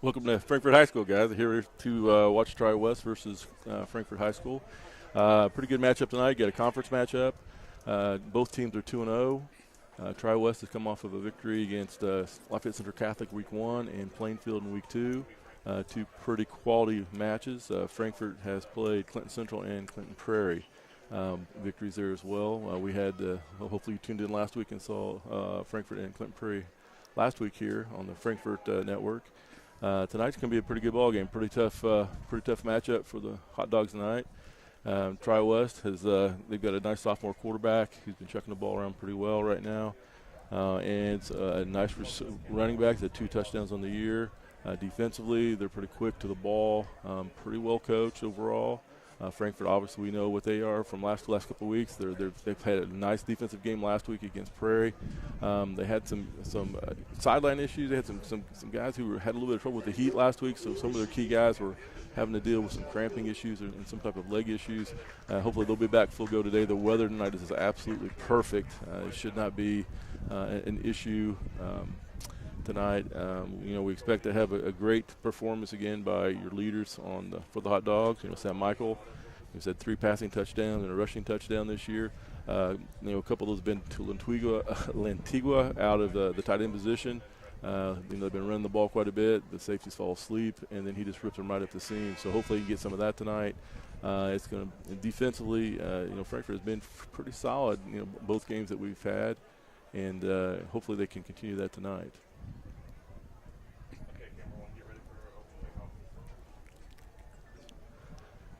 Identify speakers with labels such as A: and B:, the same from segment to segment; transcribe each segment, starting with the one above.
A: Welcome to Frankfort High School, guys. Here to watch Tri-West versus Frankfort High School. Pretty good matchup tonight. Got a conference matchup. Both teams are 2-0. Tri-West has come off of a victory against Lafayette Central Catholic week 1 and Plainfield in week 2. Two pretty quality matches. Frankfort has played Clinton Central and Clinton Prairie. Victories there as well. We had, hopefully you tuned in last week and saw Frankfort and Clinton Prairie last week here on the Frankfort Network. Tonight's going to be a pretty good ball game. Pretty tough matchup for the Hot Dogs tonight. Tri-West has they've got a nice sophomore quarterback who's been chucking the ball around pretty well right now, and it's a nice running back. Had 2 touchdowns on the year. Defensively, they're pretty quick to the ball. Pretty well coached overall. Frankfort, obviously, we know what they are from last couple of weeks. They've had a nice defensive game last week against Prairie. They had some sideline issues. They had some guys who had a little bit of trouble with the heat last week, so some of their key guys were having to deal with some cramping issues and some type of leg issues. Hopefully they'll be back full go today. The weather tonight is absolutely perfect. It should not be an issue tonight. We expect to have a great performance again by your leaders for the Hot Dogs. Sam Michael, who's had 3 passing touchdowns and a rushing touchdown this year. A couple of those have been to Lantigua out of the tight end position. They've been running the ball quite a bit. The safeties fall asleep, and then he just rips them right up the seam. So hopefully you get some of that tonight. It's going to defensively. Frankfort has been pretty solid. Both games that we've had, and hopefully they can continue that tonight.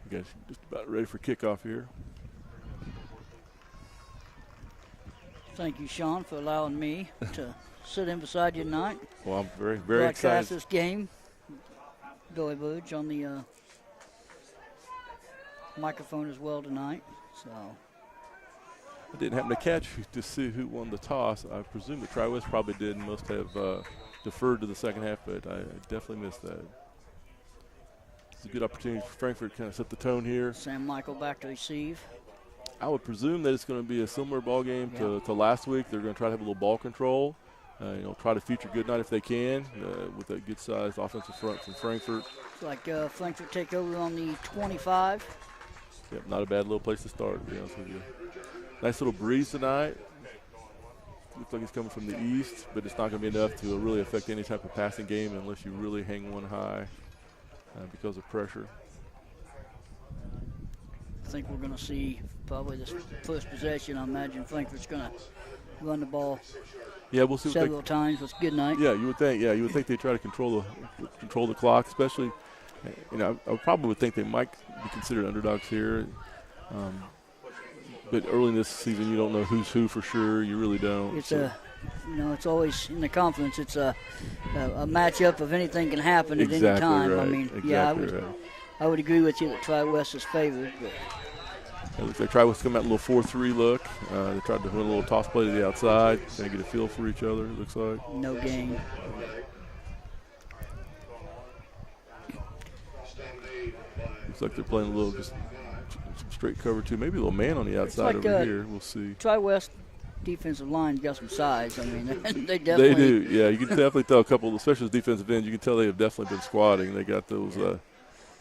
A: You guys just about ready for kickoff here.
B: Thank you, Sean, for allowing me to sit in beside you tonight.
A: Well, I'm very, very excited.
B: Broadcast this game. Billy Budge on the microphone as well tonight. So
A: I didn't happen to catch to see who won the toss. I presume the Tri-West probably did and must have deferred to the second half, but I definitely missed that. It's a good opportunity for Frankfort to kind of set the tone here.
B: Sam Michael back to receive.
A: I would presume that it's going to be a similar ball game to last week. They're going to try to have a little ball control. Try to feature Goodnight if they can with a good-sized offensive front from Frankfort.
B: It's like Frankfort take over on the 25.
A: Yep, not a bad little place to start, to be honest with you. Nice little breeze tonight. Looks like it's coming from the east, but it's not going to be enough to really affect any type of passing game unless you really hang one high because of pressure.
B: I think we're going to see probably this first possession. I imagine Frankfort's going to run the ball.
A: Yeah, we'll see
B: several times with Goodnight.
A: Yeah, you would think. Yeah, you would think they try to control the clock, especially. I probably would think they might be considered underdogs here. But early in this season, you don't know who's who for sure. You really don't.
B: It's it's always in the conference. It's a matchup of anything can happen at any time.
A: Right.
B: I mean, I would agree with you that Tri-West is favored. But
A: it looks like Tri-West come out a little 4-3 look. They tried to win a little toss play to the outside, kind of get a feel for each other. It looks like
B: no gain.
A: Looks like they're playing a little just some straight cover too. Maybe a little man on the outside over here. We'll see.
B: Tri-West defensive line got some size. I mean, they definitely.
A: They do. Yeah, you can definitely tell a couple, especially as defensive ends. You can tell they have definitely been squatting. They got those,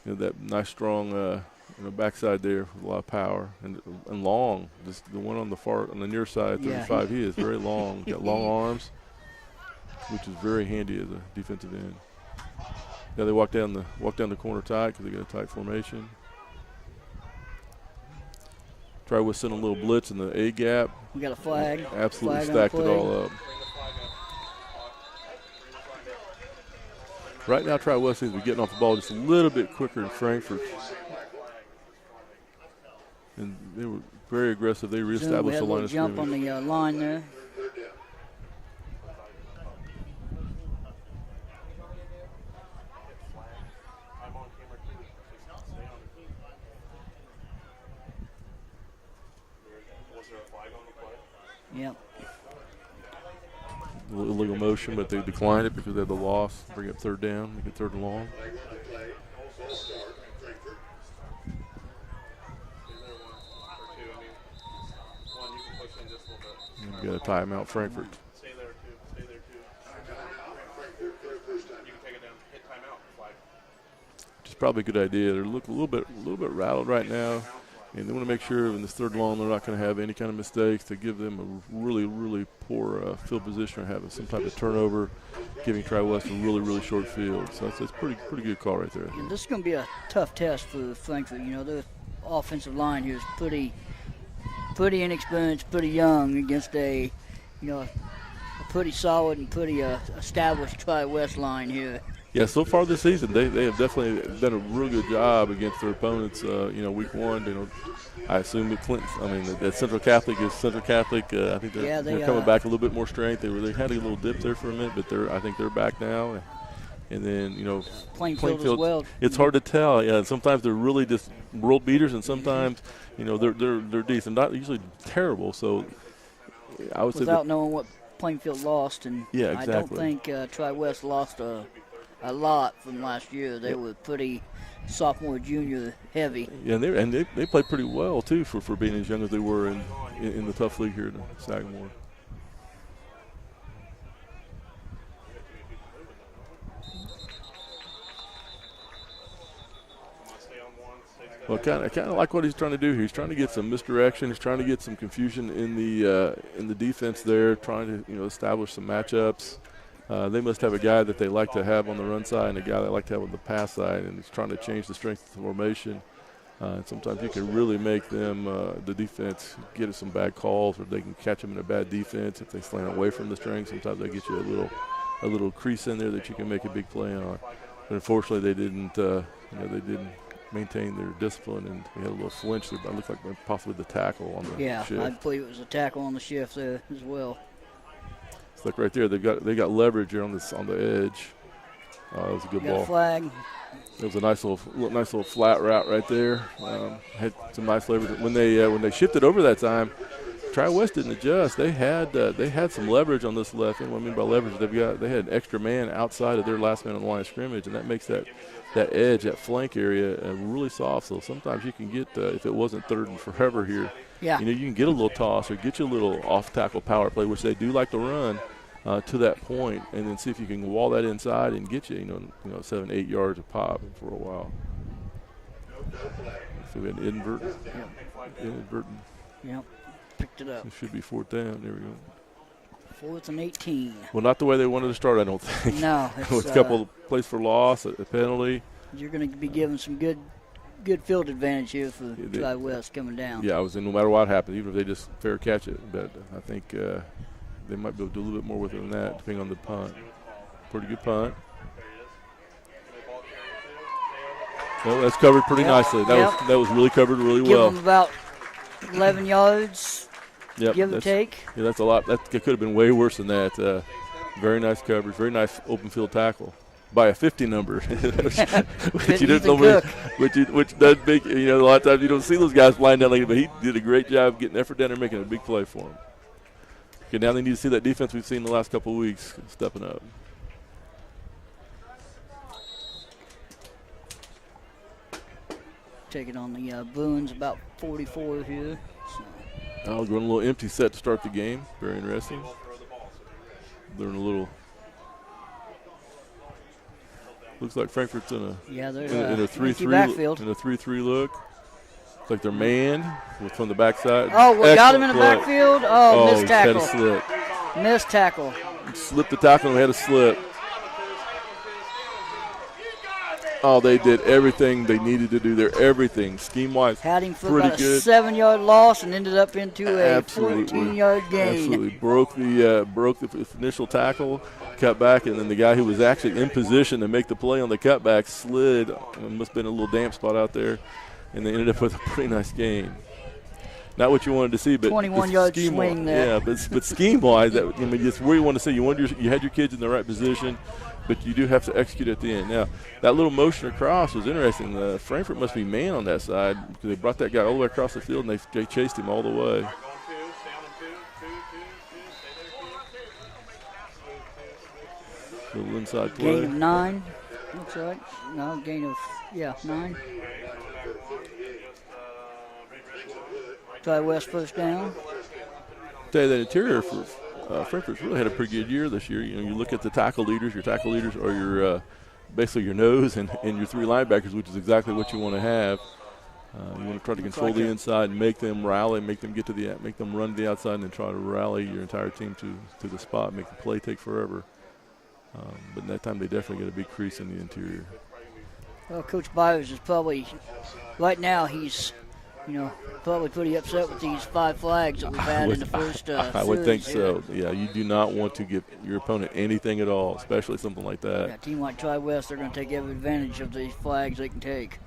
A: that nice strong, backside there with a lot of power and long. Just the one on the near side, 35. He is very long. Got long arms, which is very handy as a defensive end. Yeah, they walk down the corner tight because they got a tight formation. Tri-West sent a little blitz in the A gap.
B: We got a flag.
A: Absolutely stacked it all up. Right now, Tri-West seems to be getting off the ball just a little bit quicker than Frankfort. And they were very aggressive. They reestablished the line of scrimmage.
B: Jump on the line there. Yep.
A: Illegal motion, but they declined it because they had the loss. Bring up third down, make it 3rd and long. And we got a timeout, Frankfort.
C: Stay there too. You can take it down. Hit timeout.
A: probably a good idea. They're a little bit rattled right now, and they want to make sure in this third long they're not going to have any kind of mistakes to give them a really poor field position or having some type of turnover, giving Tri-West a really short field. So it's pretty good call right there.
B: And this is going to be a tough test for Frankfort. You know, the offensive line here is pretty inexperienced, pretty young against a pretty solid and pretty established Tri-West line here.
A: Yeah, so far this season, they have definitely done a real good job against their opponents. Week one, I assume that Central Catholic is Central Catholic. I think they're coming back a little bit more strength. They had a little dip there for a minute, but I think they're back now. And then,
B: Plainfield as well.
A: It's hard to tell. Yeah, sometimes they're really just world beaters, and sometimes, they're decent. Not usually terrible. So I would say
B: without knowing what Plainfield lost, and
A: yeah, exactly.
B: I don't think Tri-West lost a lot from last year. They were pretty sophomore, junior heavy.
A: Yeah, and they played pretty well too for being as young as they were in the tough league here in Sagamore. Well, kind of like what he's trying to do here. He's trying to get some misdirection. He's trying to get some confusion in the defense there, trying to establish some matchups. They must have a guy that they like to have on the run side and a guy they like to have on the pass side, and he's trying to change the strength of the formation. And sometimes you can really make them, the defense, get some bad calls, or they can catch them in a bad defense if they slant away from the string. Sometimes they get you a little crease in there that you can make a big play on. But unfortunately, they didn't. They didn't maintain their discipline, and we had a little flinch there. But it looked like possibly the tackle on the shift.
B: I believe it was a tackle on the shift there as well.
A: It's like right there, they got leverage here on the edge. That was a good ball.
B: Flag.
A: It was a nice little flat route right there. Had some nice leverage when they shifted over that time. Tri-West didn't adjust. They had some leverage on this left end. What I mean by leverage, they had an extra man outside of their last man on the line of scrimmage, and that makes that edge, that flank area, really soft. So sometimes you can get, if it wasn't third and forever here, you can get a little toss or get you a little off-tackle power play, which they do like to run to that point, and then see if you can wall that inside and get you, 7-8 yards a pop for a while. So we had inadvertent.
B: Yep, picked it up.
A: It should be fourth down. There we go.
B: 4th and 18.
A: Well, not the way they wanted to start, I don't think.
B: No.
A: With a couple of plays for loss, a penalty.
B: You're going to be given some good field advantage here for Tri-West coming down.
A: Yeah, I was in no matter what happened, even if they just fair catch it. But I think they might be able to do a little bit more with it than that, depending on the punt. Pretty good punt. Well, that's covered pretty nicely. That was really covered really well.
B: Give them about 11 yards.
A: Yep,
B: give or take.
A: Yeah, that's a lot. That could have been way worse than that. Very nice coverage. Very nice open field tackle by a 50 number, which you don't know, which does make a lot of times you don't see those guys flying down like that. But he did a great job getting effort down there, making a big play for him. Okay, now they need to see that defense we've seen the last couple of weeks stepping up.
B: Taking on the Bruins, about 44 here.
A: Going a little empty set to start the game. Very interesting. Learn a little. Looks like Frankfurt's in a 3-3 in a 3-3 look. Looks like they're manned from the backside.
B: Oh, we got him in the backfield. Oh, missed tackle.
A: Had a slip.
B: Missed tackle.
A: Slipped the tackle and had a slip. Oh, they did everything they needed to do there. Everything, scheme-wise,
B: had him for
A: pretty
B: about a
A: good.
B: 7-yard loss and ended up into a 14-yard gain.
A: Absolutely broke the initial tackle, cut back, and then the guy who was actually in position to make the play on the cutback slid. It must have been a little damp spot out there, and they ended up with a pretty nice gain. Not what you wanted to see, but
B: 21-yard swing there.
A: Yeah, but scheme-wise, just where you want to see. You had your kids in the right position. But you do have to execute at the end. Now, that little motion across was interesting. Frankfort must be man on that side because they brought that guy all the way across the field and they chased him all the way. Little inside play.
B: Gain of 9, looks like. No, gain of, 9. Tri-West first down.
A: Tell you that interior for Frankfort's really had a pretty good year this year. You look at the tackle leaders. Your tackle leaders are your basically your nose and your three linebackers, which is exactly what you want to have. You want to try to control the inside and make them rally, make them run to the outside, and then try to rally your entire team to the spot, make the play take forever. But in that time, they definitely get a big crease in the interior.
B: Well, Coach Byers is probably, right now, he's, probably pretty upset with these 5 flags that we've had in the first
A: I would think so. Yeah, you do not want to give your opponent anything at all, especially something like that.
B: Yeah, a team like Tri-West, they're going to take every advantage of these flags they can take.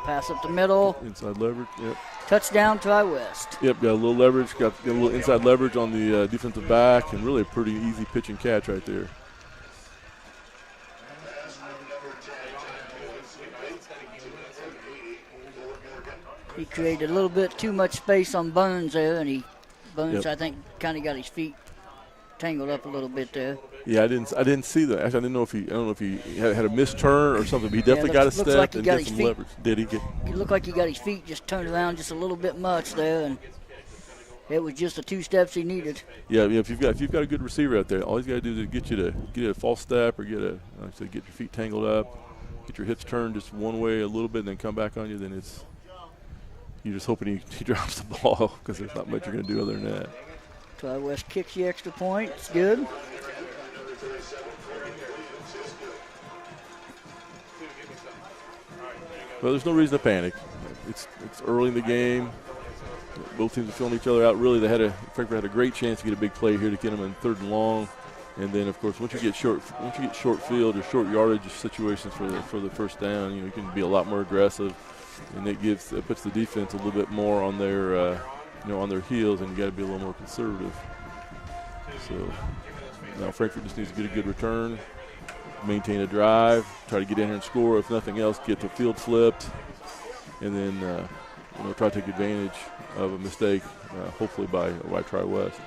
B: Pass up the middle.
A: Inside leverage, yep.
B: Touchdown, Tri-West.
A: Yep, got a little leverage, got a little inside leverage on the defensive back, and really a pretty easy pitch and catch right there.
B: He created a little bit too much space on Bones there, and Bones,
A: Yep.
B: I think, kind of got his feet tangled up a little bit there.
A: Yeah, I didn't see that. Actually, I don't know if he had a missed turn or something. But he definitely got a step
B: like
A: and get some leverage. Did he get?
B: It looked like he got his feet just turned around just a little bit much there, and it was just the 2 steps he needed.
A: Yeah. If you've got a good receiver out there, all he's got to do is get a false step or get your feet tangled up, get your hips turned just one way a little bit, and then come back on you. Then you're just hoping he drops the ball because there's not much you're going to do other than that.
B: Tri-West kicks the extra point. It's good.
A: Well, there's no reason to panic. It's early in the game. Both teams are filling each other out. Really, Frankfort had a great chance to get a big play here to get them in 3rd and long. And then, of course, once you get short field or short yardage situations for the first down, you can be a lot more aggressive, and it puts the defense a little bit more on their on their heels, and you got to be a little more conservative. So now Frankfort just needs to get a good return, maintain a drive, try to get in here and score. If nothing else, get the field flipped, and then try to take advantage of a mistake, hopefully by Tri-West.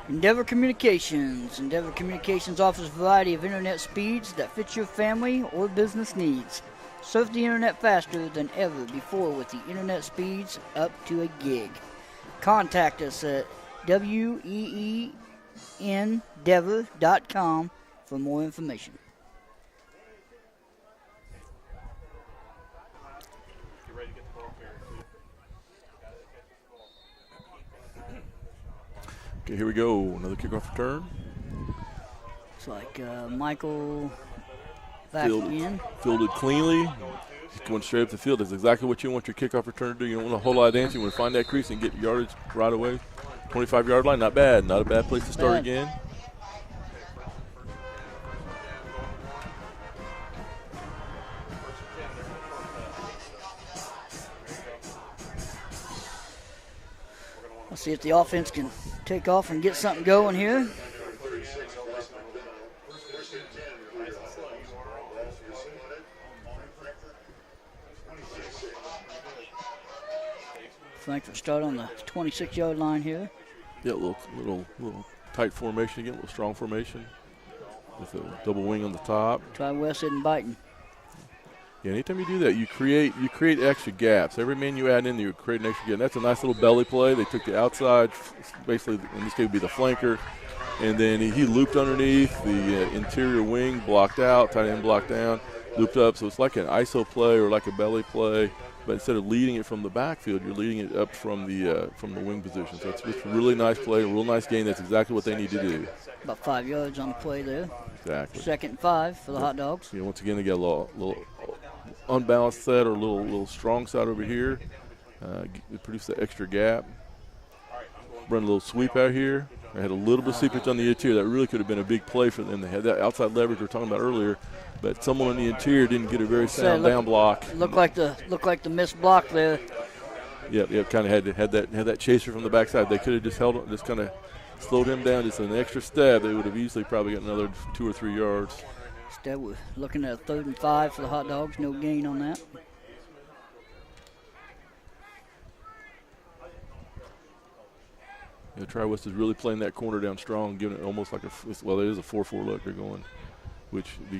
B: Endeavor Communications. Endeavor Communications offers a variety of internet speeds that fit your family or business needs. Surf the internet faster than ever before with the internet speeds up to a gig. Contact us at weendeavor.com for more information.
A: Okay, here we go. Another kickoff return.
B: Looks like Michael back in.
A: Fielded cleanly. Just going straight up the field. That's exactly what you want your kickoff return to do. You don't want a whole lot of dancing. You want to find that crease and get yardage right away. 25-yard line, not bad. Not a bad place to start again.
B: Let's see if the offense can take off and get something going here. Frankfort start on the 26-yard line here.
A: Yeah, a little tight formation again, a little strong formation with a double wing on the top.
B: Tri-West isn't biting.
A: Yeah, anytime you do that, you create extra gaps. Every man you add in, you create an extra gap. And that's a nice little belly play. They took the outside, basically in this case would be the flanker, and then he looped underneath. The interior wing blocked out, tight end blocked down, looped up. So it's like an ISO play or like a belly play, but instead of leading it from the backfield, you're leading it up from the wing position. So it's just a really nice play, a real nice gain. That's exactly what they need to do.
B: About 5 yards on the play there.
A: Exactly.
B: 2nd and 5 for the Hot Dogs.
A: Yeah, once again, they got a little unbalanced set or a little strong side over here. Produce that extra gap. Run a little sweep out here. They had a little bit of seepage on the interior. That really could have been a big play for them. They had that outside leverage we were talking about earlier, but someone on the interior didn't get a very sound down block.
B: Looked like the missed block there.
A: Yep. Kind of had that chaser from the backside. They could have just kind of slowed him down just an extra step. They would have easily probably got another 2 or 3 yards.
B: Instead, we're looking at a 3rd and 5 for the Hot Dogs. No gain on that.
A: Yeah, Tri-West is really playing that corner down strong, giving it almost like it is a 4-4 look. They're going which they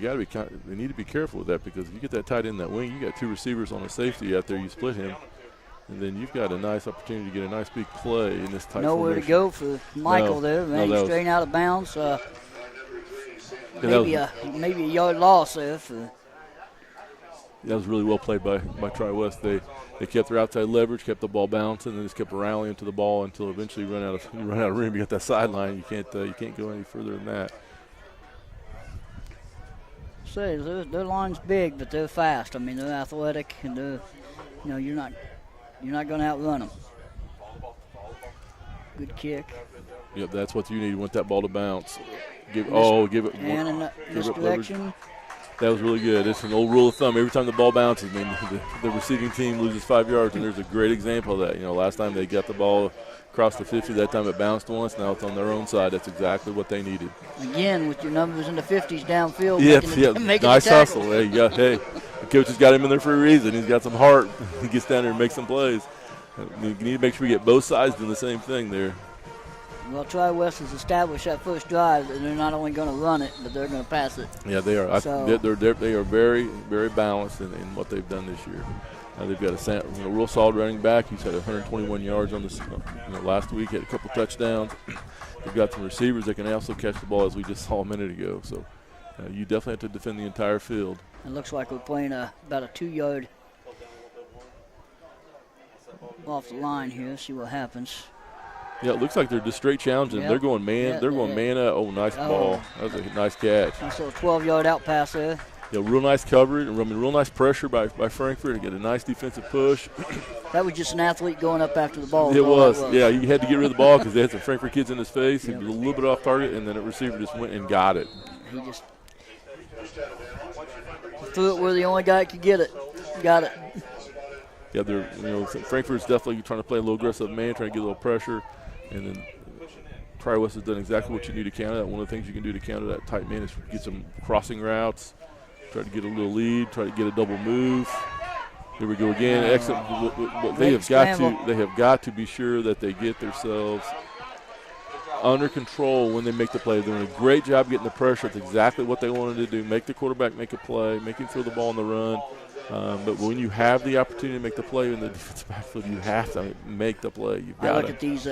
A: need to be careful with that, because if you get that tight end in that wing, you got two receivers on a safety out there. You split him, and then you've got a nice opportunity to get a nice big play in this tight
B: Nowhere
A: formation.
B: to go for Michael there. Ran straight out of bounds. Maybe a yard loss there.
A: That was really well played by Tri-West. They kept their outside leverage, kept the ball bouncing, and just kept rallying to the ball until eventually you run out of room. You got that sideline. You can't go any further than that.
B: Say their line's big, but they're fast. I mean, they're athletic, and you're not going to outrun them. Good kick.
A: Yep, that's what you need. You want that ball to bounce. Give it.
B: And in this direction.
A: That was really good. It's an old rule of thumb. Every time the ball bounces, I mean, the receiving team loses 5 yards, and there's a great example of that. Last time they got the ball across the 50, that time it bounced once. Now it's on their own side. That's exactly what they needed.
B: Again, with your numbers in the 50s downfield.
A: Yep. Nice hustle. Hey, the coach has got him in there for a reason. He's got some heart. He gets down there and makes some plays. You need to make sure we get both sides doing the same thing there.
B: Well, Tri-West has established that first drive that they're not only going to run it, but they're going to pass it.
A: Yeah, they are. They are very, very balanced in what they've done this year. They've got a real solid running back. He's had 121 yards on this. Last week, had a couple touchdowns. They've got some receivers that can also catch the ball, as we just saw a minute ago. So you definitely have to defend the entire field.
B: It looks like we're playing about a 2-yard off the line here. See what happens.
A: Yeah, it looks like they're just straight challenging. Yep. They're going man. They're going man up. Oh, nice ball. That was a nice catch.
B: So a 12-yard out pass there.
A: Yeah, real nice coverage. Real nice pressure by Frankfort to get a nice defensive push.
B: That was just an athlete going up after the ball.
A: It was. Yeah, you had to get rid of the ball because they had some Frankfort kids in his face. He was a little bit off target, and then the receiver just went and got it.
B: He just threw it where the only guy could get it. Got it.
A: Yeah, Frankfort's definitely trying to play a little aggressive man, trying to get a little pressure. And then Tri-West has done exactly what you need to counter that. One of the things you can do to counter that tight man is get some crossing routes, try to get a little lead, try to get a double move. Here we go again. Excellent. They have got to be sure that they get themselves under control when they make the play. They're doing a great job getting the pressure. It's exactly what they wanted to do. Make the quarterback make a play, make him throw the ball on the run. But when you have the opportunity to make the play in the defensive backfield, you have to make the play. You've got
B: I look at these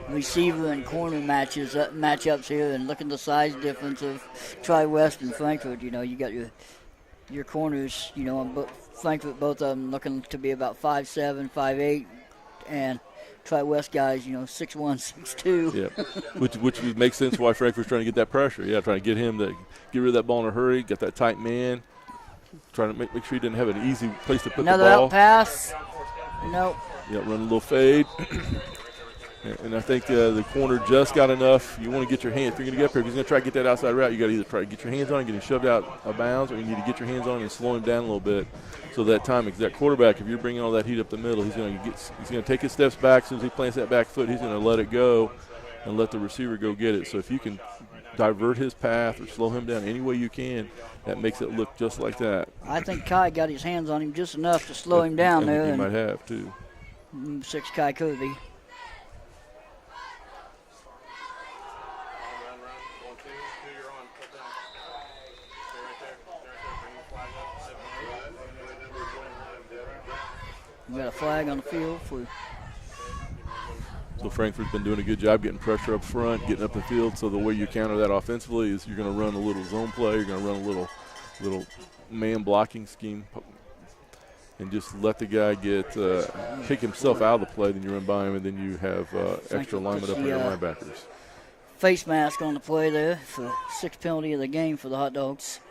B: receiver and corner matchups here, and look at the size difference of Tri-West and Frankfort. You got your corners. On Frankfort, both of them looking to be about 5'7", 5'8", and Tri-West guys, 6'1", 6'2".
A: Yeah, which makes sense why Frankfort's trying to get that pressure. Yeah, trying to get him to get rid of that ball in a hurry, get that tight man. Trying to make sure he didn't have an easy place to put
B: the ball.
A: Another
B: out pass. Nope.
A: Yeah, run a little fade. And I think the corner just got enough. You want to get your hands. If you're going to get up here, if he's going to try to get that outside route, you got to either try to get your hands on him, get him shoved out of bounds, or you need to get your hands on him and slow him down a little bit. So that time, that quarterback, if you're bringing all that heat up the middle, he's going to take his steps back. As soon as he plants that back foot, he's going to let it go and let the receiver go get it. So if you can divert his path or slow him down any way you can, that makes it look just like that.
B: I think Kai got his hands on him just enough to slow him down there.
A: He might have, too.
B: 6 Kai Kirby. We got a flag on the field for.
A: So Frankfurt's been doing a good job getting pressure up front, getting up the field. So the way you counter that offensively is you're going to run a little zone play, you're going to run a little man blocking scheme, and just let the guy kick himself out of the play. Then you run by him, and then you have extra alignment up on your linebackers.
B: Face mask on the play there for 6th penalty of the game for the Hot Dogs.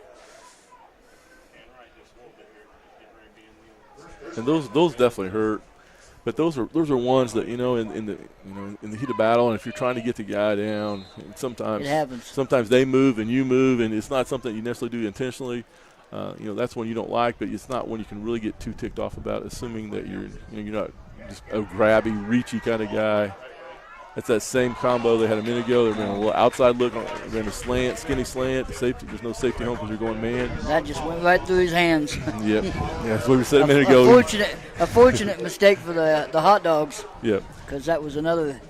A: And those definitely hurt. But those are ones that in the heat of battle, and if you're trying to get the guy down, sometimes
B: it happens.
A: Sometimes they move and you move, and it's not something you necessarily do intentionally. That's one you don't like, but it's not one you can really get too ticked off about. Assuming that you're not just a grabby, reachy kind of guy. It's that same combo they had a minute ago. They're running a little outside look, they're running a slant, skinny slant. The safety, there's no safety home because you're going man.
B: That just went right through his hands.
A: Yep. Yeah, that's what we said a minute ago.
B: A fortunate mistake for the Hot Dogs.
A: Yep.
B: Because that was another,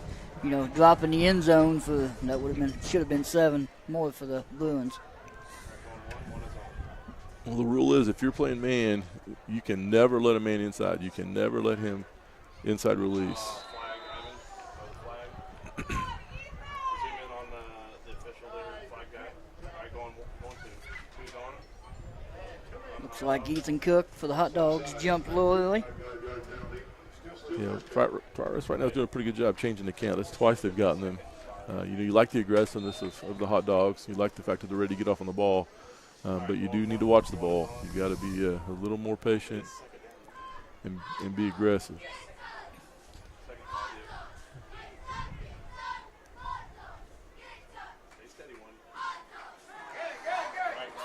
B: drop in the end zone should have been 7 more for the Bruins.
A: Well, the rule is if you're playing man, you can never let a man inside. You can never let him inside release.
B: Looks like Ethan Cook for the Hot Dogs jumped a little early.
A: Yeah, Progress right now is doing a pretty good job changing the count. That's twice they've gotten them. You like the aggressiveness of the Hot Dogs. You like the fact that they're ready to get off on the ball. But you do need to watch the ball. You've got to be a little more patient and be aggressive.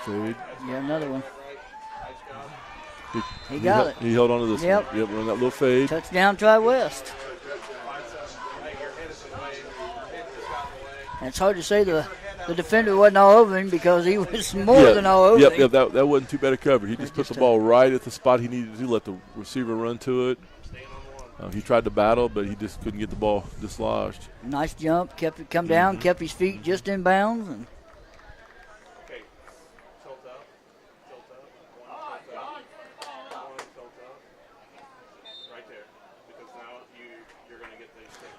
A: Fade.
B: Yeah, another one. He got it.
A: He held on to this one. Yep, on that little fade.
B: Touchdown, Tri-West. And it's hard to say the defender wasn't all over him because he was more than all over him.
A: Yep, that wasn't too bad a cover. He just put the ball right at the spot he needed to, let the receiver run to it. He tried to battle, but he just couldn't get the ball dislodged.
B: Nice jump, kept it come down, kept his feet just in bounds. And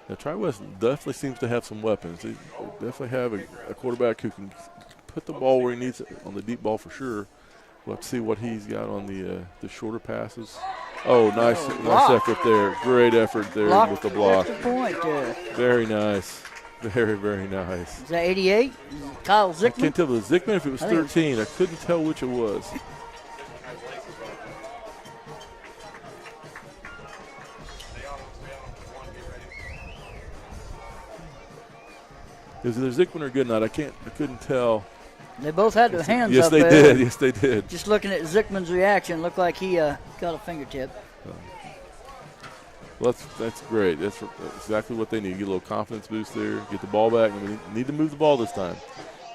A: now, Tri-West definitely seems to have some weapons. They definitely have a quarterback who can put the ball where he needs it on the deep ball for sure. We'll have to see what he's got on the shorter passes. Oh, nice effort there. Great effort there with the block.
B: That's the point there.
A: Very nice. Very, very nice.
B: Is that 88? Kyle Zickman?
A: I can't tell if it was Zickman if it was 13. I couldn't tell which it was. Is it Zickman or Goodnight? I couldn't tell.
B: They both had their hands
A: up
B: there.
A: Yes, they did.
B: Just looking at Zickman's reaction, looked like he got a fingertip.
A: Well, that's great. That's exactly what they need. Get a little confidence boost there. Get the ball back. Need to move the ball this time.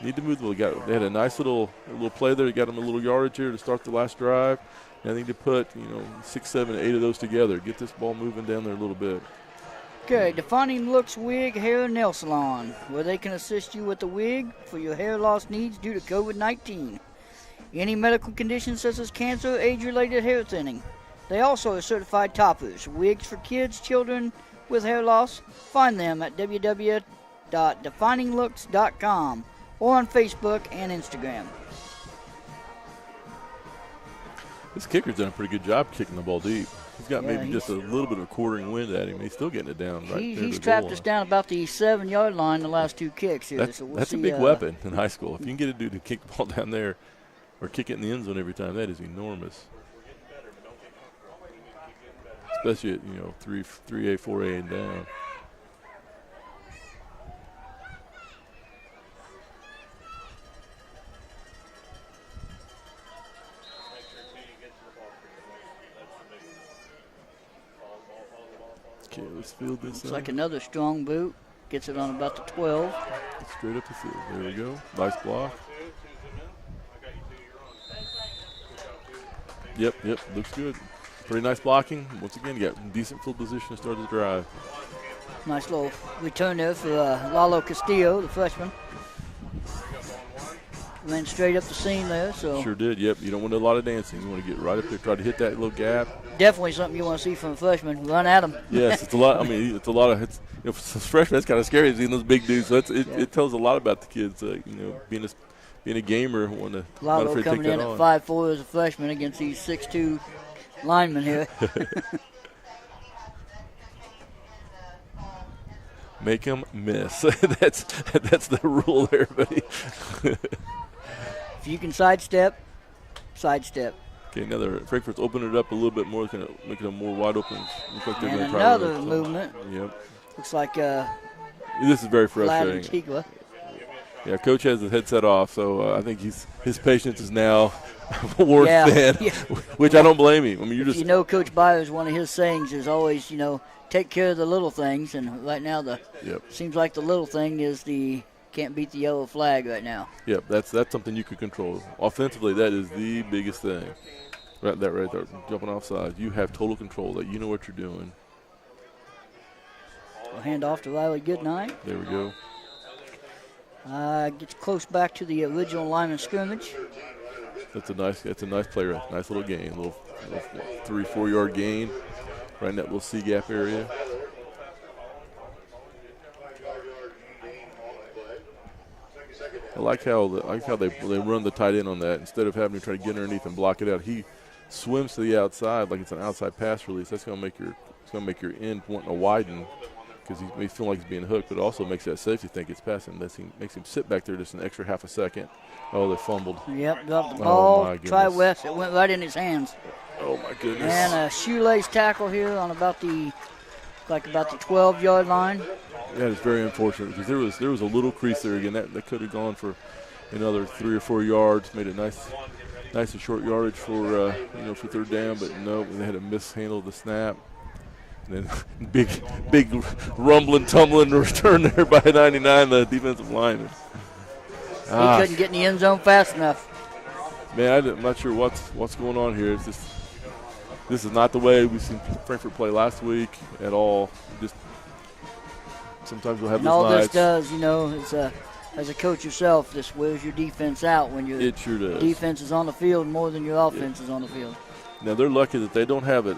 A: Need to move the ball. They had a nice little play there. Got them a little yardage here to start the last drive. And I think to put 6, 7, 8 of those together. Get this ball moving down there a little bit.
B: Okay, Defining Looks Wig Hair and Nail Salon, where they can assist you with the wig for your hair loss needs due to COVID-19. Any medical conditions such as cancer or age-related hair thinning. They also are certified toppers, wigs for kids, children with hair loss. Find them at www.defininglooks.com or on Facebook and Instagram.
A: This kicker's done a pretty good job kicking the ball deep. He's got maybe just a little bit of a quartering wind at him. He's still getting it down right there.
B: He's trapped us down about the 7-yard line the last 2 kicks here.
A: That's a big weapon in high school. If you can get a dude to kick the ball down there or kick it in the end zone every time, that is enormous. Especially at 3A, 4A and down. Okay, let's field this.
B: Looks like another strong boot. Gets it on about the 12.
A: Straight up the field. There we go. Nice block. Yep. Looks good. Pretty nice blocking. Once again, you got decent field position to start the drive.
B: Nice little return there for Lalo Castillo, the freshman. Went straight up the seam there. So
A: sure did. Yep. You don't want a lot of dancing. You want to get right up there, try to hit that little gap.
B: Definitely something you want to see from a freshman. Run at him.
A: Yes, it's a lot. I mean, it's a lot of. For freshmen, that's kind of scary seeing those big dudes. So it tells a lot about the kids. Being a gamer, want to
B: Lalo coming in at 5'4" as a freshman against these 6'2" linemen here.
A: Make them miss. That's the rule there, buddy.
B: If you can sidestep.
A: Okay, Frankfort's opening it up a little bit more, kind of making them more wide open. Looks like they're
B: and
A: going to
B: another movement.
A: Yep.
B: Looks like
A: this is very frustrating. Yeah, coach has his headset off, so I think his patience is now worse than, which I don't blame him. I mean,
B: Coach Byers, one of his sayings is always, take care of the little things, and right now seems like the little thing is can't beat the yellow flag right now.
A: Yep, that's something you could control. Offensively, that is the biggest thing. Right there, jumping offside. You have total control. That you know what you're doing.
B: We'll hand off to Riley Goodnight.
A: There we go.
B: Gets close back to the original line of scrimmage.
A: That's a nice play, nice little gain, little 3-4 yard gain, right in that little C gap area. I like how they run the tight end on that instead of having to try to get underneath and block it out. He swims to the outside like it's an outside pass release. That's going to make your end wanting to widen because he may feel like he's being hooked, but it also makes that safety think it's passing. Makes him sit back there just an extra half a second. Oh, they fumbled.
B: Yep, dropped the ball.
A: Oh, my goodness.
B: Try West. It went right in his hands.
A: Oh, my goodness.
B: And a shoelace tackle here on about the 12-yard line.
A: That is very unfortunate because there was a little crease there again. That could have gone for another 3 or 4 yards, made it nice and short yardage for for third down. But no, they had to mishandle the snap. And then big rumbling, tumbling return there by 99, the defensive lineman.
B: He couldn't get in the end zone fast enough.
A: Man, I'm not sure what's going on here. It's just, this is not the way we've seen Frankfort play last week at all. Just sometimes we'll have
B: and
A: those
B: all
A: nights.
B: This does, as a coach yourself, this wears your defense out when your
A: It sure does.
B: defense is on the field more than your offense is on the field.
A: Now they're lucky that they don't have it.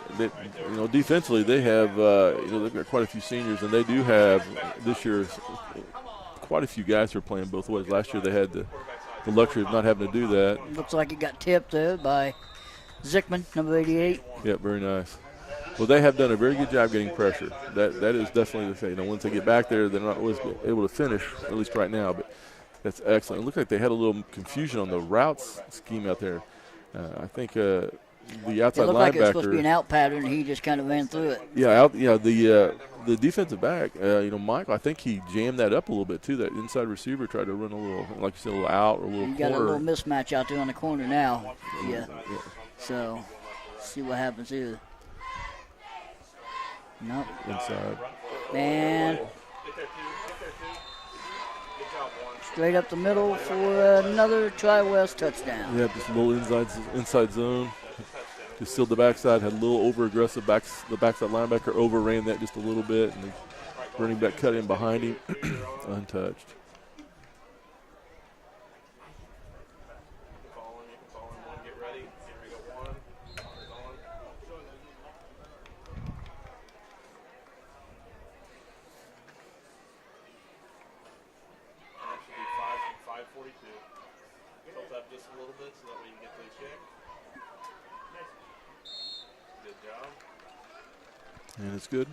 A: Defensively they have they've got quite a few seniors, and they do have this year quite a few guys who are playing both ways. Last year they had the luxury of not having to do that.
B: Looks like it got tipped there by Zickman, number 88.
A: Yeah, very nice. Well, they have done a very good job getting pressure. That is definitely the thing. Once they get back there, they're not always able to finish, at least right now. But that's excellent. It looked like they had a little confusion on the routes scheme out there. I think the outside
B: it looked
A: linebacker.
B: like it was supposed to be an out pattern, and he just kind of ran through it.
A: Yeah, the defensive back, Michael, I think he jammed that up a little bit too. That inside receiver tried to run a little, like you said, a little out or a little
B: You
A: corner.
B: got a little mismatch out there on the corner now. Yeah. So, see what happens here. Nope.
A: Inside.
B: And straight up the middle for another Tri-West touchdown.
A: Yeah, just a little inside zone. Just sealed the backside, had a little over-aggressive the backside linebacker overran that just a little bit, and the running back cut in behind him, untouched. And it's good.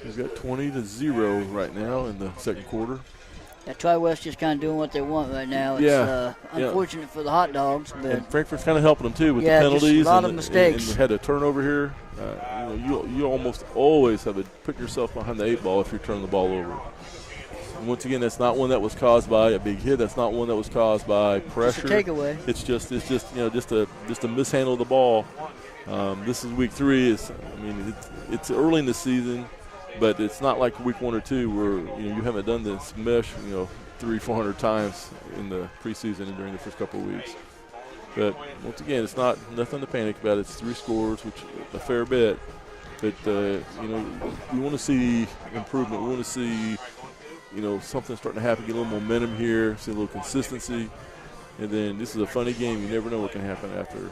A: We've got 20-0 right now in the second quarter.
B: Yeah, Tri-West just kind of doing what they want right now. It's unfortunate for the hot dogs, but
A: and Frankfort's kind of helping them too with the penalties.
B: Just a lot of mistakes.
A: And had a turnover here. You almost always have to put yourself behind the 8 ball if you're turning the ball over. And once again, that's not one that was caused by a big hit. That's not one that was caused by pressure.
B: It's a takeaway.
A: It's just a mishandle of the ball. This is week 3. It's early in the season, but it's not like week 1 or 2 where you haven't done this mesh 300-400 times in the preseason and during the first couple of weeks. But once again, it's nothing to panic about. It's 3 scores, which a fair bit. But we want to see improvement. We want to see something starting to happen, get a little momentum here, see a little consistency. And then this is a funny game. You never know what can happen after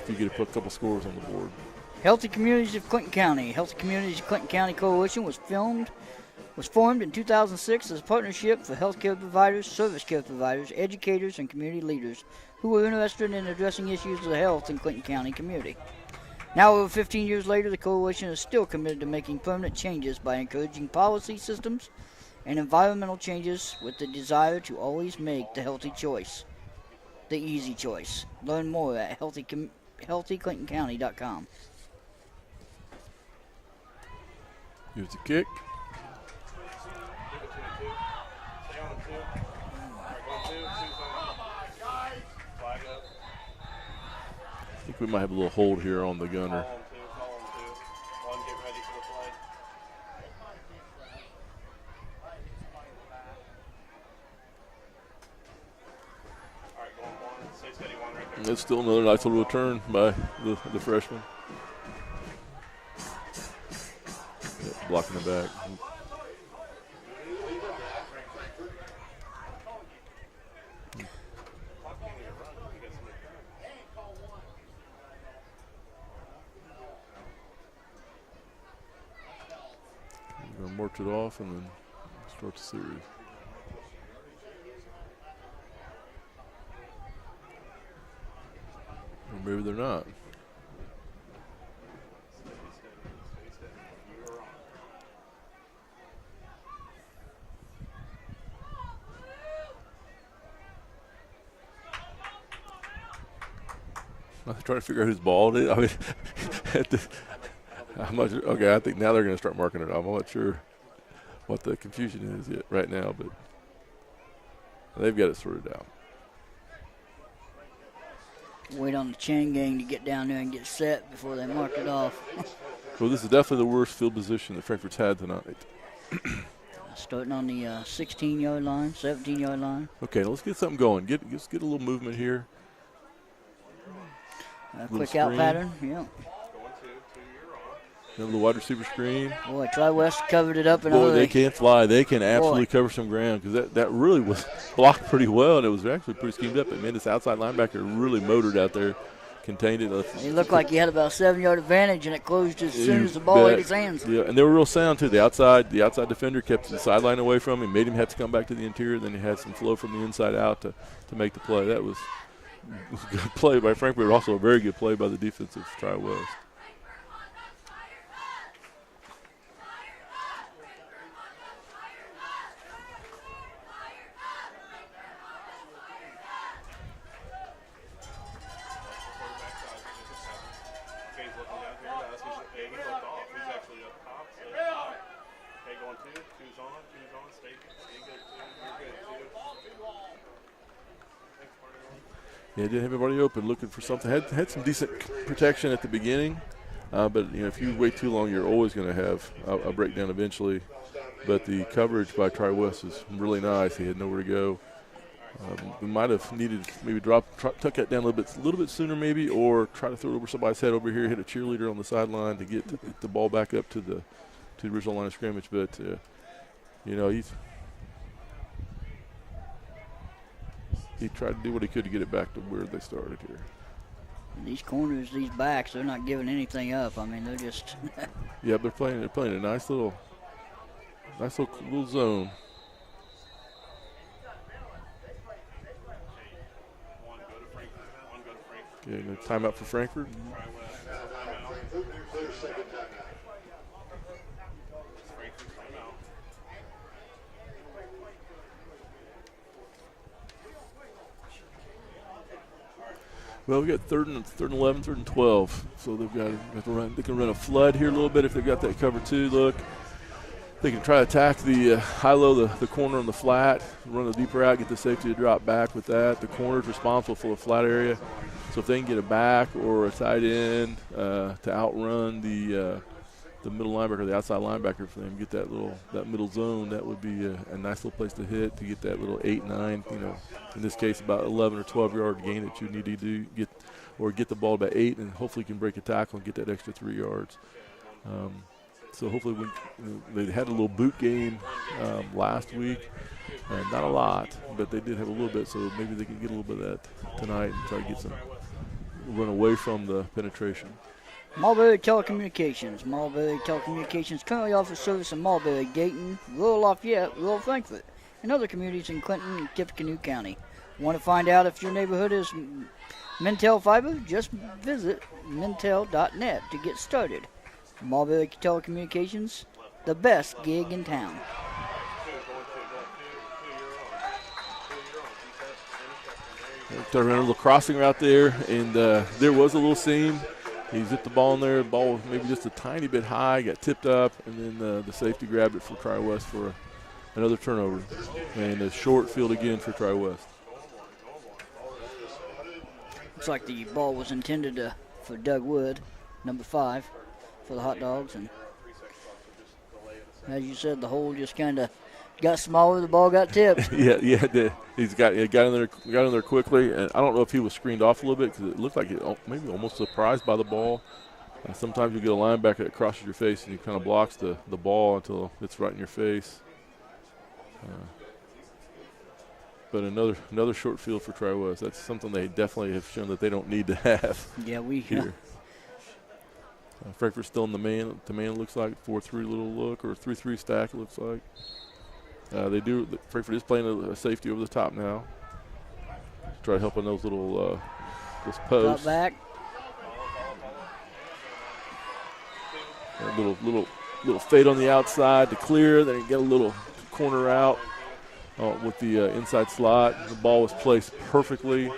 A: you get a couple scores on the board.
B: Healthy Communities of Clinton County. Healthy Communities of Clinton County Coalition was formed in 2006 as a partnership for healthcare providers, service care providers, educators, and community leaders who were interested in addressing issues of health in Clinton County community. Now, over 15 years later, the coalition is still committed to making permanent changes by encouraging policy systems and environmental changes with the desire to always make the healthy choice, the easy choice. Learn more at healthyclintoncounty.com.
A: Here's the kick. I think we might have a little hold here on the gunner. It's still another nice little return by the freshman. Yep, blocking the back. march it off and then start the series. Or maybe they're not. I'm trying to figure out whose ball it is. I mean, how much? Okay, I think now they're going to start marking it off. I'm not sure what the confusion is yet right now, but they've got it sorted out.
B: Wait on the chain gang to get down there and get set before they mark it off.
A: Well, this is definitely the worst field position that Frankfort's had tonight.
B: Starting on the 16-yard line, 17-yard line.
A: Okay, let's get something going. Let's get a little movement here.
B: Quick out pattern, yeah.
A: Remember the wide receiver screen?
B: Boy, Tri-West covered it up in a
A: Boy,
B: hurry.
A: they can fly. They can absolutely cover some ground because that really was blocked pretty well, and it was actually pretty schemed up. It made this outside linebacker really motored out there, contained it.
B: He looked like he had about a 7-yard advantage, and it closed as soon as the ball hit his hands.
A: Yeah, and they were real sound, too. The outside defender kept the sideline away from him, made him have to come back to the interior. Then he had some flow from the inside out to make the play. That was a good play by Frankfort, but also a very good play by the defensive Tri-West. Yeah, didn't have everybody open, looking for something. Had some decent protection at the beginning, but if you wait too long, you're always going to have a breakdown eventually. But the coverage by Tri-West is really nice. He had nowhere to go. We might have needed maybe tuck that down a little bit sooner maybe, or try to throw it over somebody's head over here, hit a cheerleader on the sideline to get the ball back up to the original line of scrimmage. But he tried to do what he could to get it back to where they started here.
B: These corners, these backs, they're not giving anything up. I mean, they're just.
A: Yeah, they're playing a nice little zone. Okay, timeout for Frankfort. Well, we got third and 11, third and 12. So they've got to run. They can run a flood here a little bit if they've got that cover two look. They can try to attack the high-low, the corner on the flat, run a deeper out, get the safety to drop back with that. The corner's responsible for the flat area. So if they can get a back or a tight end to outrun the middle linebacker, the outside linebacker for them, get that middle zone, that would be a nice little place to hit to get that little 8, 9, in this case about 11 or 12-yard gain that you need to do, get the ball about 8, and hopefully you can break a tackle and get that extra 3 yards. So hopefully they had a little boot game last week. Not a lot, but they did have a little bit, so maybe they can get a little bit of that tonight and try to get some run away from the penetration.
B: Mulberry Telecommunications. Mulberry Telecommunications currently offers service in Mulberry, Dayton, rural Lafayette, rural Frankfort, and other communities in Clinton and Tippecanoe County. Want to find out if your neighborhood is Mintel Fiber? Just visit mintel.net to get started. Mulberry Telecommunications, the best gig in town.
A: Started running a little crossing route there, and there was a little seam. He zipped the ball in there. The ball was maybe just a tiny bit high, got tipped up, and then the safety grabbed it for Tri-West for another turnover. And a short field again for Tri-West.
B: Looks like the ball was intended for Doug Wood, number 5, for the Hot Dogs. And as you said, the hole just kind of got smaller. The ball got tipped.
A: yeah. He got in there quickly, and I don't know if he was screened off a little bit because it looked like it maybe almost surprised by the ball. Sometimes you get a linebacker that crosses your face and he kind of blocks the ball until it's right in your face. But another short field for Tri-West. That's something they definitely have shown that they don't need to have.
B: Yeah, we
A: here. Frankfurt's still in the man. The man looks like 4-3 little look or 3-3 stack. It looks like Frankfurt is playing a safety over the top now. Try to help on those little those posts.
B: Drop back.
A: A little fade on the outside to clear. Then get a little corner out with the inside slot. The ball was placed perfectly.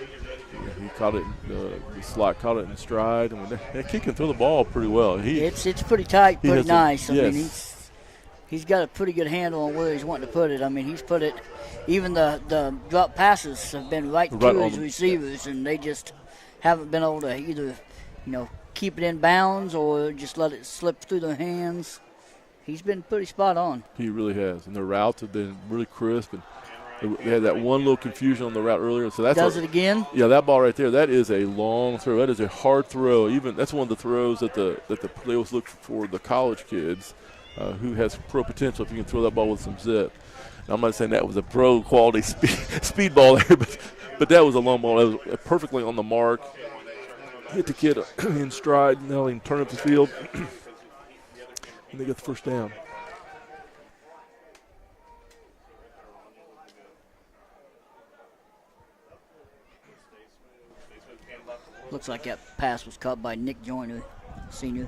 A: He caught it. The slot caught it in stride. And he can throw the ball pretty well.
B: It's pretty tight, pretty nice. I
A: yes.
B: mean, he's got a pretty good handle on where he's wanting to put it. I mean, he's put it. Even the drop passes have been right to his receivers, and they just haven't been able to either, keep it in bounds or just let it slip through their hands. He's been pretty spot on.
A: He really has, and the routes have been really crisp. And they had that one little confusion on the route earlier. So
B: does it again?
A: Yeah, that ball right there. That is a long throw. That is a hard throw. Even that's one of the throws that they always look for the college kids who has pro potential. If you can throw that ball with some zip. Now, I'm not saying that was a pro quality speed ball there, but that was a long ball. That was perfectly on the mark. Hit the kid in stride. Now he can turn up the field, and they get the first down.
B: Looks like that pass was caught by Nick Joyner, senior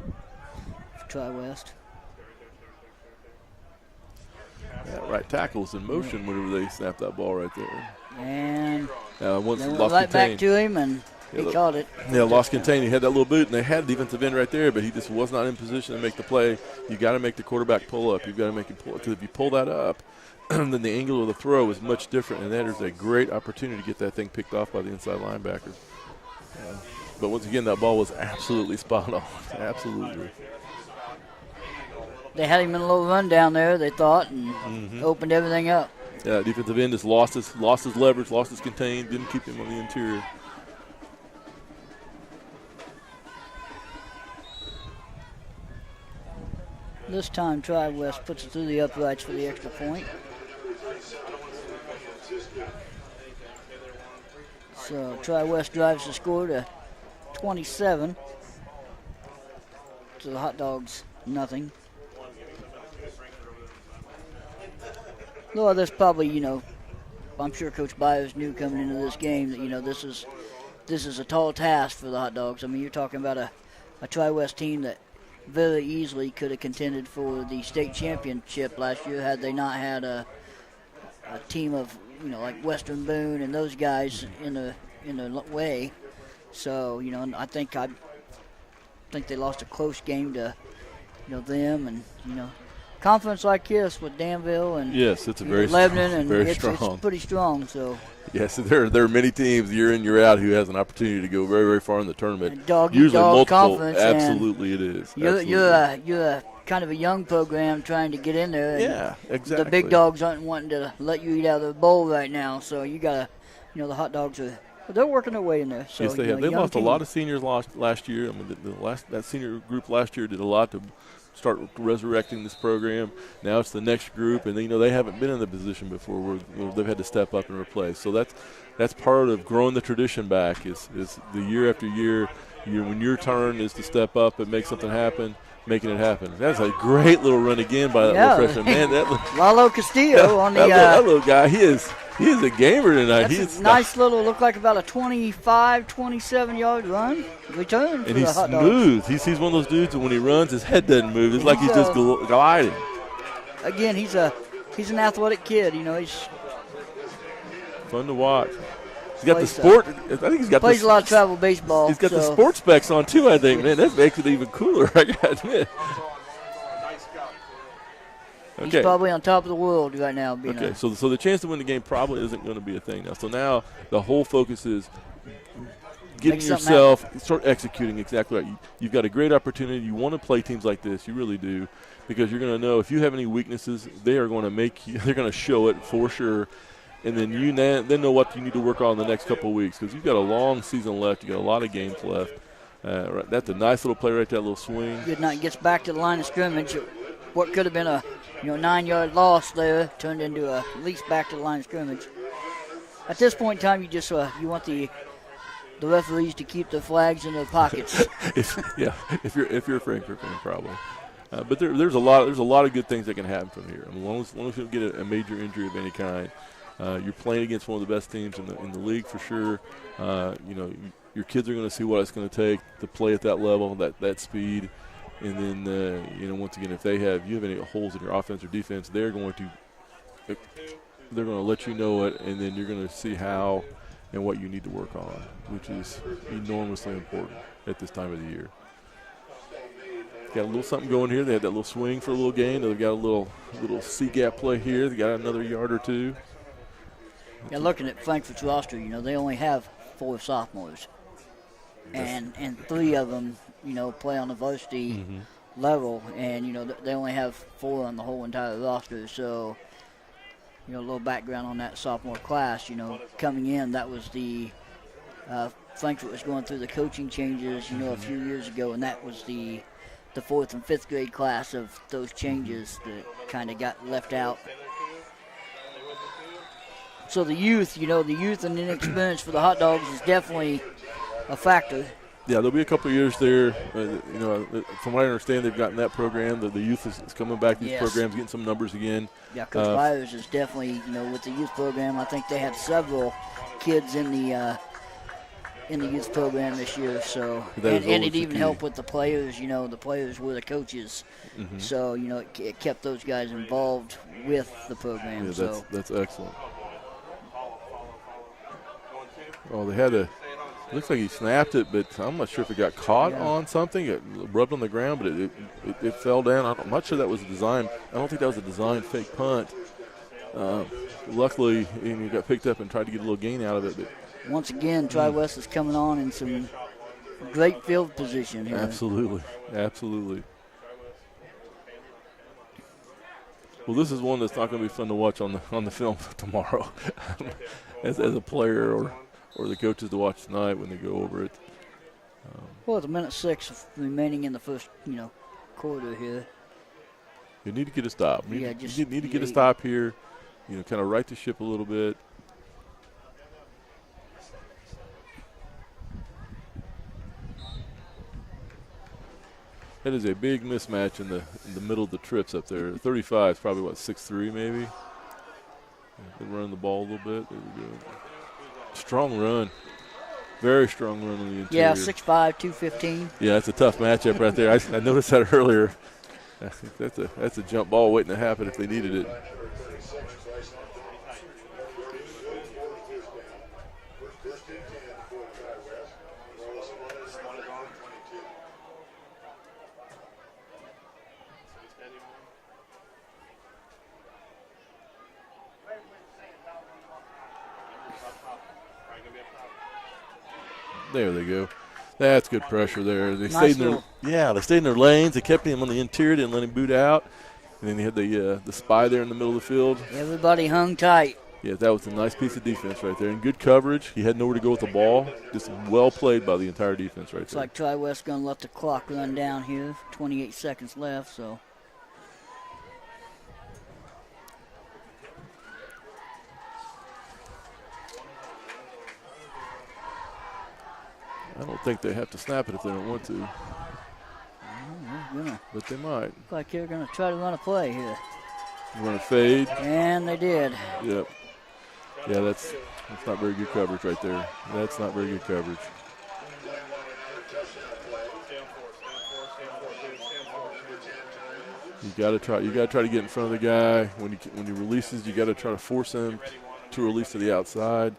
B: for Tri-West.
A: That right tackle was in motion whenever they snapped that ball right there.
B: And
A: once
B: they went
A: lost
B: right
A: contained.
B: back to him, and he caught it.
A: Yeah, lost contained. He had that little boot, and they had the defensive end right there, but he just was not in position to make the play. You got to make the quarterback pull up. You've got to make him pull up, because if you pull that up, then the angle of the throw is much different, and that is a great opportunity to get that thing picked off by the inside linebacker. But once again, that ball was absolutely spot on. Absolutely.
B: They had him in a little run down there, they thought, and opened everything up.
A: Yeah, defensive end just lost his leverage, lost his contain, didn't keep him on the interior.
B: This time, Tri-West puts it through the uprights for the extra point. So Tri-West drives the score to 27. To the Hot Dogs, nothing. Though there's probably, I'm sure Coach Byers knew coming into this game that, this is a tall task for the Hot Dogs. I mean, you're talking about a Tri-West team that very easily could have contended for the state championship last year had they not had a team of, like Western Boone and those guys in the way. So, I think they lost a close game to, them and, conference like this with Danville and
A: yes, it's a very
B: Lebanon
A: strong,
B: and
A: very
B: it's pretty strong. So
A: yes, there are many teams year in year out who has an opportunity to go very, very far in the tournament.
B: Usually multiple conference.
A: Absolutely, it is.
B: You're a kind of a young program trying to get in there.
A: Yeah, exactly.
B: The big dogs aren't wanting to let you eat out of the bowl right now, so you gotta, the Hot Dogs they're working their way in there. So,
A: yes, they have. They lost
B: team.
A: A lot of seniors last year. I mean, that senior group last year did a lot to start resurrecting this program. Now it's the next group, and they haven't been in the position before where they've had to step up and replace. So that's part of growing the tradition back. Is the year after year, when your turn is to step up and make something happen, making it happen. That's a great little run again by that little freshman man.
B: Lalo Castillo on the
A: that little guy. He is a gamer tonight.
B: That's a nice little, look like about a 25, 27-yard run return.
A: And he's smooth. He's one of those dudes that when he runs, his head doesn't move. It's like he's just gliding.
B: Again, he's an athletic kid. He's
A: fun to watch. He's got the sport. I think he's got
B: plays a lot of travel baseball.
A: He's got the sports specs on too. I think, man, that makes it even cooler. I got to admit.
B: He's probably on top of the world right now.
A: Okay, so the chance to win the game probably isn't going to be a thing now. So now the whole focus is getting yourself, start executing exactly right. You've got a great opportunity. You want to play teams like this. You really do, because you're going to know if you have any weaknesses, they are going to they're going to show it for sure. And then you then know what you need to work on the next couple of weeks, because you've got a long season left. You've got a lot of games left. That's a nice little play right there, little swing.
B: Good night. Gets back to the line of scrimmage. What could have been a 9-yard loss there turned into at least back to the line of scrimmage. At this point in time, you just you want the the referees to keep their flags in their pockets.
A: if you're a Frankfort fan, probably. But there's a lot of good things that can happen from here. I mean, as long as you don't get a major injury of any kind, you're playing against one of the best teams in the league for sure. Your kids are going to see what it's going to take to play at that level, that speed, and then once again, if you have any holes in your offense or defense, they're going to let you know it, and then you're going to see how and what you need to work on, which is enormously important at this time of the year. Got a little something going here. They had that little swing for a little gain. They've got a little C-gap play here. They got another yard or two.
B: Yeah, looking at Frankfort's roster, they only have 4 sophomores. And 3 of them, play on the varsity level. And, they only have 4 on the whole entire roster. So, a little background on that sophomore class. Coming in, that was Frankfort was going through the coaching changes, a few years ago. And that was the 4th and 5th grade class of those changes that kind of got left out. So the youth, and inexperience for the Hot Dogs is definitely a factor.
A: Yeah, there'll be a couple of years there. From what I understand, they've gotten that program. The youth is coming back. These programs getting some numbers again.
B: Yeah, Coach Byers is definitely, with the youth program. I think they had several kids in the youth program this year. So and it even helped with the players. The players were the coaches. So it kept those guys involved with the program.
A: Yeah, that's excellent. Oh, they had looks like he snapped it, but I'm not sure if it got caught on something. It rubbed on the ground, but it fell down. I'm not sure that was a design. I don't think that was a designed fake punt. Luckily, he got picked up and tried to get a little gain out of it. But
B: once again, Tri-West is coming on in some great field position here.
A: Absolutely. Well, this is one that's not going to be fun to watch on the film tomorrow, as a player or the coaches to watch tonight when they go over it.
B: Well, it's a minute 6 remaining in the first, quarter here.
A: You need to get a stop. You need to get a stop here. Kind of right the ship a little bit. That is a big mismatch in the middle of the trips up there. 35 is probably 6'3" maybe. Been running the ball a little bit. There we go. Strong run. Very strong run on the interior.
B: Yeah, 6'5", 215.
A: Yeah, that's a tough matchup right there. I noticed that earlier. I think that's a jump ball waiting to happen if they needed it. There they go. That's good pressure there. They stayed in their lanes. They kept him on the interior, didn't let him boot out. And then they had the spy there in the middle of the field.
B: Everybody hung tight.
A: Yeah, that was a nice piece of defense right there. And good coverage. He had nowhere to go with the ball. Just well played by the entire defense right there.
B: It's like Tri-West going to let the clock run down here. 28 seconds left, so.
A: I don't think they have to snap it if they don't want to. But they might.
B: Looks like they're going to try to run a play here.
A: Run a fade.
B: And they did.
A: Yep. Yeah, that's not very good coverage right there. That's not very good coverage. You got to try to get in front of the guy. When he releases, you got to try to force him to release to the outside.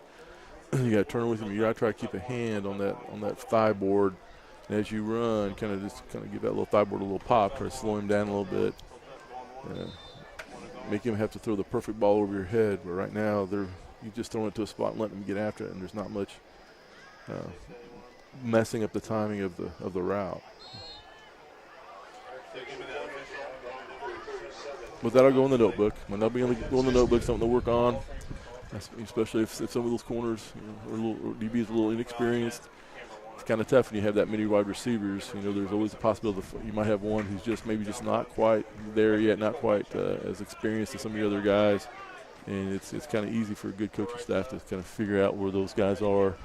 A: You got to turn with him. You got to try to keep a hand on that thigh board. And as you run, kind of give that little thigh board a little pop. Try to slow him down a little bit. Make him have to throw the perfect ball over your head. But right now, you just throw it to a spot and let him get after it, and there's not much messing up the timing of the route. But that'll go in the notebook. When that'll go in the notebook, something to work on. Especially if some of those corners or DBs a little inexperienced. It's kind of tough when you have that many wide receivers. There's always a possibility you might have one who's just not quite there yet, not quite as experienced as some of the other guys. And it's kind of easy for a good coaching staff to kind of figure out where those guys are.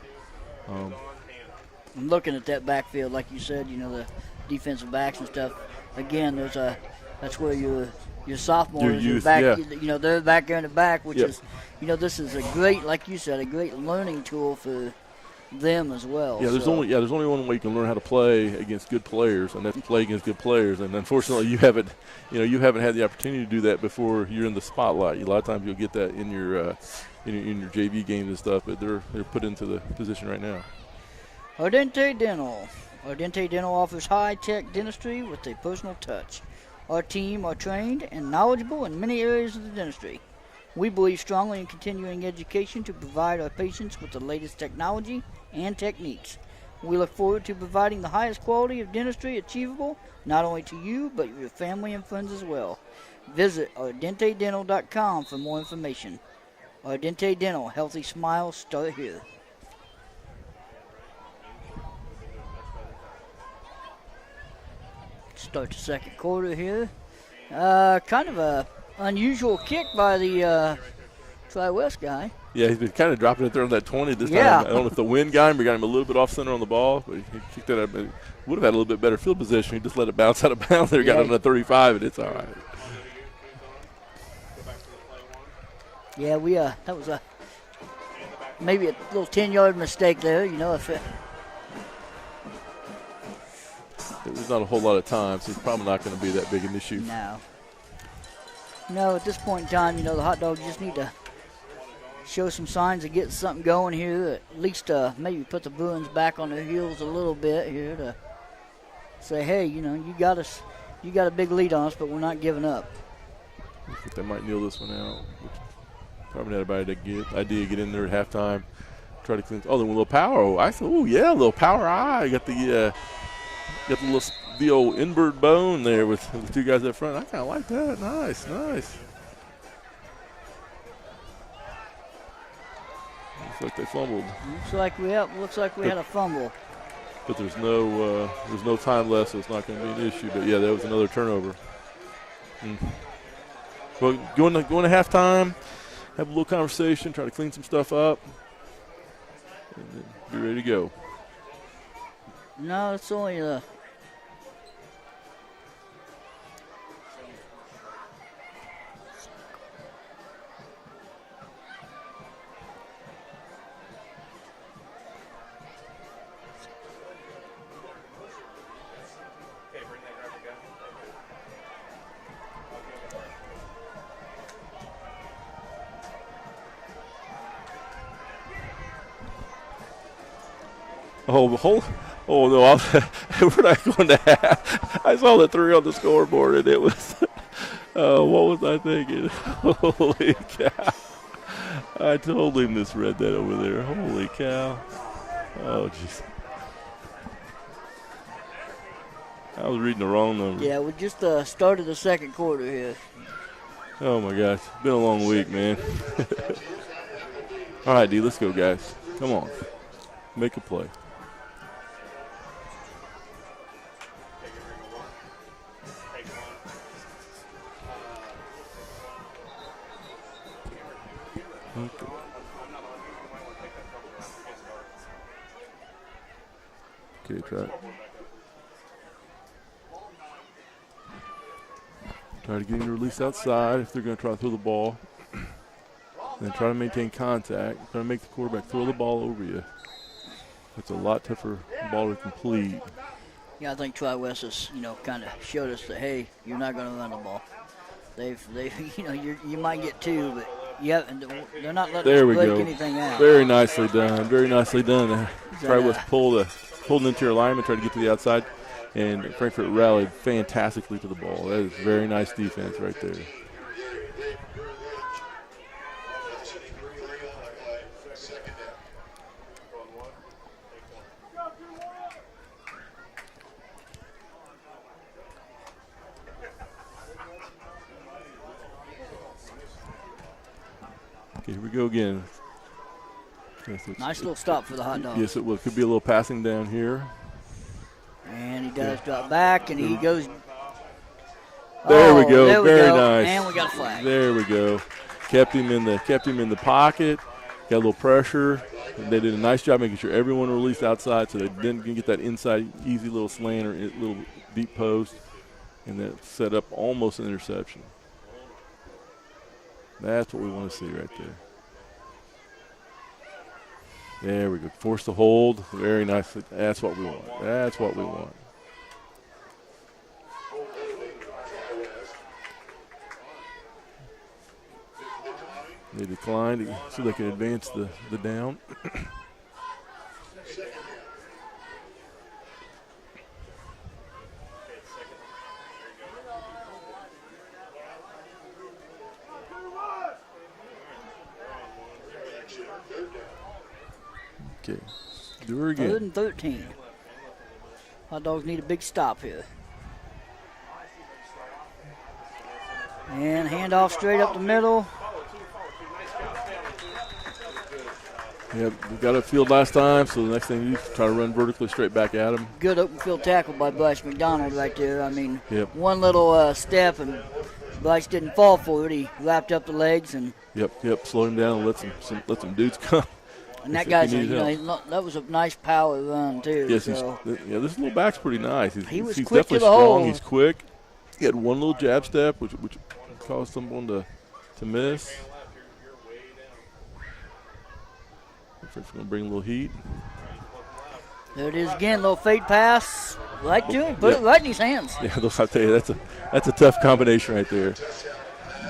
B: looking at that backfield, like you said, the defensive backs and stuff. Again, that's where your sophomores,
A: Your youth,
B: back,
A: yeah.
B: they're back there in the back, which
A: Yep.
B: is, this is a great, like you said, a great learning tool for them as well.
A: Yeah, there's only one way you can learn how to play against good players, and that's play against good players. And unfortunately, you haven't had the opportunity to do that before you're in the spotlight. A lot of times you'll get that in your JV games and stuff, but they're put into the position right now.
B: Ardente Dental. Ardente Dental offers high-tech dentistry with a personal touch. Our team are trained and knowledgeable in many areas of the dentistry. We believe strongly in continuing education to provide our patients with the latest technology and techniques. We look forward to providing the highest quality of dentistry achievable not only to you, but your family and friends as well. Visit ardentedental.com for more information. Ardente Dental, healthy smiles start here. Start the second quarter here. Kind of a unusual kick by the Tri-West guy.
A: Yeah, he's been kind of dropping it there on that 20 this
B: Yeah.
A: time. I don't know if the wind got him or got him a little bit off center on the ball, but he kicked it up. Would have had a little bit better field position. He just let it bounce out of bounds there, got it on the 35, and it's all right.
B: Yeah, that was maybe a little 10-yard mistake there, if it.
A: There's not a whole lot of time, so it's probably not going to be that big an issue.
B: No, at this point in time, the Hot Dogs just need to show some signs of getting something going here. At least maybe put the Bruins back on their heels a little bit here to say, hey, you got a big lead on us, but we're not giving up.
A: I think they might kneel this one out. Probably not a bad idea to get in there at halftime. Try to clean. Oh, then a little power. Oh, yeah, a little power eye. Got the old inbird bone there with the two guys up front. I kind of like that. Nice. Looks like they fumbled.
B: Looks like we had a fumble.
A: But there's no time left, so it's not going to be an issue. But yeah, that was another turnover. Well, going to halftime, have a little conversation, try to clean some stuff up, and then be ready to go.
B: No, it's only
A: Oh no! We're not going to have. I saw the 3 on the scoreboard, and it was. What was I thinking? Holy cow! I totally misread that over there. Holy cow! Oh jeez. I was reading the wrong number.
B: Yeah, we just started the second quarter here.
A: Oh my gosh, it's been a long week, man. All right, D, let's go, guys. Come on, make a play. Okay, try to get him to release outside if they're going to try to throw the ball. Then try to maintain contact. Try to make the quarterback throw the ball over you. It's a lot tougher ball to complete.
B: Yeah, I think Tri-West has, kind of showed us that, hey, you're not going to run the ball. They've you might get 2, but they're not letting us break anything out.
A: Very nicely done. Very nicely done. Tri-West pulled an interior lineman, tried to get to the outside, and Frankfort rallied fantastically to the ball. That is very nice defense right there. Okay, here we go again.
B: Nice little stop for the Hot Dogs.
A: Yes, it will. Could be a little passing down here.
B: And he does drop back, and he goes.
A: There we go. Very nice.
B: And we got a flag.
A: There we go. Kept him in the pocket. Got a little pressure. they did a nice job making sure everyone released outside so they didn't get that inside easy little slant or little deep post, and that set up almost an interception. That's what we want to see right there. There we go. Force the hold. Very nice. That's what we want. That's what we want. They declined so they can advance the down. Okay, do her again.
B: 3rd and 13. Hot Dogs need a big stop here. And handoff straight up the middle.
A: Yeah, we got a field last time, so the next thing you try to run vertically straight back at him.
B: Good open field tackle by Bryce McDonald right there. I mean,
A: Yep.
B: one little step and Bryce didn't fall for it. He wrapped up the legs and.
A: Yep. Slow him down and let some dudes come.
B: And that guy's, that was a nice power run too.
A: Yes,
B: so.
A: this little back's pretty nice.
B: He was
A: he's
B: quick
A: definitely
B: to the
A: strong.
B: hole.
A: He's quick. He had one little jab step, which caused someone to miss. Frank's going to bring a little heat.
B: There it is again, little fade pass. Right to him, put it right in his hands.
A: Yeah, I'll tell you, that's a tough combination right there.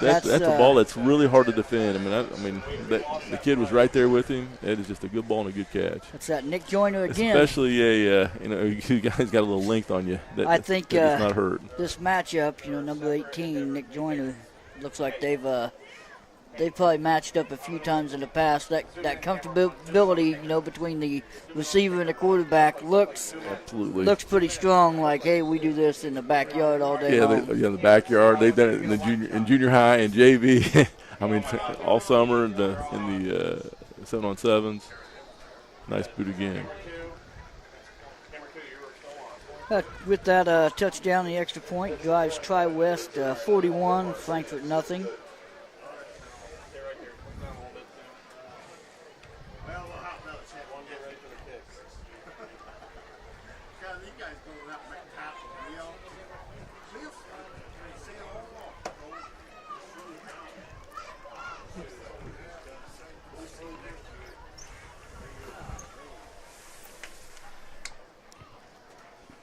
A: That's a ball that's really hard to defend. I mean, the kid was right there with him. That is just a good ball and a good catch.
B: That's that Nick Joyner again.
A: Especially you guys got a little length on you.
B: I think
A: that not hurt.
B: This matchup, number 18, Nick Joyner, looks like they've probably matched up a few times in the past. That comfortability, between the receiver and the quarterback looks pretty strong. Like, hey, we do this in the backyard all day long.
A: In the backyard. They've done it in junior high and JV. I mean, all summer in the 7-on-7s. Nice boot again.
B: With that touchdown, the extra point drives Tri-West 41, Frankfort nothing.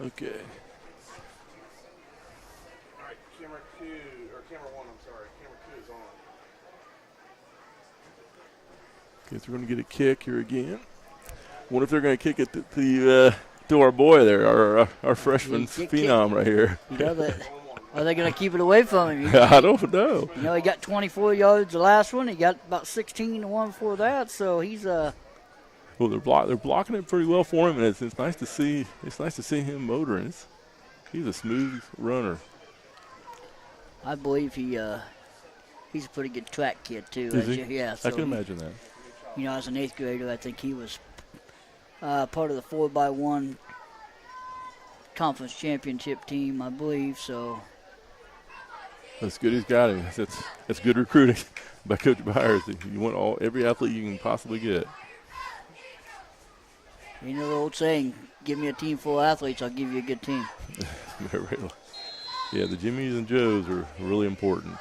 A: Okay.
C: All right, camera 1, I'm sorry. Camera 2 is on.
A: Okay, so we're going to get a kick here again. Wonder if they're going to kick it to our boy there, our freshman phenom right here.
B: Are they going to keep it away from him?
A: I don't know.
B: He got 24 yards the last one. He got about 16 the one before that. So he's
A: Well, they're blocking it pretty well for him, and it's nice to see. It's nice to see him motoring. He's a smooth runner.
B: I believe he's a pretty good track kid too.
A: Is he?
B: Yeah, so
A: I can imagine that.
B: As an 8th grader, I think he was part of the 4x1 conference championship team, I believe. So
A: that's good. He's got him. That's good recruiting by Coach Byers. You want every athlete you can possibly get.
B: The old saying, give me a team full of athletes, I'll give you a good team.
A: Yeah, the Jimmies and Joes are really important.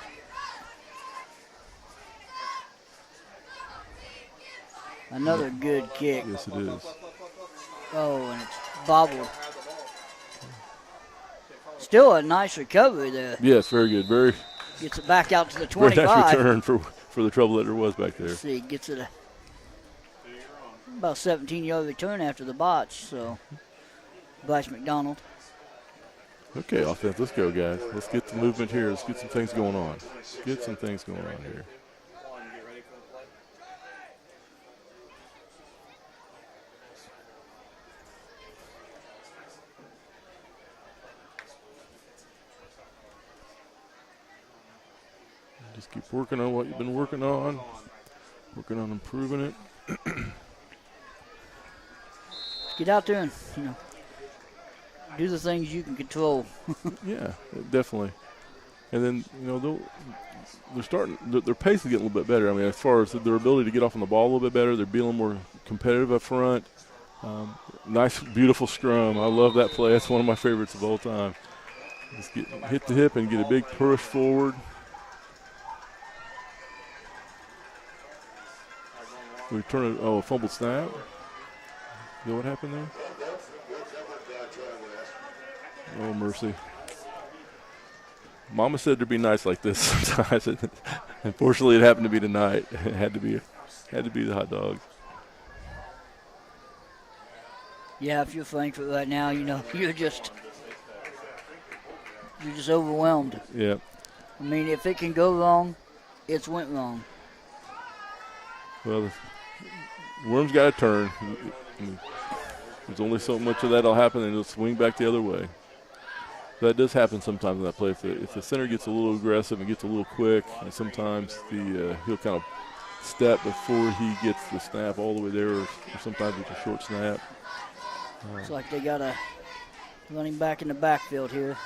B: Another good kick.
A: Yes, it is.
B: Oh, and it's bobbled. Still a nice recovery there.
A: Yes, very good.
B: Gets it back out to the 25.
A: Very nice return for the trouble that there was back there.
B: Let's see, gets it about 17-yard return after the botch. So, Bryce McDonald.
A: Okay, offense. Let's go, guys. Let's get the movement here. Let's get some things going on. Here. Just keep working on what you've been working on improving it.
B: Get out there and, do the things you can control.
A: Yeah, definitely. And then, their pace is getting a little bit better. I mean, as far as their ability to get off on the ball a little bit better, they're being a little more competitive up front. Nice, beautiful scrum. I love that play. That's one of my favorites of all time. Just hit the hip and get a big push forward. We turn it. Oh, a fumbled snap. You know what happened there? Oh, mercy. Mama said to be nice like this sometimes. Unfortunately, it happened to be tonight. It had to be the hot dog.
B: Yeah, if you're Frankfort right now, you're just overwhelmed.
A: Yeah.
B: I mean, if it can go wrong, it's went wrong.
A: Well, the worm's got to turn. There's only so much of that'll happen, and it'll swing back the other way. That does happen sometimes in that play. If the center gets a little aggressive and gets a little quick, and sometimes he'll kind of step before he gets the snap all the way there, or sometimes it's a short snap.
B: Looks like they got a running back in the backfield here.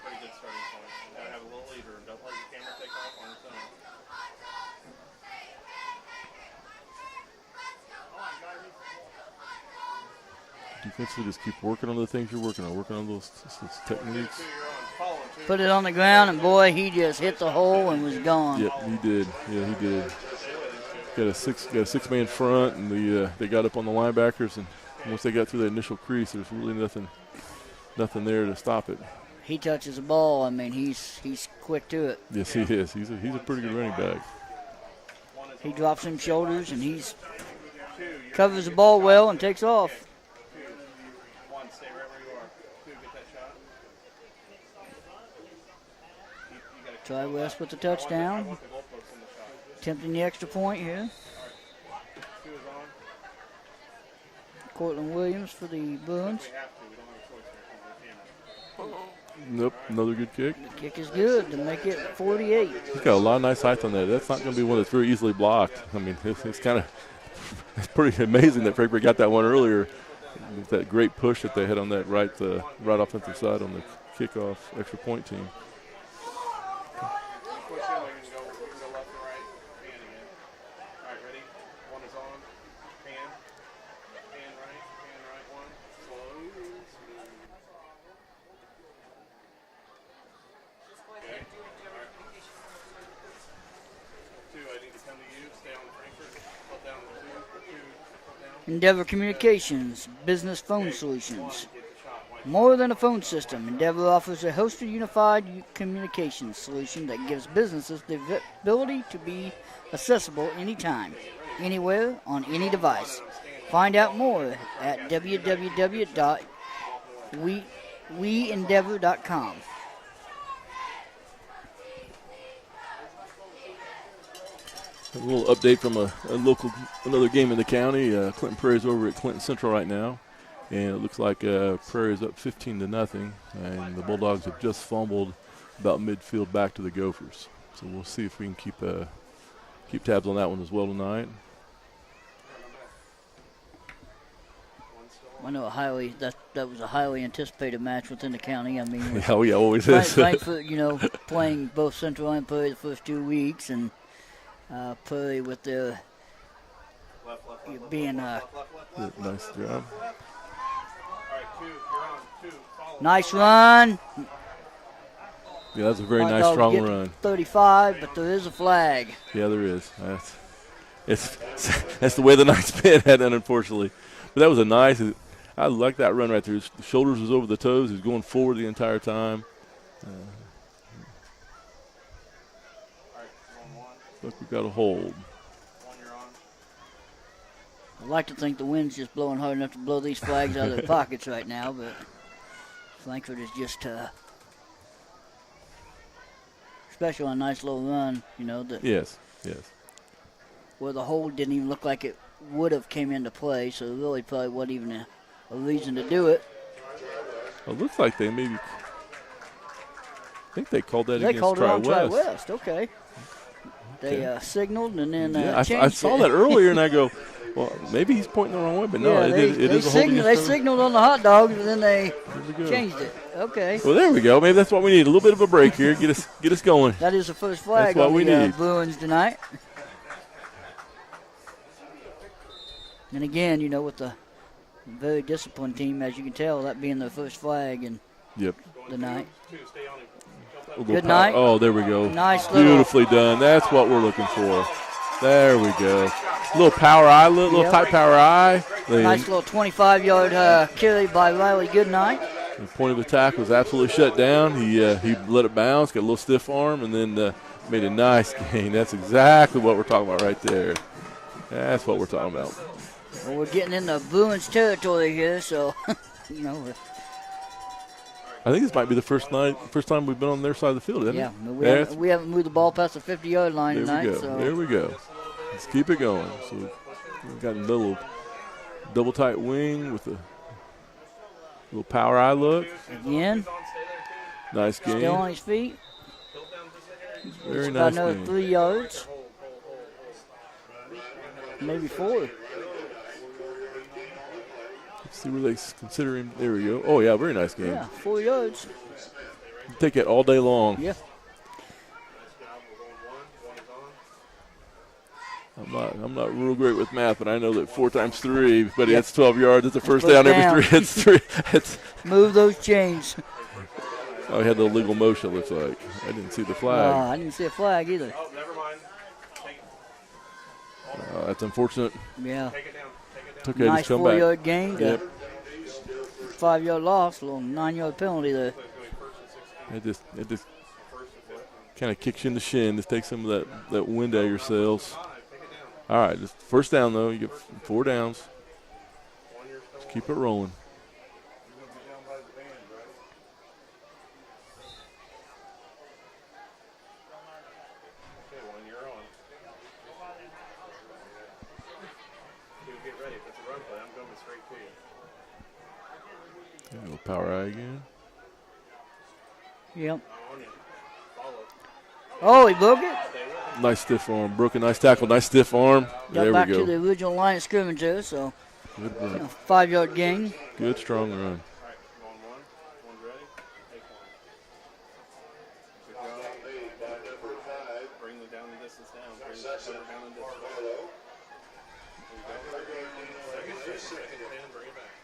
C: Pretty good starting point. Gotta have a little leader. Don't let your camera take off on its own.
A: Defensively, just keep working on the things you're working on those techniques.
B: Put it on the ground, and boy, he just hit the hole and was gone.
A: Yeah, he did. Got a six-man front, and they got up on the linebackers, and once they got through the initial crease, there's really nothing there to stop it.
B: He touches the ball. I mean, he's quick to it.
A: Yes, he is. He's a pretty good running back.
B: He drops them shoulders, and he's covers the ball well and takes off.
C: Stay right where you are. Two, get that shot.
B: Tri-West with the touchdown. Attempting the extra point here.
C: Two is on.
B: Cortland Williams for the Bruins.
A: Nope, another good kick.
B: The kick is good to make it 48.
A: He's got a lot of nice height on that. That's not going to be one that's very easily blocked. I mean, it's kind of it's pretty amazing that Frankfort got that one earlier with that great push that they had on that right offensive side on the kickoff extra point team.
C: Push in, we can go left and right. Pan again. All right, ready? One is on. Pan. Pan right, one. Slow, smooth. Okay. All right. Two, I need to come to you. Stay on the Frankfort. Put down the two. Put down.
B: Endeavor Communications, Business Phone Solutions. More than a phone system, Endeavor offers a hosted unified communications solution that gives businesses the ability to be accessible anytime, anywhere, on any device. Find out more at www.weendeavor.com.
A: A little update from another game in the county. Clinton Prairie's over at Clinton Central right now, and it looks like Prairie's up 15-0, and the Bulldogs have just fumbled about midfield back to the Gophers. So we'll see if we can keep tabs on that one as well tonight.
B: I know that was a highly anticipated match within the county. I mean,
A: always is.
B: Frankfort, playing both Central and Prairie the first 2 weeks, and Prairie with their being
A: nice job.
B: Nice run.
A: Yeah, that's a very
B: Hot
A: nice,
B: dog
A: strong
B: get
A: run.
B: 35, but there is a flag.
A: Yeah, there is. That's the way the night's been, unfortunately. But that was I like that run right there. His shoulders was over the toes. He was going forward the entire time. Look, we got a hold.
B: I'd like to think the wind's just blowing hard enough to blow these flags out of their pockets right now, but Frankfort is just special on a nice little run,
A: Yes.
B: Where the hold didn't even look like it would have came into play, so really probably wasn't even a reason to do it.
A: Well, it looks like they maybe. I think they called that
B: They
A: against
B: called it on
A: Tri-West.
B: Tri-West, okay. They signaled and then changed
A: I saw that earlier, and I go, well, maybe he's pointing the wrong way, but no,
B: yeah,
A: it is a hold against
B: They
A: Tri-West.
B: signaled on the hot dogs, and then they changed it. Okay.
A: Well, there we go. Maybe that's what we need. A little bit of a break here. Get us going.
B: That is the first flag
A: That's what
B: on
A: we
B: the
A: need.
B: Bruins tonight. And again, you know, with the very disciplined team, as you can tell, that being their first flag in
A: Yep.
B: the night.
A: A little
B: Good night.
A: Oh, there we go.
B: Nice little.
A: Beautifully done. That's what we're looking for. There we go. Little power eye, little
B: Yep.
A: tight power eye.
B: Nice little 25-yard carry by Riley Goodnight.
A: The point of attack was absolutely shut down. He let it bounce, got a little stiff arm, and then made a nice gain. That's exactly what we're talking about right there. That's what we're talking about.
B: Well, we're getting into Bruins territory here, so, you know.
A: I think this might be the first time we've been on their side of the field, isn't
B: Yeah,
A: it?
B: we haven't moved the ball past the 50-yard line
A: There
B: tonight.
A: we go.
B: So.
A: There we go. Let's keep it going. So we've got a little double tight wing with a little power eye look.
B: Again.
A: Nice game.
B: Still on his feet.
A: Very
B: It's
A: nice
B: about another
A: game.
B: 3 yards. Maybe 4.
A: Let's see where they consider him. There we go. Oh, yeah, very nice game.
B: Yeah, 4 yards.
A: Take it all day long.
B: Yeah.
A: I'm not real great with math, but I know that 4 times 3, but
B: Yep.
A: it's 12 yards. It's a first
B: first
A: down
B: down.
A: every 3. It's 3.
B: Move those chains.
A: Oh, he had the illegal motion, it looks like. I didn't see the flag.
B: I didn't see a flag either.
C: Oh, never mind.
A: That's unfortunate.
B: Yeah.
C: Take it down. Take it down.
A: It's okay.
B: Nice
A: Just come back.
B: 4-yard gain. to
A: Yep.
B: 5-yard loss. A little 9-yard penalty there.
A: It just kind of kicks you in the shin. Just take some of that wind out of your sails. All right, just first down, though. You get 4 downs. Just keep it rolling.
C: Okay, when you're on. Get ready. If it's a run play, I'm going straight to you.
A: A little power eye again.
B: Yep.
C: I'm on you. Follow.
B: Oh, he broke it.
A: Nice stiff arm. Broke a nice tackle. Nice stiff arm.
B: Got
A: There
B: back
A: we
B: to
A: go.
B: the original line of scrimmage there, so
A: Good run.
B: 5-yard gain.
A: Good, strong run.
C: All right, go on one. One's ready. Take one. Good job. Bring them down the distance down. Bring the center down the distance. There you go. Second pin, bring it back.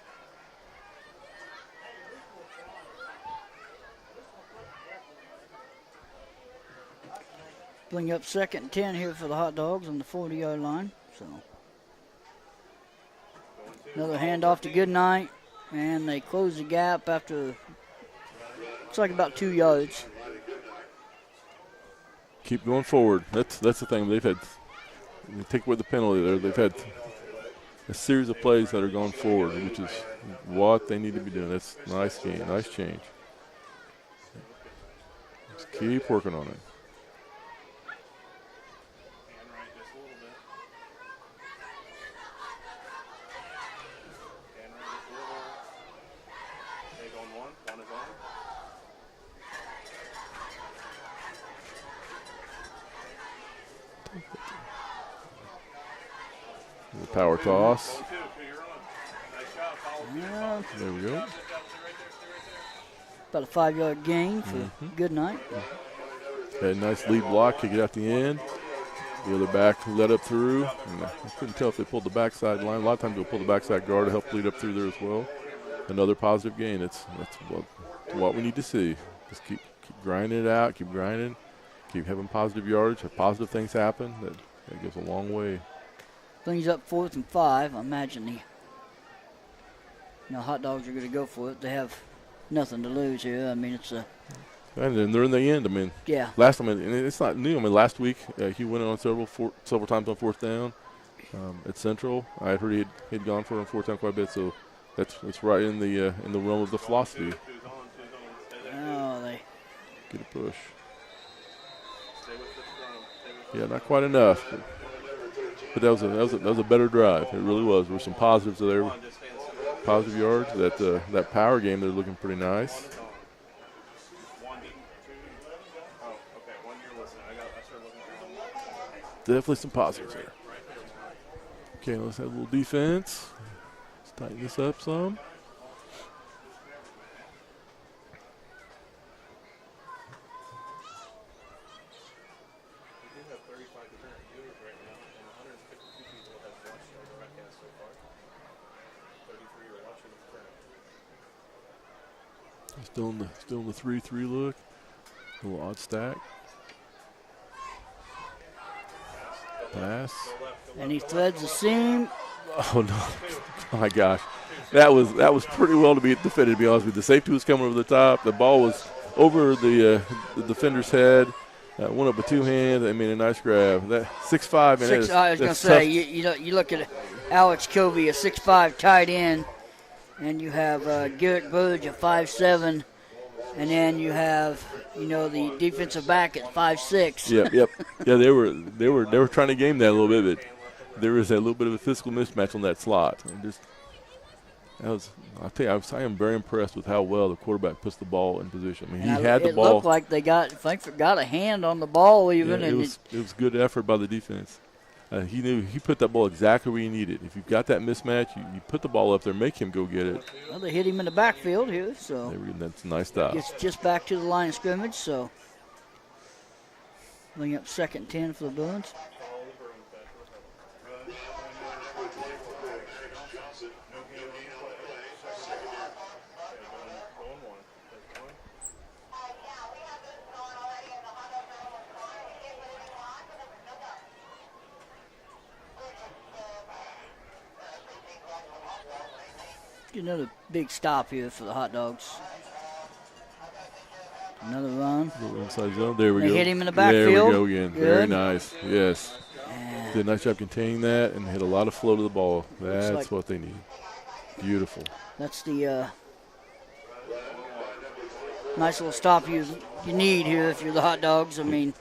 B: Bring up 2nd and 10 here for the Hot Dogs on the 40-yard line. So another handoff to Goodnight, and they close the gap after looks like about 2 yards.
A: Keep going forward. That's the thing. They take away the penalty there. They've had a series of plays that are going forward, which is what they need to be doing. That's nice game, nice change. Just keep working on it.
C: Hand right just a little bit. Hand right just a little. Okay, going one. One is on.
A: The power toss.
C: Two, you're on. Nice job. Follow.
B: Yeah,
A: There we go.
C: Stay right there. Stay right there.
B: about a 5-yard gain for Goodnight.
A: Had a nice lead block, kick it out the end. The other back led up through. And I couldn't tell if they pulled the backside line. A lot of times they'll pull the backside guard to help lead up through there as well. Another positive gain. That's what we need to see. Just keep grinding it out, keep grinding, keep having positive yardage, have positive things happen. That goes a long way.
B: Brings up 4th and 5. I imagine the Hot Dogs are going to go for it. They have nothing to lose here. I mean, it's a
A: And then they're in the end. I mean,
B: yeah.
A: last time, and it's not new. I mean, last week he went on several times on 4th down at Central. I had heard he'd gone for it on 4th down quite a bit. So that's right in the realm of the philosophy.
C: Two's on. Stay there.
B: Oh, they
A: Get a push.
C: Stay with the drum. Stay with
A: Yeah, not quite enough. But that was a better drive. It really was. There were some positives there.
C: the just stand center.
A: Positive yards. That power game, they're looking pretty nice.
C: One, two. Oh, okay. One you're listening. I started looking for one.
A: Definitely some positives there. Okay, let's have a little defense. Let's tighten this up some.
C: We do have 35 different viewers right now, and 152 people have watched our broadcast so far.
A: Still in the 3-3 look. A little odd stack. Pass.
B: And he threads the seam.
A: Oh no! My gosh, that was pretty well to be defended. To be honest with you, the safety was coming over the top. The ball was over the defender's head. Went up with two hands. I mean, a nice grab. That 6'5". And
B: I was going to say, you look at Alex Covey, a 6'5" tight end, and you have Garrett Burge at 5'7", and then you have the defensive back at 5'6".
A: Yep. Yeah, they were trying to game that a little bit, but there was a little bit of a physical mismatch on that slot. I am very impressed with how well the quarterback puts the ball in position. I mean, he had the ball.
B: It looked like Frankfort got a hand on the ball even.
A: Yeah, it was good effort by the defense. He knew he put that ball exactly where he needed. If you've got that mismatch, you put the ball up there, make him go get it.
B: Well, they hit him in the backfield here, so
A: that's a nice stop.
B: Gets just back to the line of scrimmage, so bring up 2nd and 10 for the Bruins. Another big stop here for the Hot Dogs. Another run.
A: Inside zone. There we go.
B: They hit him in the backfield.
A: There we go again.
B: Good.
A: Very nice. Yes. Did a nice job containing that and hit a lot of flow to the ball. That's what they need. Beautiful.
B: That's the nice little stop you need here if you're the Hot Dogs. I mean,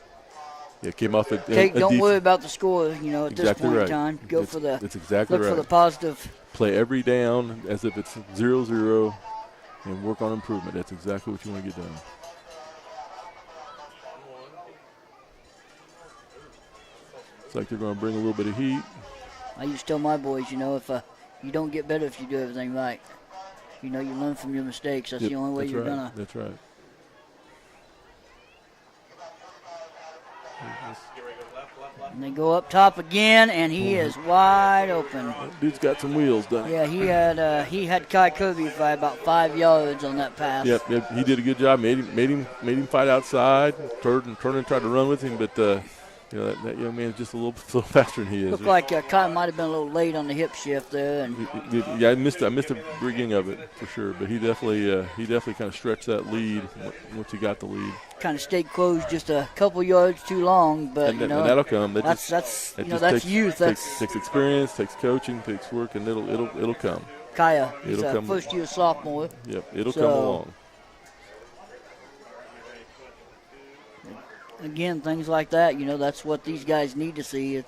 A: it came off at
B: don't worry about the score. At this point in time,
A: That's exactly
B: look for the positive.
A: Play every down as if it's 0-0 and work on improvement. That's exactly what you want to get done. It's like they're going to bring a little bit of heat.
B: I used to tell my boys, if you don't get better if you do everything right. You learn from your mistakes. That's the only way you're going to.
A: That's right.
B: And they go up top again, and he is wide open.
A: That dude's got some wheels, doesn't he?
B: Yeah, he had Kai Kirby by about 5 yards on that pass.
A: Yep, he did a good job. Made him fight outside. Turned and tried to run with him, but that young man is just a little faster than he is.
B: Looked like Kai might have been a little late on the hip shift there. And
A: I missed the beginning of it for sure, but he definitely kind of stretched that lead once he got the lead.
B: Kind of stayed closed just a couple yards too long, but
A: and that'll come.
B: That's youth.
A: Takes experience, takes coaching, takes work, and it'll come.
B: Kaya, he's a first-year sophomore.
A: Yep, it'll come along.
B: Again, things like that, that's what these guys need to see.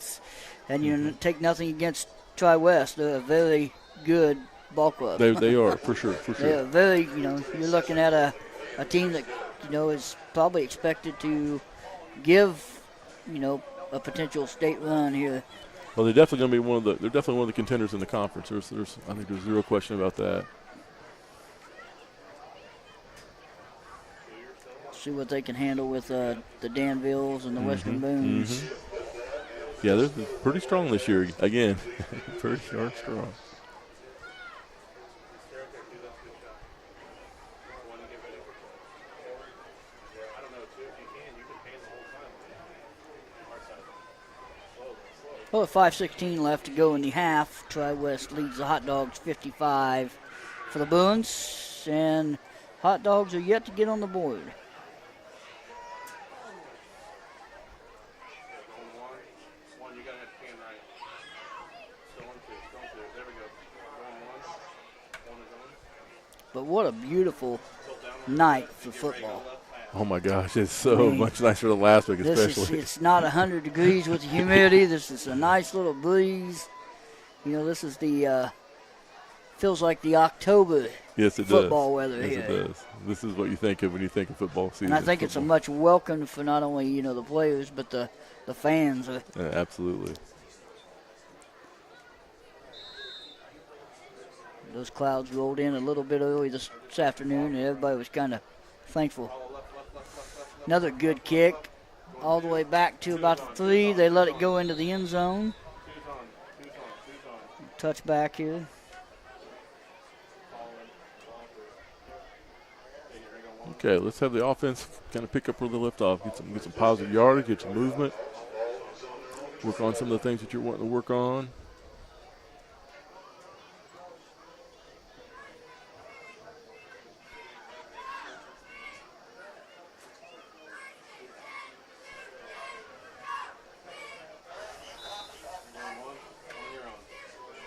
B: Take nothing against Tri-West. They're a very good ball club.
A: They are, for sure.
B: They're very, you're looking at a team that, is probably expected to give, a potential state run here.
A: Well, they're definitely going to be one of the contenders in the conference. I think there's zero question about that.
B: See what they can handle with the Danvilles and the Western Boons.
A: Mm-hmm. Yeah, they're pretty strong this year. Again, pretty strong.
B: Well, with 5:16 left to go in the half, Tri-West leads the Hot Dogs 55 for the Boons, and Hot Dogs are yet to get on the board. But what a beautiful night for football.
A: Oh, my gosh, it's so much nicer than last week, especially.
B: It's not 100 degrees with the humidity. This is a nice little breeze. This is feels like the October football weather here.
A: Yes, it does. This is what you think of when you think of football season.
B: And I think it's a much welcome for not only, the players, but the fans.
A: Yeah, absolutely.
B: Those clouds rolled in a little bit early this afternoon, and everybody was kind of thankful. Another good kick all the way back to about 3. They let it go into the end zone. Touchback here.
A: Okay, let's have the offense kind of pick up where they left off. Get some positive yardage, get some movement. Work on some of the things that you're wanting to work on.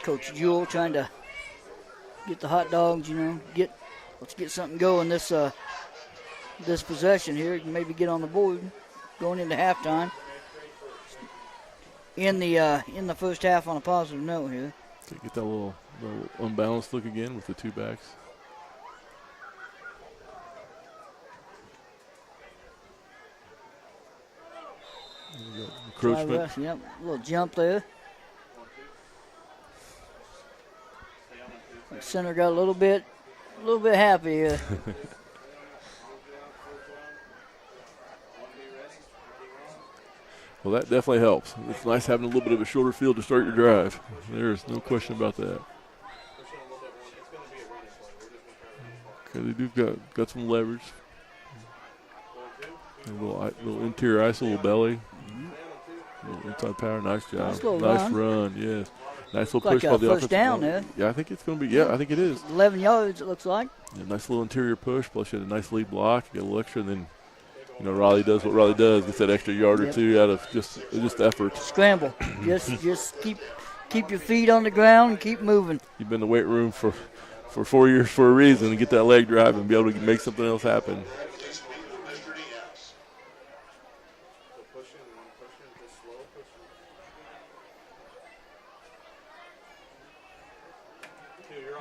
B: Coach Jewell trying to get the hot dogs, let's get something going this this possession here. Maybe get on the board going into halftime. In the first half on a positive note here.
A: Get that little unbalanced look again with the two backs. Encroachment.
B: Yep, a little jump there. Center got a little bit happy here.
A: Well, that definitely helps. It's nice having a little bit of a shorter field to start your drive. There's no question about that. Okay, they do got some leverage. A little interior ice, a little belly. A little inside power, nice job. Nice run, yes. Nice little push by the
B: first down there.
A: Yeah, I think it's going to be, I think it is.
B: 11 yards, it looks like.
A: Yeah, nice little interior push, plus you had a nice lead block, you got a little extra, and then Raleigh does what Raleigh does, gets that extra yard or two out of just effort.
B: Scramble. just keep your feet on the ground and keep moving.
A: You've been in the weight room for 4 years for a reason, to get that leg drive and be able to make something else happen.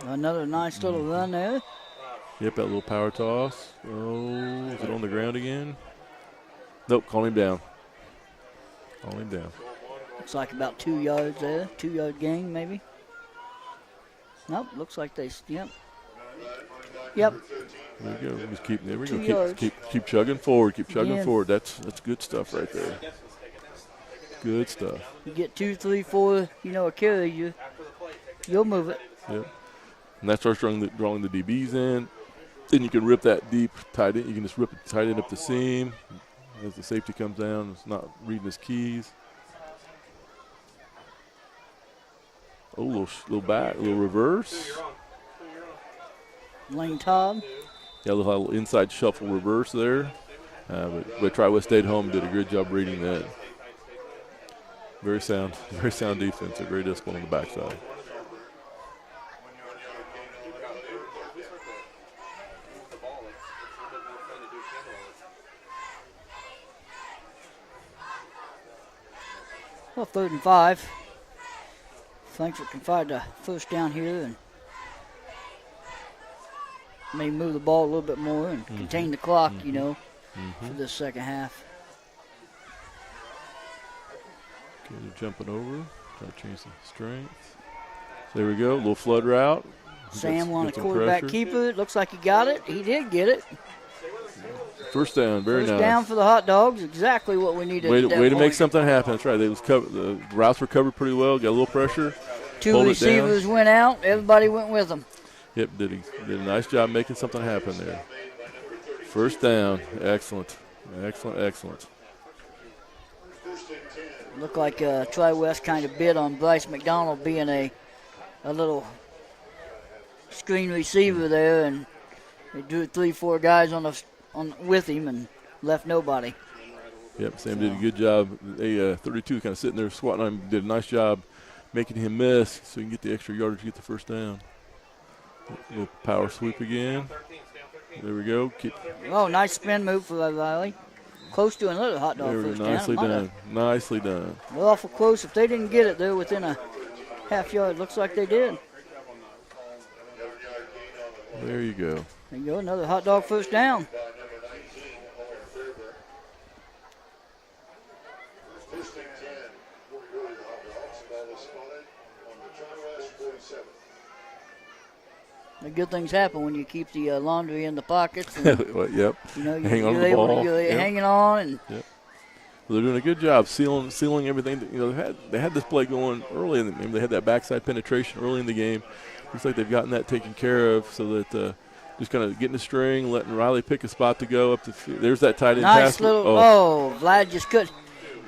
B: Another nice little run there.
A: Yep, that little power toss. Oh, is it on the ground again? Nope, call him down. Call him down.
B: Looks like about 2 yards there. 2 yard gain, maybe. Nope, looks like they, yep.
A: There we go. Just keep chugging forward. Keep chugging forward. That's good stuff right there. Good stuff.
B: You get 2, 3, 4, a carry, you'll move it.
A: Yep. And that starts drawing the DBs in. Then you can rip that deep tight end. You can just rip it tight end up the seam. As the safety comes down, it's not reading his keys. Oh, little back, a little reverse.
B: Lane Todd.
A: Yeah, a little inside shuffle reverse there. But Tri-West stayed home and did a good job reading that. Very sound defense. Very disciplined on the backside.
B: Well, 3rd and 5. Frankfort can find a first down here and maybe move the ball a little bit more and contain the clock, for this second half.
A: Okay, they're jumping over. Try to change the strength. There we go. A little flood route.
B: Sam on a quarterback keeper. It looks like he got it. He did get it.
A: First down, very nice.
B: First down for the hot dogs, exactly what we needed.
A: Way to make something happen. That's right. The routes were covered pretty well. Got a little pressure.
B: 2 receivers went out. Everybody went with them.
A: Yep, did a nice job making something happen there. First down, excellent.
B: Looked like Tri-West kind of bid on Bryce McDonald being a little screen receiver there, and they drew 3-4 guys with him and left nobody.
A: Yep, Sam did a good job. 32 kind of sitting there squatting on him, did a nice job making him miss so you can get the extra yardage to get the first down. A little power sweep again. There we go.
B: Nice spin move for Riley. Close to another hot dog first down.
A: Nicely done.
B: They're awful close. If they didn't get it, they're within a half yard. Looks like they did.
A: There you go.
B: There you go, another hot dog first down. The good things happen when you keep the laundry in the pockets. And,
A: well, yep.
B: Hang on to the ball. Hanging on. And
A: yep. Well, they're doing a good job sealing everything. They had this play going early, and they had that backside penetration early in the game. Looks like they've gotten that taken care of, so that just kind of getting the string, letting Riley pick a spot to go up the field. There's that tight end
B: Nice
A: pass.
B: little. Vlad just could.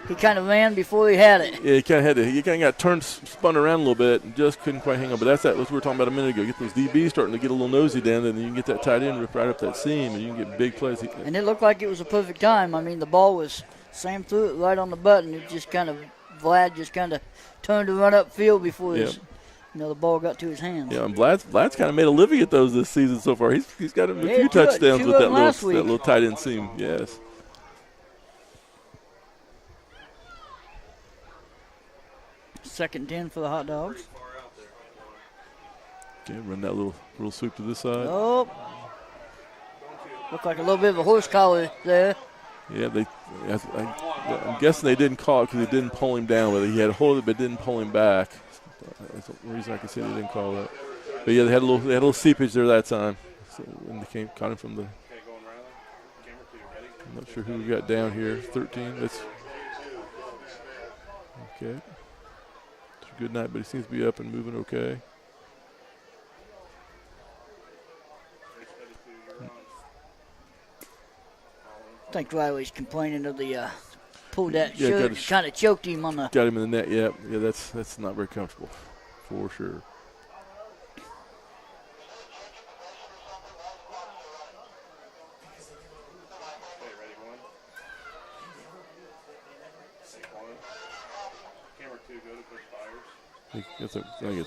B: He kind of ran before he had it.
A: Yeah, he kind of had to. He kind of got turned, spun around a little bit, and just couldn't quite hang on. But that's what we were talking about a minute ago. Get those DBs starting to get a little nosy down, and then you can get that tight end right up that seam, and you can get big plays.
B: And it looked like it was a perfect time. I mean, the ball was Sam threw it right on the button. It just kind of Vlad just kind of turned to run upfield before his, the ball got to his hands.
A: Yeah, and Vlad's kind of made a living at those this season so far. He's got a few touchdowns with that little tight end seam. Yes.
B: Second 10 for the Hot Dogs.
A: Okay, run that little sweep to this side.
B: Oh, looked like a little bit of a horse collar there.
A: Yeah, I'm guessing they didn't call it because they didn't pull him down with it. He had a hold of it, but didn't pull him back. That's the reason I can say they didn't call that. But yeah, they had a little seepage there that time. So when they caught him from the. I'm not sure who we got down here. 13. That's okay. It's a good night, but he seems to be up and moving okay.
B: I think Riley's complaining of the pulled that shirt, kind of choked him on the.
A: Got him in the net. Yeah. That's not very comfortable, for sure. I think that's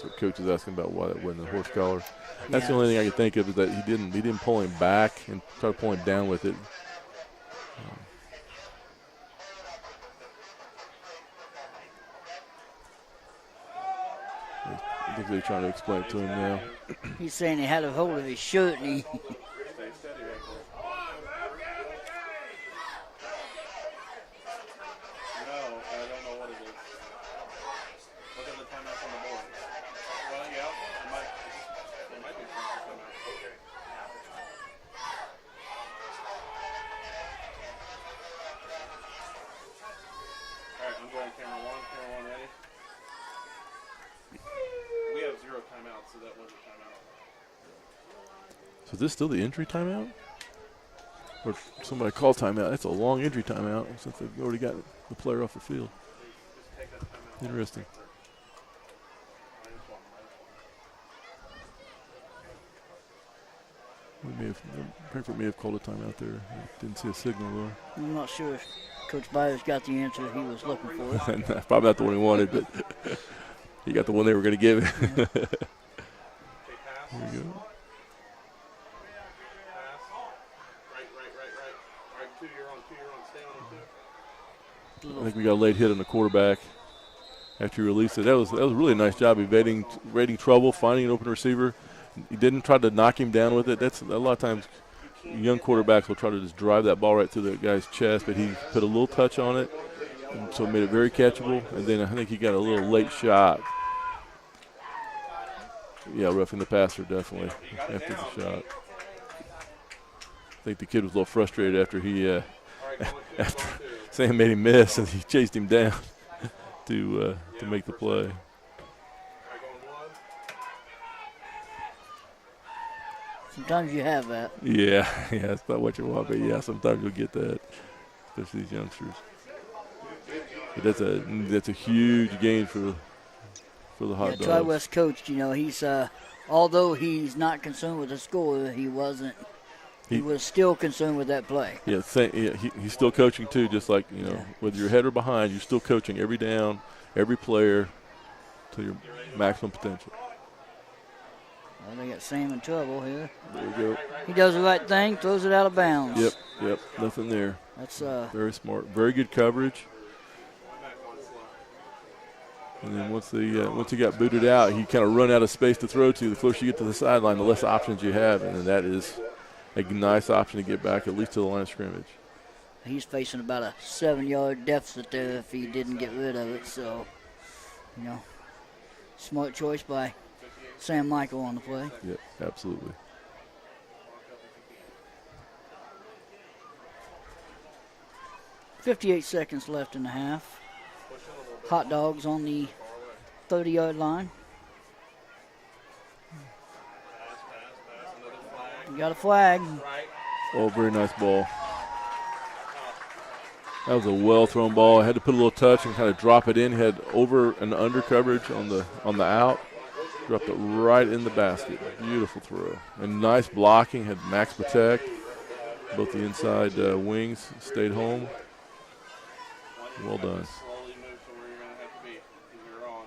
A: what Coach is asking about, why that wasn't a horse collar. That's the only thing I can think of, is that he didn't pull him back and try to pull him down with it. I think they're trying to explain it to him now.
B: He's saying he had a hold of his shirt and he.
A: So is this still the injury timeout? Or somebody called timeout? That's a long injury timeout since they've already got the player off the field. Interesting. Frankfort may have called a timeout there. I didn't see a signal though.
B: I'm not sure if Coach Byers got the answer he was looking for.
A: Probably not the one he wanted, but he got the one they were going to give him. There you go. I think we got a late hit on the quarterback after he released it. That was a really nice job evading trouble, finding an open receiver. He didn't try to knock him down with it. That's a lot of times young quarterbacks will try to just drive that ball right through the guy's chest, but he put a little touch on it, so it made it very catchable. And then I think he got a little late shot. Yeah, roughing the passer definitely after the shot. I think the kid was a little frustrated after after Sam made him miss, and he chased him down to make the play.
B: Sometimes you have that.
A: Yeah, that's not what you want, but yeah, sometimes you'll get that, especially these youngsters. But that's a huge gain for the Hot Dogs.
B: Tri-West coach, he's although he's not concerned with the score, he wasn't. He was still concerned with that play.
A: Yeah, he's still coaching too. Just like whether you're ahead or behind, you're still coaching every down, every player to your maximum potential.
B: Well, they got Sam in trouble here.
A: There you go.
B: He does the right thing, throws it out of bounds.
A: Yep, nothing there.
B: That's
A: very smart, very good coverage. And then once he got booted out, he kind of run out of space to throw to. The closer you get to the sideline, the less options you have, and that is a nice option to get back at least to the line of scrimmage.
B: He's facing about a 7-yard deficit there if he didn't get rid of it. So, smart choice by Sam Michael on the play.
A: Yep, absolutely.
B: .58 seconds left in the half. Hot Dogs on the 30-yard line. You got a flag.
C: Right.
A: Oh, very nice ball. That was a well-thrown ball. I had to put a little touch and kind of drop it in. Had over and under coverage on the out. Dropped it right in the basket. Beautiful throw. And nice blocking. Had max protect. Both the inside wings stayed home. Well done.
C: Slowly move to where you're going to have to be. You're on.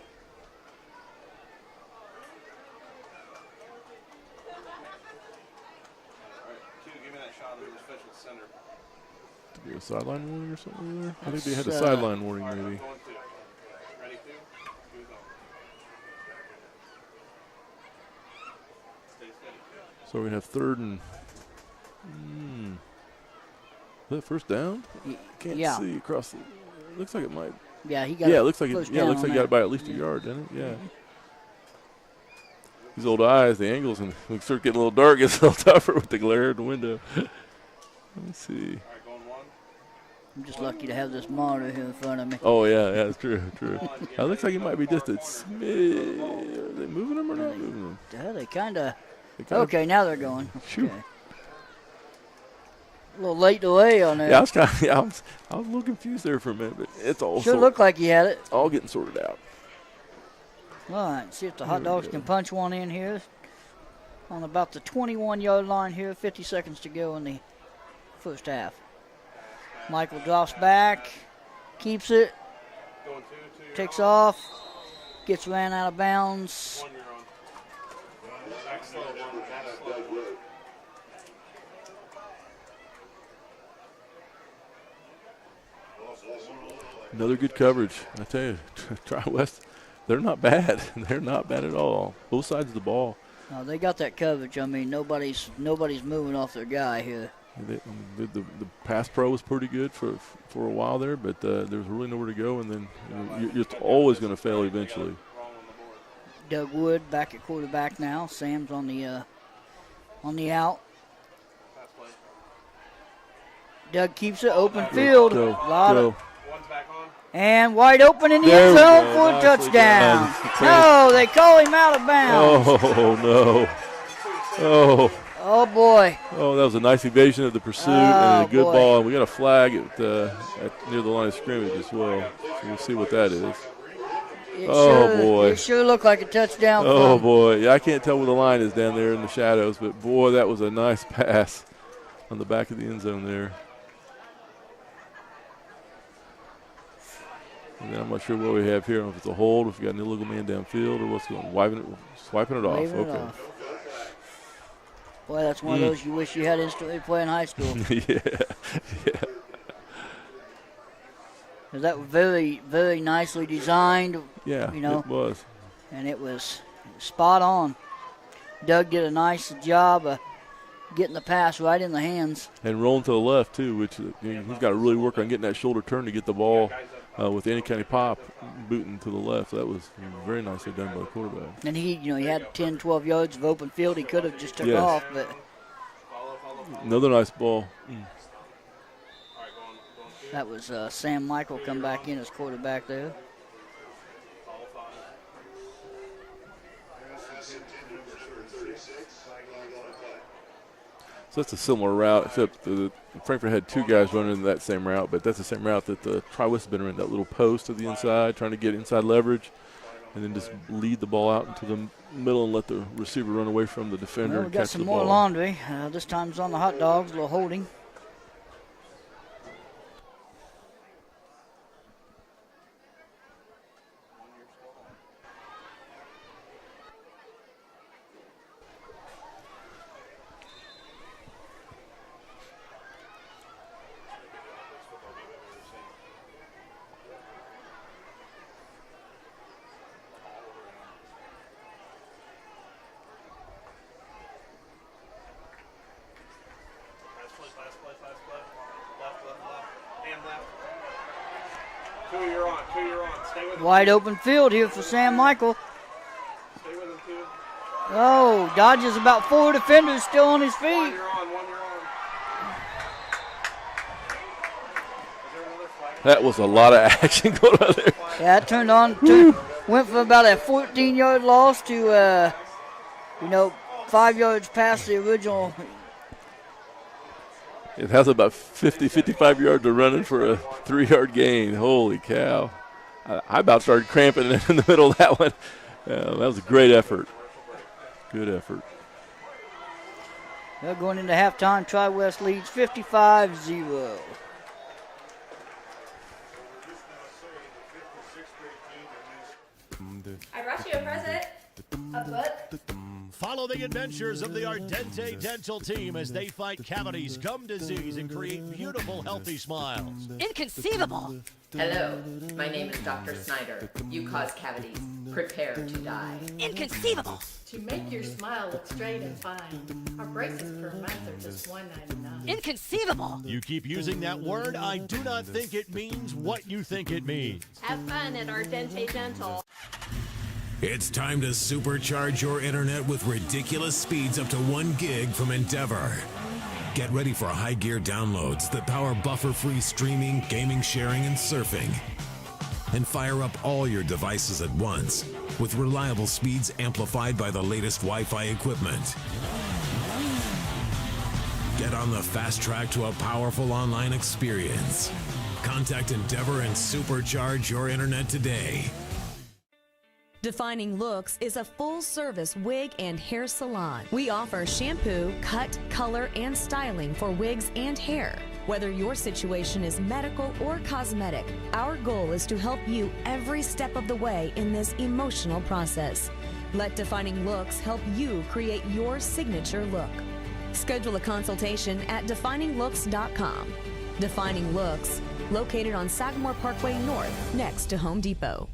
C: All right, Q, give me that shot of the official center.
A: Did be a sideline warning or something there? I think they had a
B: That's,
A: sideline warning
C: All right,
A: maybe.
C: I'm going to. Ready, Q? Q's on. Stay steady, Q.
A: So we have third and. Is that first down? Can't
B: Yeah.
A: see across the. Looks like it might.
B: Yeah, he got
A: Yeah, it looks like
B: first
A: it. Yeah,
B: down
A: looks like
B: on
A: he got
B: that.
A: it by at least a yard, didn't it? Yeah. These old eyes, the angles, and we start getting a little dark. It's a little tougher with the glare in the window. Let me see.
C: All right, going one.
B: I'm just lucky to have this monitor here in front of me.
A: Oh yeah, it's true. It looks like it might be just a smidge. Are they moving them or not moving them?
B: Yeah, they kind of.
A: They kinda-
B: Okay, now they're going.
A: Phew.
B: Okay. A little late delay on that.
A: Yeah, I was kind of. Yeah, I was a little confused there for a minute, but it's all
B: Sure looked like he had it.
A: all getting sorted out.
B: All right, see if the hot
A: Here we
B: dogs
A: go.
B: can punch one in here. On about the 21-yard line here, 50 seconds to go in the first half. Michael drops back, keeps it,
C: Going two, you're
B: takes
C: on.
B: off, gets ran out of bounds.
C: One, you're on. Back slow, one, back slow.
A: Another good coverage. I tell you, Tri-West, they're not bad. They're not bad at all. Both sides of the ball.
B: They got that coverage. I mean, nobody's moving off their guy here.
A: The pass pro was pretty good for a while there, but there was really nowhere to go, and then you're always going to fail eventually.
C: Wrong on the board.
B: Doug Wood back at quarterback now. Sam's on the out.
C: Pass play.
B: Doug keeps it open field.
A: Go,
B: Lot of-
A: go.
C: One's back on.
B: and wide open in the
A: There
B: end
A: we
B: zone
A: go.
B: for a
A: Nicely
B: touchdown.
A: done.
B: No, they call him out of bounds.
A: Oh no!
B: Oh boy.
A: Oh, that was a nice evasion of the pursuit
B: Oh,
A: and a good
B: boy.
A: ball. And we got a flag at near the line of scrimmage as well. So we'll see what that is. Boy.
B: It sure looked like a touchdown.
A: Oh
B: from-
A: boy! Yeah, I can't tell where the line is down there in the shadows, but boy, that was a nice pass on the back of the end zone there. And then I'm not sure what we have here. I don't know if it's a hold, if we got an illegal man downfield, or what's going on. Swiping it off.
B: Waving it
A: Okay.
B: off. Boy, that's one of those you wish you had instantly play in high school.
A: Yeah.
B: 'Cause that was very, very nicely designed,
A: Yeah,
B: You know.
A: it was.
B: and it was spot on. Doug did a nice job of getting the pass right in the hands.
A: And rolling to the left, too, which he's got to really work on getting that shoulder turn to get the ball with any kind of pop booting to the left. That was very nicely done by the quarterback.
B: And he had 10, 12 yards of open field. He could have just took
A: Yes.
B: off, but
A: Another nice ball.
B: that was Sam Michael come back in as quarterback there.
A: So that's a similar route, except Frankfort had two guys running that same route, but that's the same route that the Tri-West has been running, that little post to the inside, trying to get inside leverage, and then just lead the ball out into the middle and let the receiver run away from the defender
B: Well, we
A: and
B: got
A: catch
B: some
A: the
B: more
A: ball.
B: laundry. This time it's on the hot dogs, a little holding.
C: Pass play. Left. Hand left. Two, you're on. Stay with him.
B: Wide open field here for Sam Michael.
C: Stay with him, two.
B: Oh, dodges about 4 defenders still on his
C: One,
B: feet.
C: you're on. Is there another flag?
A: That was a lot of action going on there.
B: Yeah, it turned on. Went from about a 14-yard loss to, 5 yards past the original.
A: It has about 50, 55 yards of running for a 3-yard gain. Holy cow. I about started cramping in the middle of that one. That was a great effort. Good effort.
B: Well, going into halftime, Tri-West leads 55-0.
D: I brought you a present. A book.
E: Follow the adventures of the Ardente Dental team as they fight cavities, gum disease, and create beautiful, healthy smiles.
F: Inconceivable!
D: Hello, my name is Dr. Snyder. You cause cavities. Prepare to die.
F: Inconceivable!
G: To make your smile look straight and fine, our braces per month are just $1.99.
F: Inconceivable!
E: You keep using that word, I do not think it means what you think it means.
G: Have fun at Ardente Dental.
H: It's time to supercharge your internet with ridiculous speeds up to 1 gig from Endeavor. Get ready for high gear downloads that power buffer-free streaming, gaming, sharing, and surfing. And fire up all your devices at once with reliable speeds amplified by the latest Wi-Fi equipment. Get on the fast track to a powerful online experience. Contact Endeavor and supercharge your internet today.
I: Defining Looks is a full-service wig and hair salon. We offer shampoo, cut, color, and styling for wigs and hair. Whether your situation is medical or cosmetic, our goal is to help you every step of the way in this emotional process. Let Defining Looks help you create your signature look. Schedule a consultation at defininglooks.com. Defining Looks, located on Sagamore Parkway North, next to Home Depot.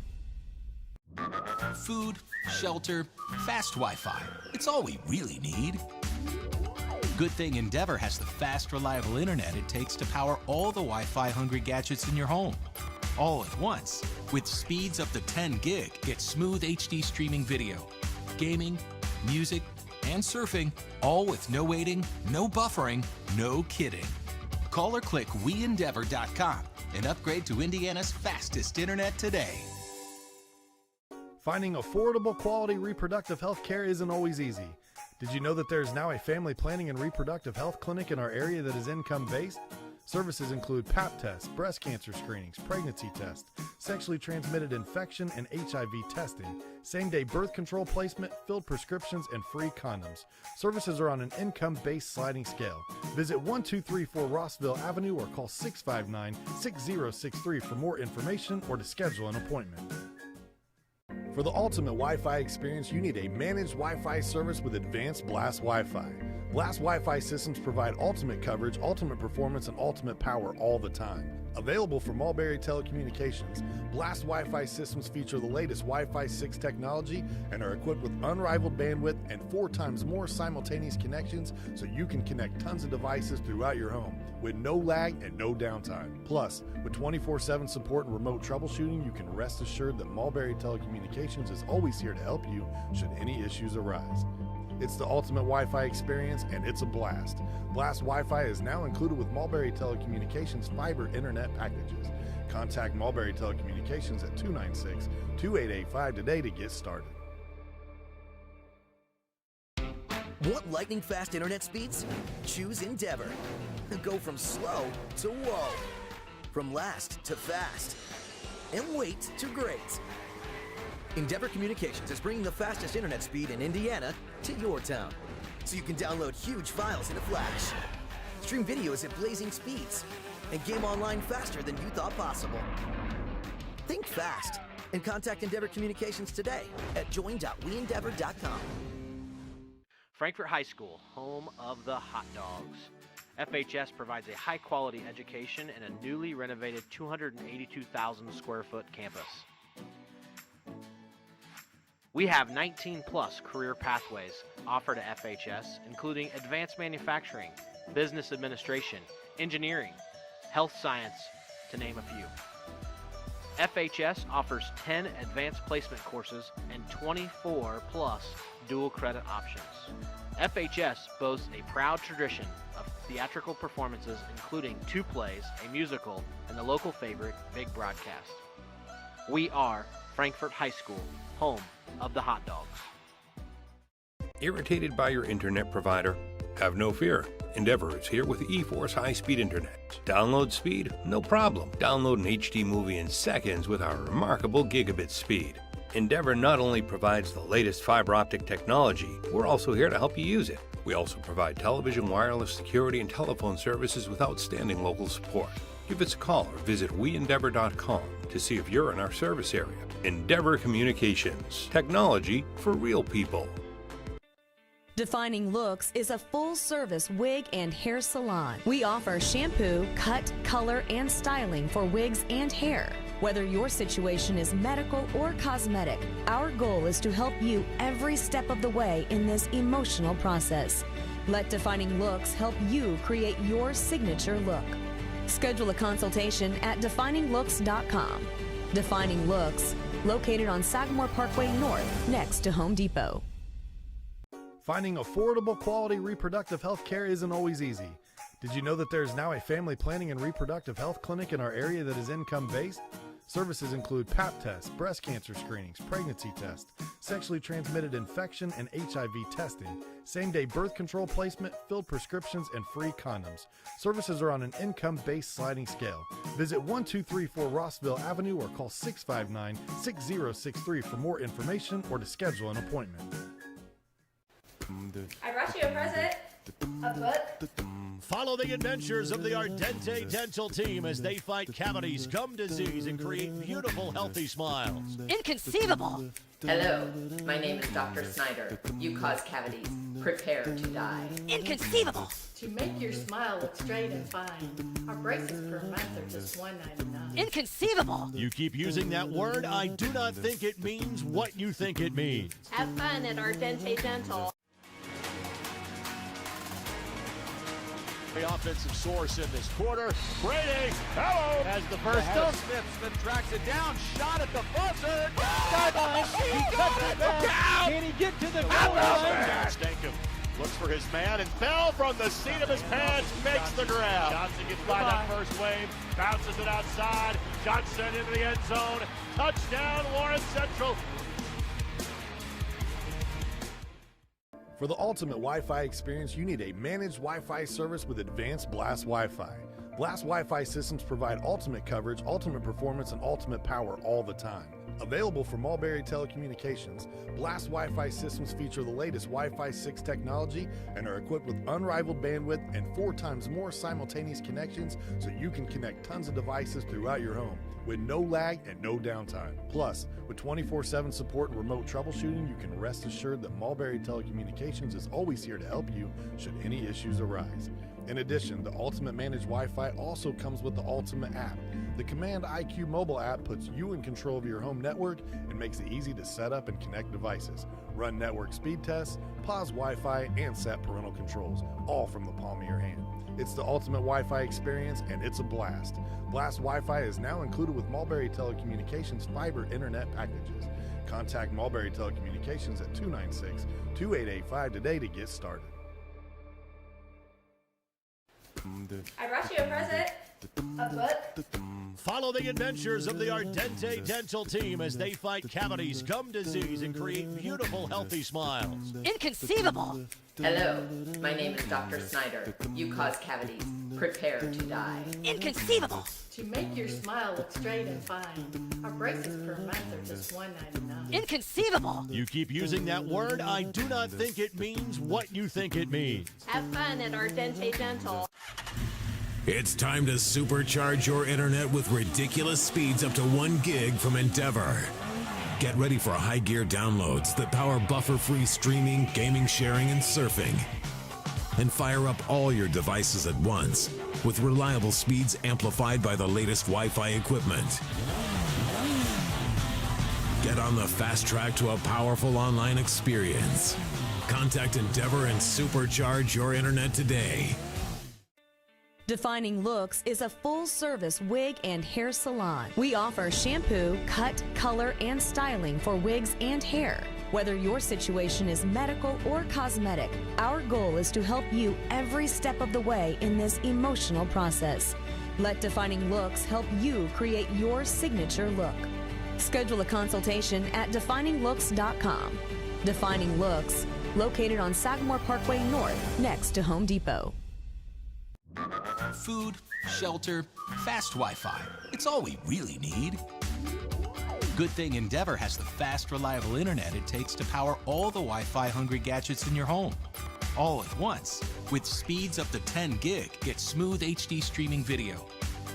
J: Food, shelter, fast Wi-Fi. It's all we really need. Good thing Endeavor has the fast, reliable internet it takes to power all the Wi-Fi hungry gadgets in your home. All at once. With speeds up to 10 gig, get smooth HD streaming video, gaming, music, and surfing, all with no waiting, no buffering, no kidding. Call or click WeEndeavor.com and upgrade to Indiana's fastest internet today.
K: Finding affordable, quality reproductive health care isn't always easy. Did you know that there is now a family planning and reproductive health clinic in our area that is income-based? Services include Pap tests, breast cancer screenings, pregnancy tests, sexually transmitted infection and HIV testing, same-day birth control placement, filled prescriptions, and free condoms. Services are on an income-based sliding scale. Visit 1234 Rossville Avenue or call 659-6063 for more information or to schedule an appointment. For the ultimate Wi-Fi experience, you need a managed Wi-Fi service with advanced Blast Wi-Fi. Blast Wi-Fi systems provide ultimate coverage, ultimate performance, and ultimate power all the time. Available from Mulberry Telecommunications, Blast Wi-Fi systems feature the latest Wi-Fi 6 technology and are equipped with unrivaled bandwidth and 4 times more simultaneous connections so you can connect tons of devices throughout your home with no lag and no downtime. Plus, with 24/7 support and remote troubleshooting, you can rest assured that Mulberry Telecommunications is always here to help you should any issues arise. It's the ultimate Wi-Fi experience, and it's a blast. Blast Wi-Fi is now included with Mulberry Telecommunications fiber internet packages. Contact Mulberry Telecommunications at 296-2885 today to get started.
L: Want lightning-fast internet speeds? Choose Endeavor. Go from slow to whoa. From last to fast. And wait to great. Endeavor Communications is bringing the fastest internet speed in Indiana to your town, so you can download huge files in a flash, stream videos at blazing speeds, and game online faster than you thought possible. Think fast and contact Endeavor Communications today at join.weendeavor.com.
M: Frankfort High School, home of the hot dogs. FHS provides a high-quality education in a newly renovated 282,000 square foot campus. We have 19-plus career pathways offered at FHS, including advanced manufacturing, business administration, engineering, health science, to name a few. FHS offers 10 advanced placement courses and 24-plus dual credit options. FHS boasts a proud tradition of theatrical performances, including 2 plays, a musical, and the local favorite, Big Broadcast. We are Frankfort High School, home of the hot dogs.
N: Irritated by your internet provider? Have no fear. Endeavor is here with eForce high-speed internet. Download speed? No problem. Download an HD movie in seconds with our remarkable gigabit speed. Endeavor not only provides the latest fiber optic technology, we're also here to help you use it. We also provide television, wireless, security, and telephone services with outstanding local support. Give us a call or visit weendeavor.com to see if you're in our service area. Endeavor Communications. Technology for real people.
I: Defining Looks is a full-service wig and hair salon. We offer shampoo, cut, color, and styling for wigs and hair. Whether your situation is medical or cosmetic, our goal is to help you every step of the way in this emotional process. Let Defining Looks help you create your signature look. Schedule a consultation at defininglooks.com. Defining Looks, located on Sagamore Parkway North, next to Home Depot.
K: Finding affordable quality reproductive health care isn't always easy. Did you know that there is now a family planning and reproductive health clinic in our area that is income-based? Services include Pap tests, breast cancer screenings, pregnancy tests, sexually transmitted infection and HIV testing, same-day birth control placement, filled prescriptions, and free condoms. Services are on an income-based sliding scale. Visit 1234 Rossville Avenue or call 659-6063 for more information or to schedule an appointment.
O: I brought you a present. A book.
E: Follow the adventures of the Ardente Dental team as they fight cavities, gum disease, and create beautiful, healthy smiles.
F: Inconceivable!
D: Hello, my name is Dr. Snyder. You cause cavities. Prepare to die.
F: Inconceivable!
G: To make your smile look straight and fine, our braces per month are just $1.99.
F: Inconceivable!
E: You keep using that word, I do not think it means what you think it means.
O: Have fun at Ardente Dental.
E: The offensive source in this quarter. Brady, hello! As the first Smith tracks it down, shot at the buzzer. Sideline, he cuts it back. Can he get to the goal line? Stankham looks for his man and fell from the seat of his pants, makes the grab. Johnson gets by that first wave, bounces it outside. Johnson into the end zone. Touchdown, Lawrence Central.
K: For the ultimate Wi-Fi experience, you need a managed Wi-Fi service with advanced Blast Wi-Fi. Blast Wi-Fi systems provide ultimate coverage, ultimate performance, and ultimate power all the time. Available from Mulberry Telecommunications, Blast Wi-Fi systems feature the latest Wi-Fi 6 technology and are equipped with unrivaled bandwidth and 4 times more simultaneous connections so you can connect tons of devices throughout your home with no lag and no downtime. Plus, with 24/7 support and remote troubleshooting, you can rest assured that Mulberry Telecommunications is always here to help you should any issues arise. In addition, the Ultimate Managed Wi-Fi also comes with the Ultimate app. The Command IQ mobile app puts you in control of your home network and makes it easy to set up and connect devices, run network speed tests, pause Wi-Fi, and set parental controls, all from the palm of your hand. It's the ultimate Wi-Fi experience, and it's a blast. Blast Wi-Fi is now included with Mulberry Telecommunications fiber internet packages. Contact Mulberry Telecommunications at 296-2885 today to get started.
O: I brought you a present. A book.
E: Follow the adventures of the Ardente Dental team as they fight cavities, gum disease, and create beautiful, healthy smiles.
F: Inconceivable!
D: Hello, my name is Dr. Snyder. You cause cavities. Prepare to die.
F: Inconceivable!
G: To make your smile look straight and fine, our braces per month are just $1.99.
F: Inconceivable!
E: You keep using that word, I do not think it means what you think it means.
O: Have fun at Ardente Dental.
H: It's time to supercharge your internet with ridiculous speeds up to 1 gig from Endeavor. Get ready for high gear downloads that power buffer-free streaming, gaming, sharing, and surfing. And fire up all your devices at once with reliable speeds amplified by the latest Wi-Fi equipment. Get on the fast track to a powerful online experience. Contact Endeavor and supercharge your internet today.
I: Defining Looks is a full-service wig and hair salon. We offer shampoo, cut, color, and styling for wigs and hair. Whether your situation is medical or cosmetic, our goal is to help you every step of the way in this emotional process. Let Defining Looks help you create your signature look. Schedule a consultation at defininglooks.com. Defining Looks, located on Sagamore Parkway North, next to Home Depot.
J: Food, shelter, fast Wi-Fi. It's all we really need. Good thing Endeavor has the fast, reliable internet it takes to power all the Wi-Fi hungry gadgets in your home. All at once. With speeds up to 10 gig, get smooth HD streaming video,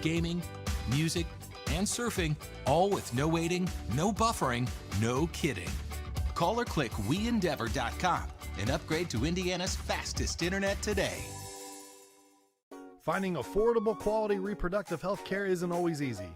J: gaming, music, and surfing, all with no waiting, no buffering, no kidding. Call or click WeEndeavor.com and upgrade to Indiana's fastest internet today.
K: Finding affordable, quality reproductive health care isn't always easy.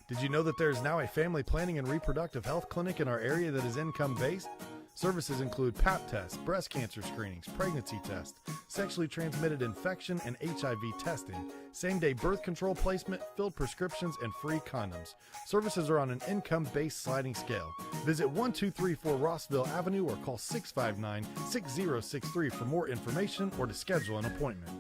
K: Did you know that there is now a family planning and reproductive health clinic in our area that is income-based? Services include Pap tests, breast cancer screenings, pregnancy tests, sexually transmitted infection and HIV testing, same-day birth control placement, filled prescriptions, and free condoms. Services are on an income-based sliding scale. Visit 1234 Rossville Avenue or call 659-6063 for more information or to schedule an appointment.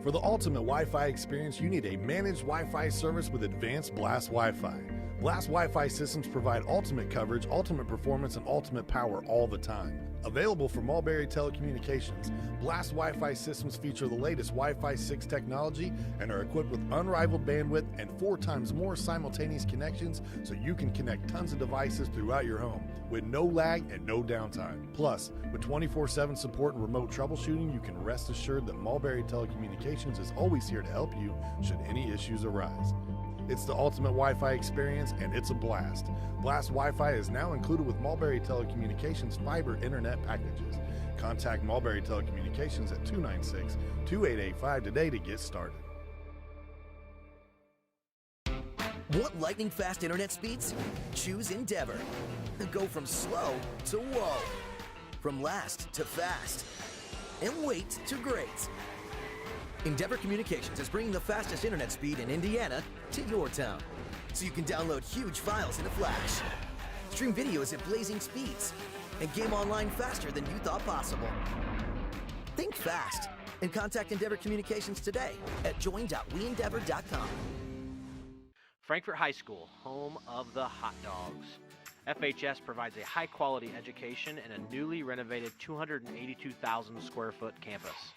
K: For the ultimate Wi-Fi experience, you need a managed Wi-Fi service with advanced Blast Wi-Fi. Blast Wi-Fi systems provide ultimate coverage, ultimate performance, and ultimate power all the time. Available from Mulberry Telecommunications, Blast Wi-Fi systems feature the latest Wi-Fi 6 technology and are equipped with unrivaled bandwidth and 4 times more simultaneous connections so you can connect tons of devices throughout your home with no lag and no downtime. Plus, with 24/7 support and remote troubleshooting, you can rest assured that Mulberry Telecommunications is always here to help you should any issues arise. It's the ultimate Wi-Fi experience, and it's a blast. Blast Wi-Fi is now included with Mulberry Telecommunications fiber internet packages. Contact Mulberry Telecommunications at 296-2885 today to get started.
L: Want lightning fast internet speeds? Choose Endeavor. Go from slow to whoa. From last to fast. And wait to great. Endeavor Communications is bringing the fastest internet speed in Indiana to your town, so you can download huge files in a flash, stream videos at blazing speeds, and game online faster than you thought possible. Think fast and contact Endeavor Communications today at join.weendeavor.com.
M: Frankfort High School, home of the hot dogs. FHS provides a high-quality education in a newly renovated 282,000 square foot campus.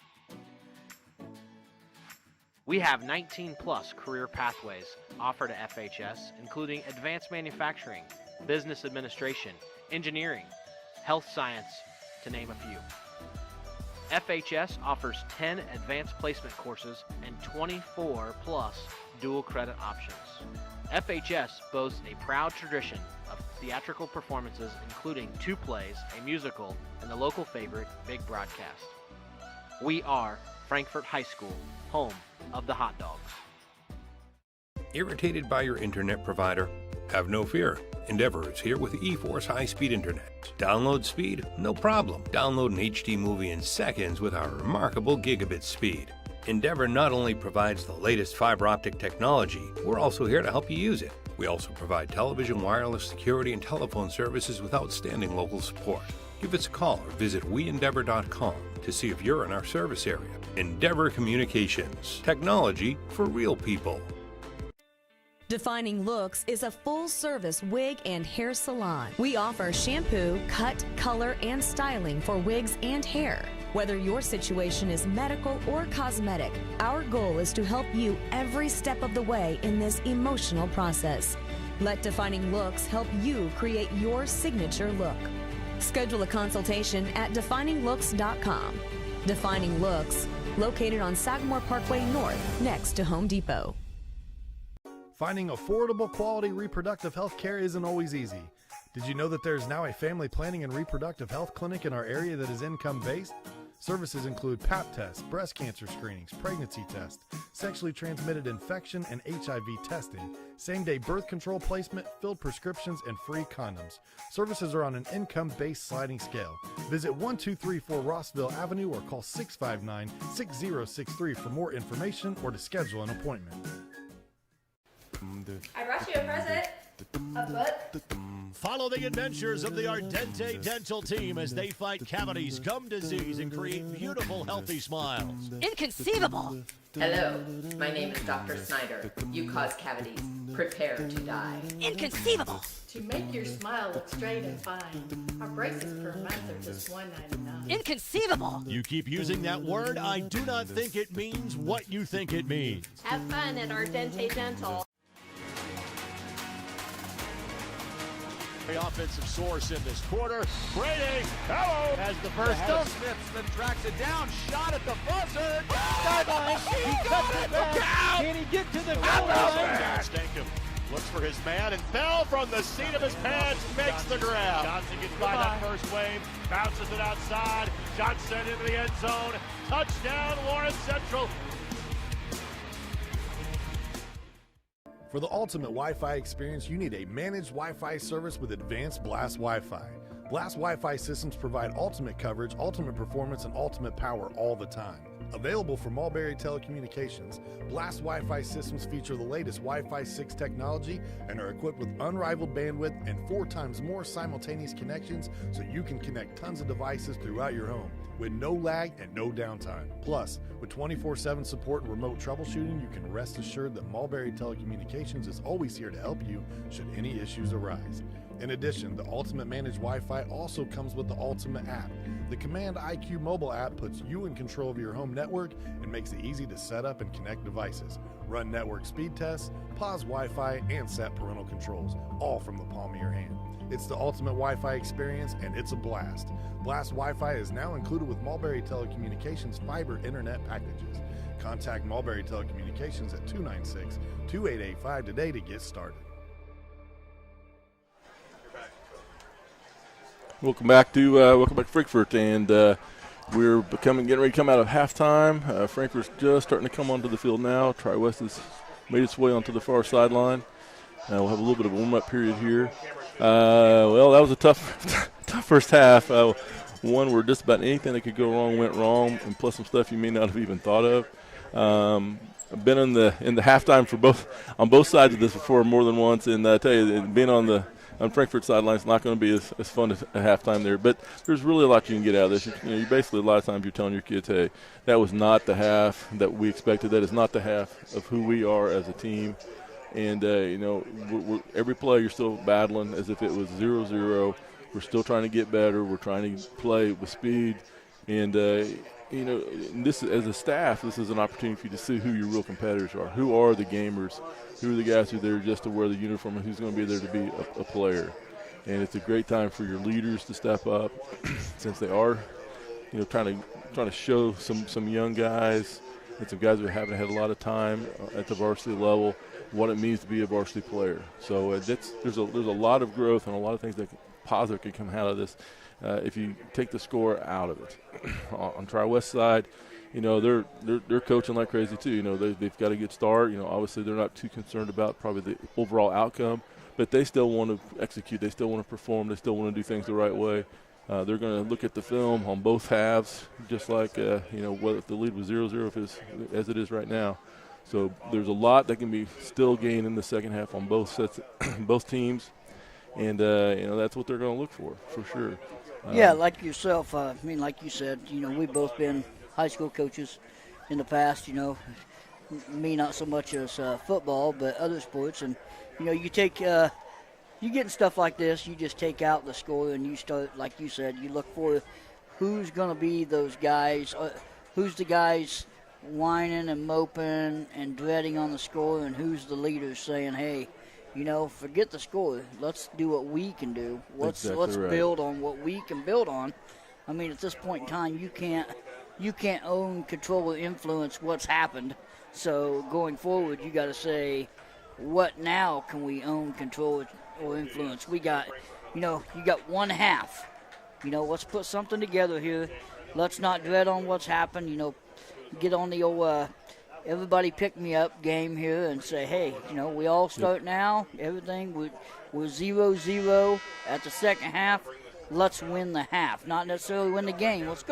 M: We have 19-plus career pathways offered at FHS, including advanced manufacturing, business administration, engineering, health science, to name a few. FHS offers 10 advanced placement courses and 24-plus dual credit options. FHS boasts a proud tradition of theatrical performances, including 2 plays, a musical, and the local favorite, Big Broadcast. We are Frankfort High School, home of the hot dogs.
N: Irritated by your internet provider? Have no fear. Endeavor is here with eForce high-speed internet. Download speed? No problem. Download an HD movie in seconds with our remarkable gigabit speed. Endeavor not only provides the latest fiber optic technology, we're also here to help you use it. We also provide television, wireless, security, and telephone services with outstanding local support. Give us a call or visit WeEndeavor.com to see if you're in our service area. Endeavor Communications. Technology for real people.
I: Defining Looks is a full-service wig and hair salon. We offer shampoo, cut, color, and styling for wigs and hair. Whether your situation is medical or cosmetic, our goal is to help you every step of the way in this emotional process. Let Defining Looks help you create your signature look. Schedule a consultation at defininglooks.com. Defining Looks, located on Sagamore Parkway North, next to Home Depot.
K: Finding affordable, quality reproductive health care isn't always easy. Did you know that there is now a family planning and reproductive health clinic in our area that is income-based? Services include Pap tests, breast cancer screenings, pregnancy tests, sexually transmitted infection and HIV testing, same-day birth control placement, filled prescriptions, and free condoms. Services are on an income-based sliding scale. Visit 1234 Rossville Avenue or call 659-6063 for more information or to schedule an appointment.
O: I brought you a present. A book.
E: Follow the adventures of the Ardente Dental team as they fight cavities, gum disease, and create beautiful, healthy smiles.
F: Inconceivable!
D: Hello, my name is Dr. Snyder. You cause cavities. Prepare to die.
F: Inconceivable.
G: To make your smile look straight and fine, our braces per month are just $1.99.
F: Inconceivable.
E: You keep using that word, I do not think it means what you think it means.
O: Have fun at our Dente Dental.
E: The offensive source in this quarter. Brady, hello, has the first up. Smith tracks it down, shot at the buzzer. Sideline, he cuts it back. Can he get to the goal line? Stankham looks for his man and fell from the seat of his pants, makes the grab. Johnson gets by that first wave, bounces it outside. Johnson into the end zone. Touchdown, Lawrence Central.
K: For the ultimate Wi-Fi experience, you need a managed Wi-Fi service with advanced Blast Wi-Fi. Blast Wi-Fi systems provide ultimate coverage, ultimate performance, and ultimate power all the time. Available from Mulberry Telecommunications, Blast Wi-Fi systems feature the latest Wi-Fi 6 technology and are equipped with unrivaled bandwidth and 4 times more simultaneous connections so you can connect tons of devices throughout your home with no lag and no downtime. Plus, with 24/7 support and remote troubleshooting, you can rest assured that Mulberry Telecommunications is always here to help you should any issues arise. In addition, the Ultimate Managed Wi-Fi also comes with the Ultimate app. The Command IQ mobile app puts you in control of your home network and makes it easy to set up and connect devices, run network speed tests, pause Wi-Fi, and set parental controls, all from the palm of your hand. It's the ultimate Wi-Fi experience, and it's a blast. Blast Wi-Fi is now included with Mulberry Telecommunications fiber internet packages. Contact Mulberry Telecommunications at 296-2885 today to get started.
A: Welcome back to Frankfort, and we're getting ready to come out of halftime. Frankfort's just starting to come onto the field now. Tri-West has made its way onto the far sideline. We'll have a little bit of a warm-up period here. Well, that was a tough first half. One where just about anything that could go wrong went wrong, and plus some stuff you may not have even thought of. I've been in the halftime on both sides of this before more than once, and I tell you, being on Frankfort sideline is not going to be as fun as a halftime there. But there's really a lot you can get out of this. You basically a lot of times you're telling your kids, hey, that was not the half that we expected. That is not the half of who we are as a team. And, we're every play you're still battling as if it was 0-0. We're still trying to get better. We're trying to play with speed. And, this as a staff, this is an opportunity for you to see who your real competitors are. Who are the gamers? Who are the guys who are there just to wear the uniform, and who's going to be there to be a player? And it's a great time for your leaders to step up since they are, trying to show some young guys and some guys who haven't had a lot of time at the varsity level what it means to be a varsity player. So there's a lot of growth and a lot of things that positive can come out of this if you take the score out of it. On Tri-West side, they're coaching like crazy too. They've got a good start. Obviously they're not too concerned about probably the overall outcome, but they still want to execute. They still want to perform. They still want to do things the right way. They're going to look at the film on both halves, just like whether if the lead was 0-0 as it is right now. So there's a lot that can be still gained in the second half on both sets, both teams, and that's what they're going to look for sure.
B: Yeah, like yourself. Like you said, we've both been high school coaches in the past. Me not so much as football, but other sports, and you take. You get in stuff like this, you just take out the score and you start, like you said, you look for who's going to be those guys, who's the guys whining and moping and dreading on the score, and who's the leaders saying, hey, forget the score. Let's do what we can do. Let's
A: right.
B: build on what we can build on. At this point in time, you can't own, control, or influence what's happened. So going forward, you got to say, what now can we own, control, or influence? We got, you got one half. Let's put something together here. Let's not dread on what's happened. Get on the old everybody pick me up game here and say, hey, we all start now. Everything, we're 0-0 at the second half. Let's win the half. Not necessarily win the game. Let's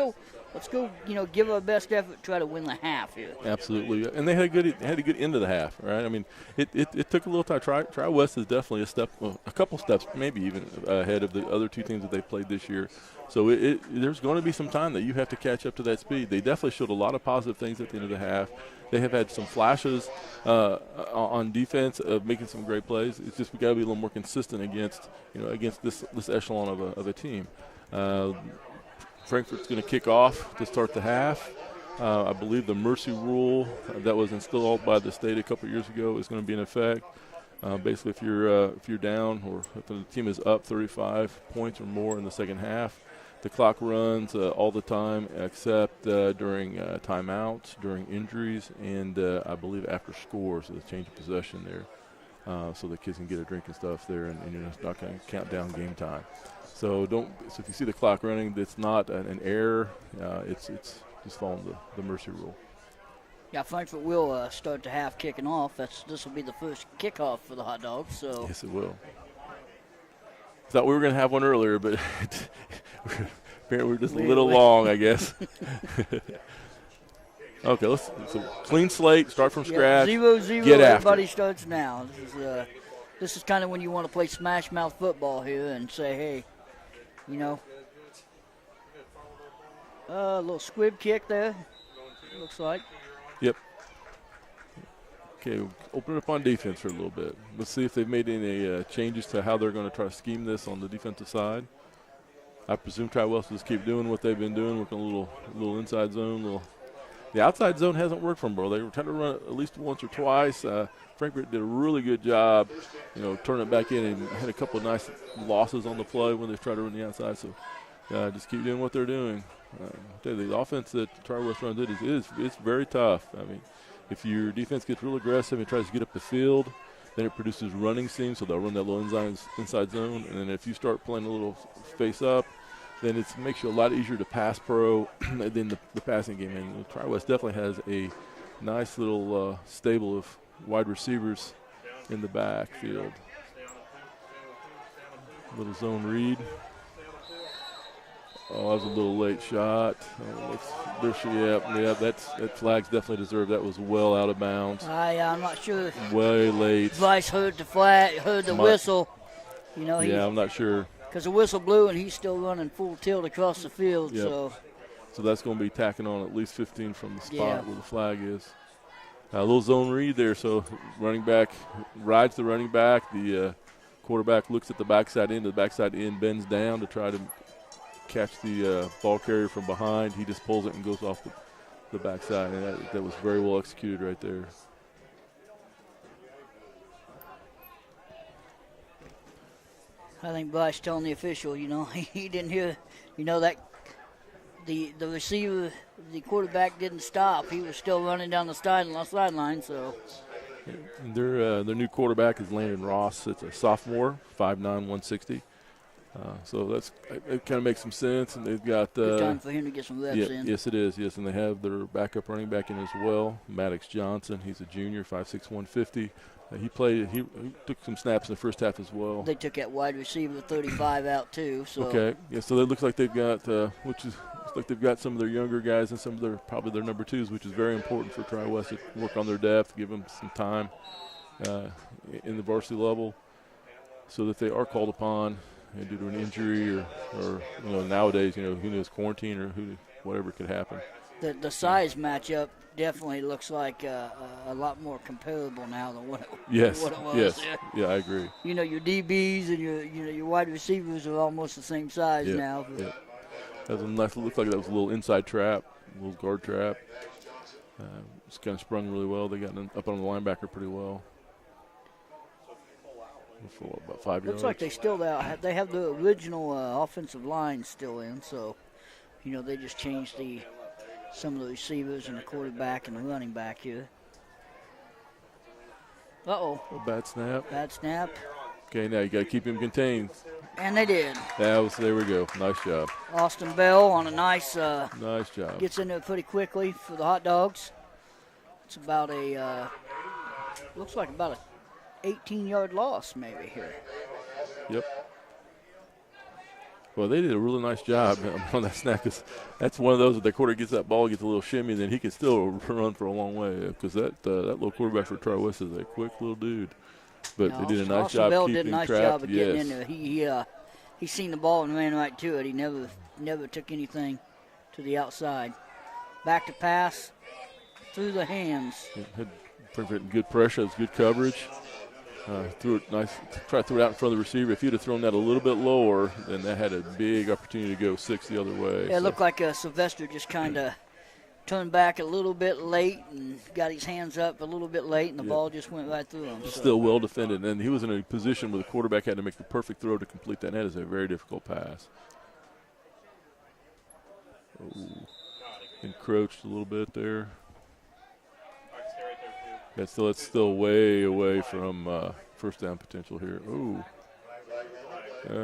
B: let's go, give our best effort, try to win the half here.
A: Absolutely, and they had a good end of the half, right? I mean, it took a little time. Tri West is definitely a couple steps, maybe even ahead of the other two teams that they played this year. So there's going to be some time that you have to catch up to that speed. They definitely showed a lot of positive things at the end of the half. They have had some flashes on defense of making some great plays. It's just we got to be a little more consistent against this echelon of a team. Frankfort's going to kick off to start the half. I believe the mercy rule that was installed by the state a couple years ago is going to be in effect. Basically, if you're down or if the team is up 35 points or more in the second half, the clock runs all the time except during timeouts, during injuries, and I believe after scores, so the change of possession there, so the kids can get a drink and stuff there, and you're not going to count down game time. So if you see the clock running, it's not an error. It's just following the mercy rule.
B: Yeah, Frankfort will start the half kicking off. This will be the first kickoff for the Hot Dogs. So
A: yes, it will. Thought we were going to have one earlier, but apparently we're just a little long, I guess. Okay, so clean slate, start from scratch.
B: 0-0.
A: Get
B: Everybody starts now. This is kind of when you want to play smash mouth football here and say, hey, a little squib kick there. Looks like.
A: Yep. Okay, open it up on defense for a little bit. Let's see if they've made any changes to how they're going to try to scheme this on the defensive side. I presume Tri West will just keep doing what they've been doing, working a little inside zone. The outside zone hasn't worked for them, bro. They were trying to run it at least once or twice. Frankfort did a really good job, turning it back in, and had a couple of nice losses on the play when they tried to run the outside. So just keep doing what they're doing. The offense that Tri West runs it's very tough. I mean, if your defense gets real aggressive and tries to get up the field, then it produces running seams, so they'll run that little inside zone. And then if you start playing a little face up, then it makes you a lot easier to pass pro than the passing game. And Tri West definitely has a nice little stable of wide receivers in the backfield. Little zone read. Oh, that was a little late shot. That flag's definitely deserved. That was well out of bounds.
B: I'm not sure.
A: Way late.
B: Vice heard the whistle.
A: I'm not sure.
B: Because the whistle blew and he's still running full tilt across the field.
A: Yep.
B: So
A: that's going to be tacking on at least 15 from the spot where the flag is. A little zone read there. So running back rides the running back. The quarterback looks at the backside end. The backside end bends down to try to catch the ball carrier from behind. He just pulls it and goes off the backside, and that was very well executed right there.
B: I think Bryce telling the official, he didn't hear, that the receiver, the quarterback didn't stop. He was still running down the sideline. So
A: their new quarterback is Landon Ross. It's a sophomore, 5'9", 160. So it kind of makes some sense, and they've got
B: good time for him to get some reps in.
A: Yes, it is. Yes, and they have their backup running back in as well, Maddox Johnson. He's a junior, 5'6", 150. He took some snaps in the first half as well.
B: They took that wide receiver 35 out too. So
A: okay, yeah. So it looks like they've got they've got some of their younger guys and some of probably their number twos, which is very important for Tri West to work on their depth, give them some time in the varsity level, so that they are called upon due to an injury or nowadays who knows, quarantine or whatever could happen.
B: The size matchup definitely looks like a lot more comparable now than what it was.
A: Yes, yeah, I agree.
B: Your DBs and your wide receivers are almost the same size now.
A: Yeah. That was a nice. Looked like that was a little inside trap, a little guard trap. It's kind of sprung really well. They got up on the linebacker pretty well. For about 5 yards.
B: Looks like they have the original offensive line still in, so they just changed some of the receivers and the quarterback and the running back here.
A: A bad snap.
B: Bad snap.
A: Okay, now you got to keep him contained.
B: And they did.
A: There we go. Nice job.
B: Austin Bell on a nice
A: job.
B: Gets in there pretty quickly for the Hot Dogs. It's about looks like about a 18-yard loss maybe here.
A: Yep. Well, they did a really nice job on that snap, because that's one of those, if the quarterback gets that ball, gets a little shimmy, then he can still run for a long way, because that little quarterback for Tri-West is a quick little dude. But
B: Yeah,
A: they did a nice
B: Austin
A: job
B: Bell
A: keeping
B: did a
A: him
B: nice
A: trapped.
B: job of getting
A: Yes.
B: into it. He seen the ball and ran right to it. He never took anything to the outside. Back to pass through the hands.
A: Had good pressure. It was good coverage. Threw it nice. Tried to throw it out in front of the receiver. If he'd have thrown that a little bit lower, then that had a big opportunity to go 6 the other way.
B: Yeah, it looked like Sylvester just kind of turned back a little bit late and got his hands up a little bit late, and the ball just went right through him.
A: Still well defended, and he was in a position where the quarterback had to make the perfect throw to complete that. And that is a very difficult pass. Ooh. Encroached a little bit there. It's still way away from first down potential here. Ooh.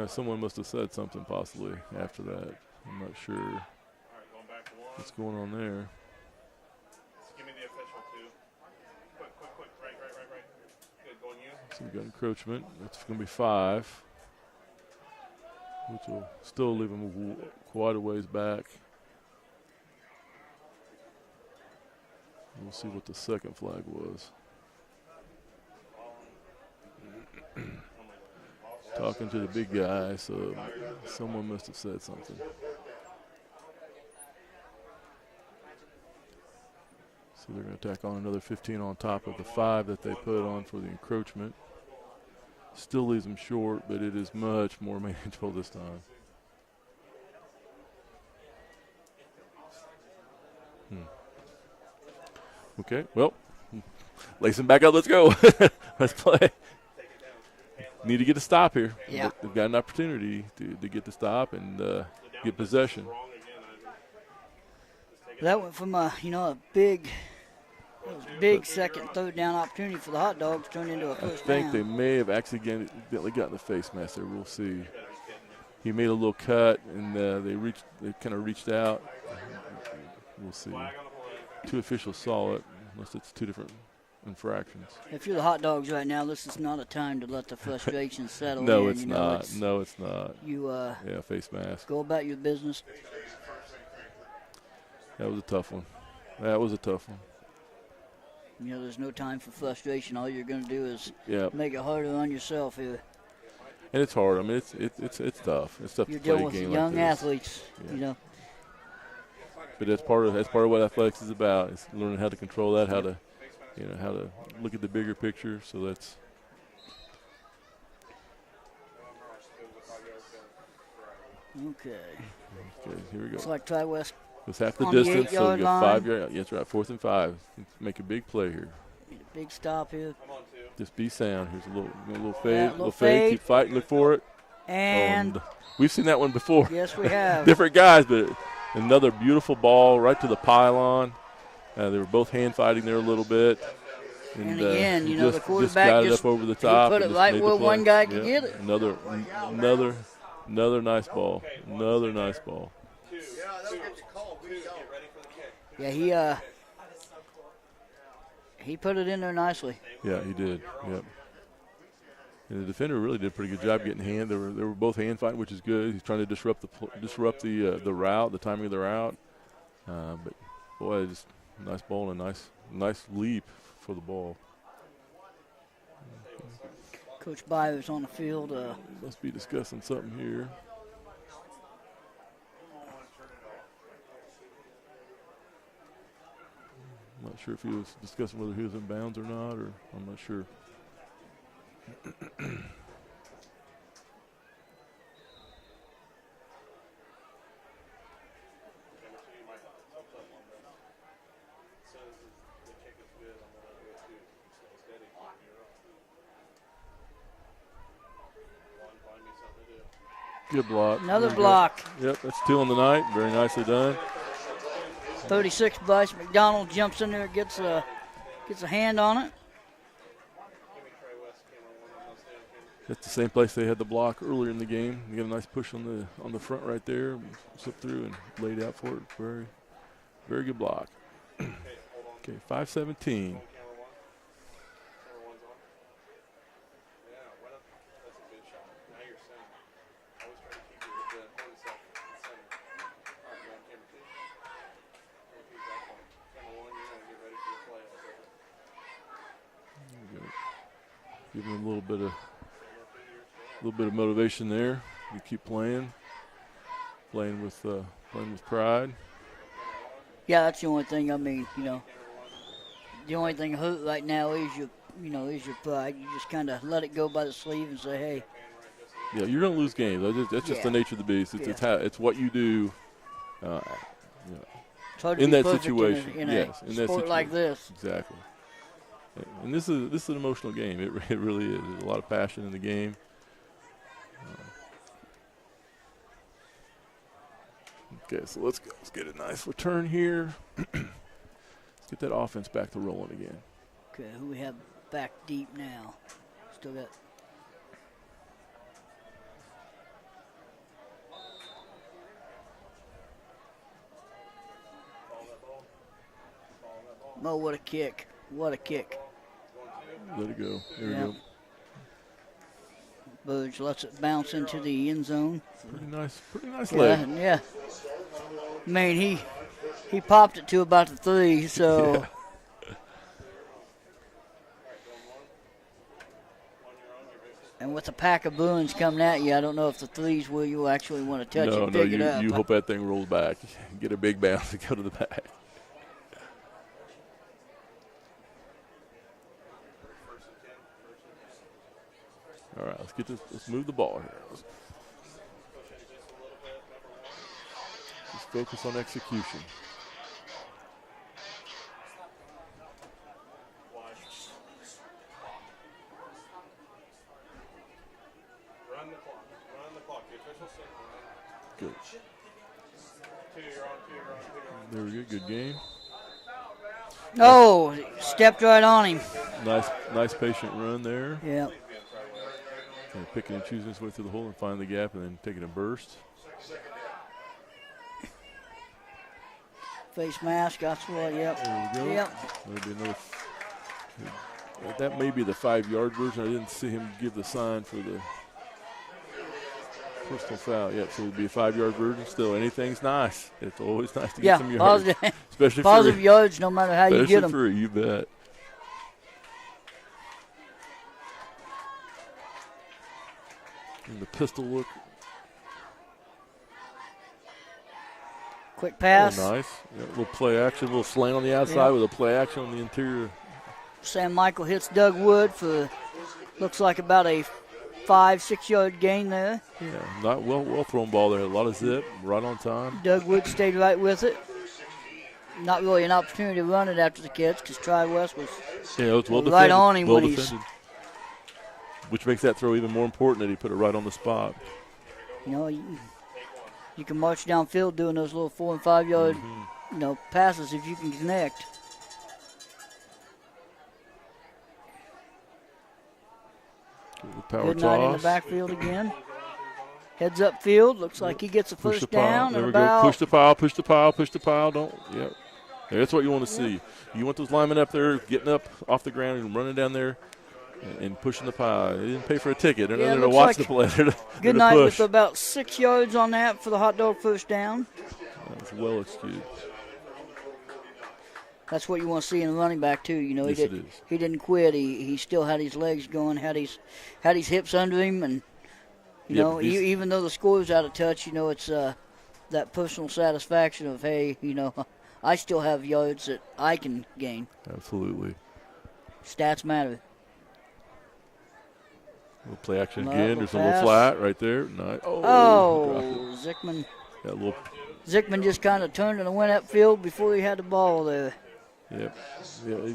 A: Someone must have said something possibly after that. I'm not sure what's going on there.
C: Give me the official two. Quick. Right. Good, going you.
A: So we got encroachment. That's going to be 5, which will still leave him quite a ways back. We'll see what the second flag was. Talking to the big guy, so someone must have said something. So they're going to tack on another 15 on top of the 5 that they put on for the encroachment. Still leaves them short, but it is much more manageable this time. Okay, well, lace him back up. Let's go. Let's play. Need to get a stop here.
B: Yeah.
A: They've got an opportunity to get the stop and get possession.
B: That went from a big second, third down opportunity for the Hot Dogs turned into a first down.
A: I think they may have accidentally gotten the face mask there. We'll see. He made a little cut, and they kind of reached out. We'll see. 2 officials saw it, unless it's 2 different infractions.
B: If you're the Hot Dogs right now, this is not a time to let the frustration settle
A: No,
B: in.
A: it's not. No, it's not. Face mask.
B: Go about your business.
A: That was a tough one.
B: There's no time for frustration. All you're going to do is make it harder on yourself here.
A: And it's hard. I mean, it's tough. It's tough
B: You're
A: to play
B: dealing
A: a
B: with
A: game
B: young
A: like this.
B: athletes,
A: But that's part of what athletics is about. It's learning how to control that, how to look at the bigger picture. So that's.
B: Okay,
A: here we go.
B: It's like Tri-West.
A: It's half the
B: on
A: distance,
B: the
A: so
B: 8-yard
A: you got
B: line.
A: 5 yards. Yeah, that's right. 4th and 5. Make a big play here.
B: Need a big stop here.
A: Just be sound. Here's a little fade.
B: Yeah,
A: little fade. Keep fighting. Look for it.
B: And
A: we've seen that one before.
B: Yes, we have.
A: Different guys, but another beautiful ball right to the pylon. They were both hand fighting there a little bit.
B: And again,
A: the
B: quarterback
A: got it up over the top.
B: He put it right where one guy could get it.
A: Another nice ball. Another nice ball.
B: Yeah, he put it in there nicely.
A: Yeah, he did. Yep. And the defender really did a pretty good job getting hand. They were both hand fighting, which is good. He's trying to disrupt the route, the timing of the route. But boy, just nice ball and a nice leap for the ball.
B: Coach Byers on the field.
A: Must be discussing something here. I'm not sure if he was discussing whether he was in bounds or not, or I'm not sure. Good block.
B: Another block.
A: Yep, that's 2 on the night. Very nicely done.
B: 36 Bryce McDonald jumps in there, gets a hand on it.
A: That's the same place they had the block earlier in the game. You got a nice push on the front right there, slipped through and laid out for it. Very, very good block. Okay, 5:17. Give them a little bit of motivation there. You keep playing with pride.
B: Yeah, that's the only thing. I mean, the only thing hurt right now is your pride. You just kind of let it go by the sleeve and say, hey.
A: Yeah, you're going to lose games. That's just the nature of the beast. It's what you do.
B: It's hard to
A: in
B: be
A: that
B: perfect
A: situation.
B: in
A: yes,
B: a
A: in
B: sport
A: that situation.
B: like this.
A: Exactly. And this is an emotional game. It really is. There's a lot of passion in the game. Okay, so let's go. Let's get a nice return here. Let's get that offense back to rolling again.
B: Okay, who we have back deep now? Still got. Oh, what a kick. What a kick.
A: Let it go. There we go.
B: Burge lets it bounce into the end zone.
A: Pretty nice leg.
B: Yeah. I mean, he popped it to about the 3, so.
A: Yeah.
B: And with a pack of Bruins coming at you, I don't know if the 3's where you actually want to touch it and pick it up.
A: You hope that thing rolls back. Get a big bounce and go to the back. All right, let's move the ball here. Just focus on execution.
C: Run the clock. The official signal.
A: Good.
C: 2, you're on, 2, you're on, 2, you're on.
A: There we go. Good game.
B: Oh, stepped right on him.
A: Nice patient run there.
B: Yeah.
A: And picking and choosing his way through the hole and finding the gap and then taking a burst.
B: Face mask, that's what, yep.
A: There we go.
B: Yep.
A: That'll be another. That may be the 5-yard version. I didn't see him give the sign for the personal foul. Yep, so it would be a 5-yard version. Still, anything's nice. It's always nice to get some yards. Especially
B: positive
A: free.
B: yards no matter how you get them.
A: Especially free, you bet. And the pistol look.
B: Quick pass.
A: Oh, nice. Yeah, a little play action, a little slant on the outside with a play action on the interior.
B: Sam Michael hits Doug Wood for looks like about a 5-6 yard gain there.
A: Yeah, not well thrown ball there. A lot of zip, right on time.
B: Doug Wood stayed right with it. Not really an opportunity to run it after the catch because Tri-West was
A: it was
B: right on him when
A: defended. Which makes that throw even more important that he put it right on the spot.
B: You can march downfield doing those little 4 and 5 yard passes if you can connect.
A: Power
B: Good night in the
A: toss.
B: backfield again. Heads up field. Looks like he gets a first down.
A: There
B: and
A: we
B: about
A: go. Push the pile. Don't. Yep. That's what you want to see. You want those linemen up there getting up off the ground and running down there and pushing the pile. They didn't pay for a ticket. They're not there to watch the play.
B: Good night with about 6 yards on that for the hot dog first down.
A: That's well excused.
B: That's what you want to see in a running back too.
A: Yes,
B: he didn't quit. He still had his legs going, had his hips under him, and even though the score was out of touch, it's that personal satisfaction of I still have yards that I can gain.
A: Absolutely.
B: Stats matter.
A: Little play action again. There's a little flat right there. Nice.
B: Zickman.
A: That
B: Zickman just kind of turned and went upfield before he had the ball there.
A: Yep. Yeah,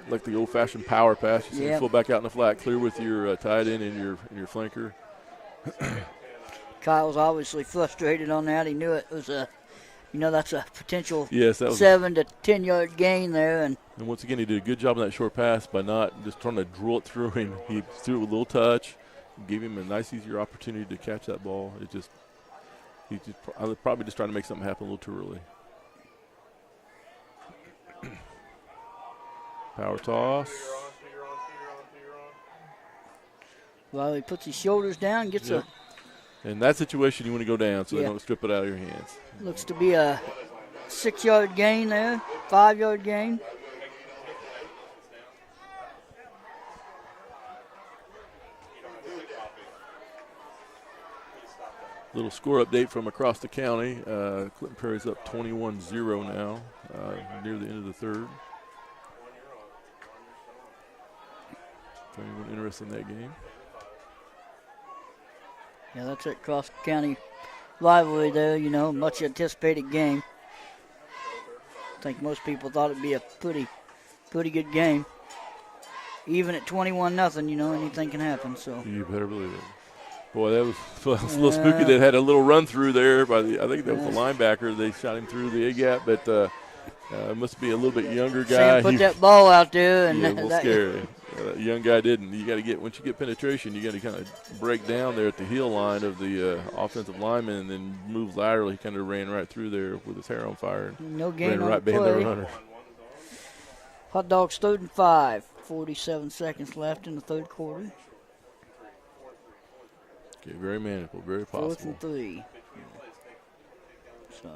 A: like the old-fashioned power pass. You see the fullback out in the flat, clear with your tight end and your flanker.
B: Kyle's obviously frustrated on that. He knew it was that's a potential 7 to 10 yard gain there. And
A: once again, he did a good job on that short pass by not just trying to drill it through him. He threw it with a little touch, gave him a nice, easier opportunity to catch that ball. I was probably just trying to make something happen a little too early. Power toss.
B: Well, he puts his shoulders down, gets a.
A: In that situation, you want to go down so they don't strip it out of your hands.
B: Looks to be a 6 yard gain there, 5 yard gain.
A: Little score update from across the county. Clinton Prairie's up 21-0 now, near the end of the third. For anyone interested in that game.
B: Yeah, that's it. Cross-county rivalry there, much anticipated game. I think most people thought it'd be a pretty good game. Even at 21-0, anything can happen. So
A: you better believe it. Boy, that was a little spooky. They had a little run through there by I think that was the linebacker. They shot him through the A-gap, but must be a little bit younger guy.
B: Sam put that ball out there, and
A: a little scary. Young guy didn't. You got to once you get penetration, you got to kind of break down there at the heel line of the offensive lineman, and then move laterally. He kind of ran right through there with his hair on fire.
B: No gain
A: ran
B: on
A: right
B: the
A: behind
B: play.
A: the runner.
B: Hot Dogs 3rd and 5. 47 seconds left in the third quarter.
A: Okay, very manageable, very possible.
B: 4th and 3. So.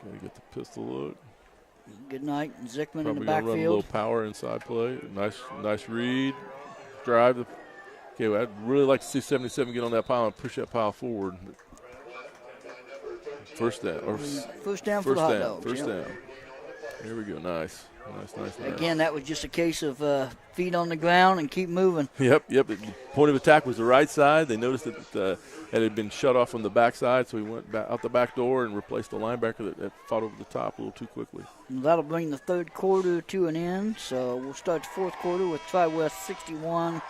A: Got to get the pistol look.
B: Good night, Zickman
A: Probably
B: in the
A: gonna run a
B: backfield.
A: little power inside play. Nice read. Drive. Okay, well, I'd really like to see 77 get on that pile and push that pile forward. First down.
B: First down for the Hot Dogs.
A: First down. Here we go. Nice.
B: Again, that was just a case of feet on the ground and keep moving.
A: Yep. The point of attack was the right side. They noticed that it had been shut off from the backside, so he went back out the back door and replaced the linebacker that fought over the top a little too quickly.
B: That'll bring the third quarter to an end. So we'll start the fourth quarter with Tri-West 61,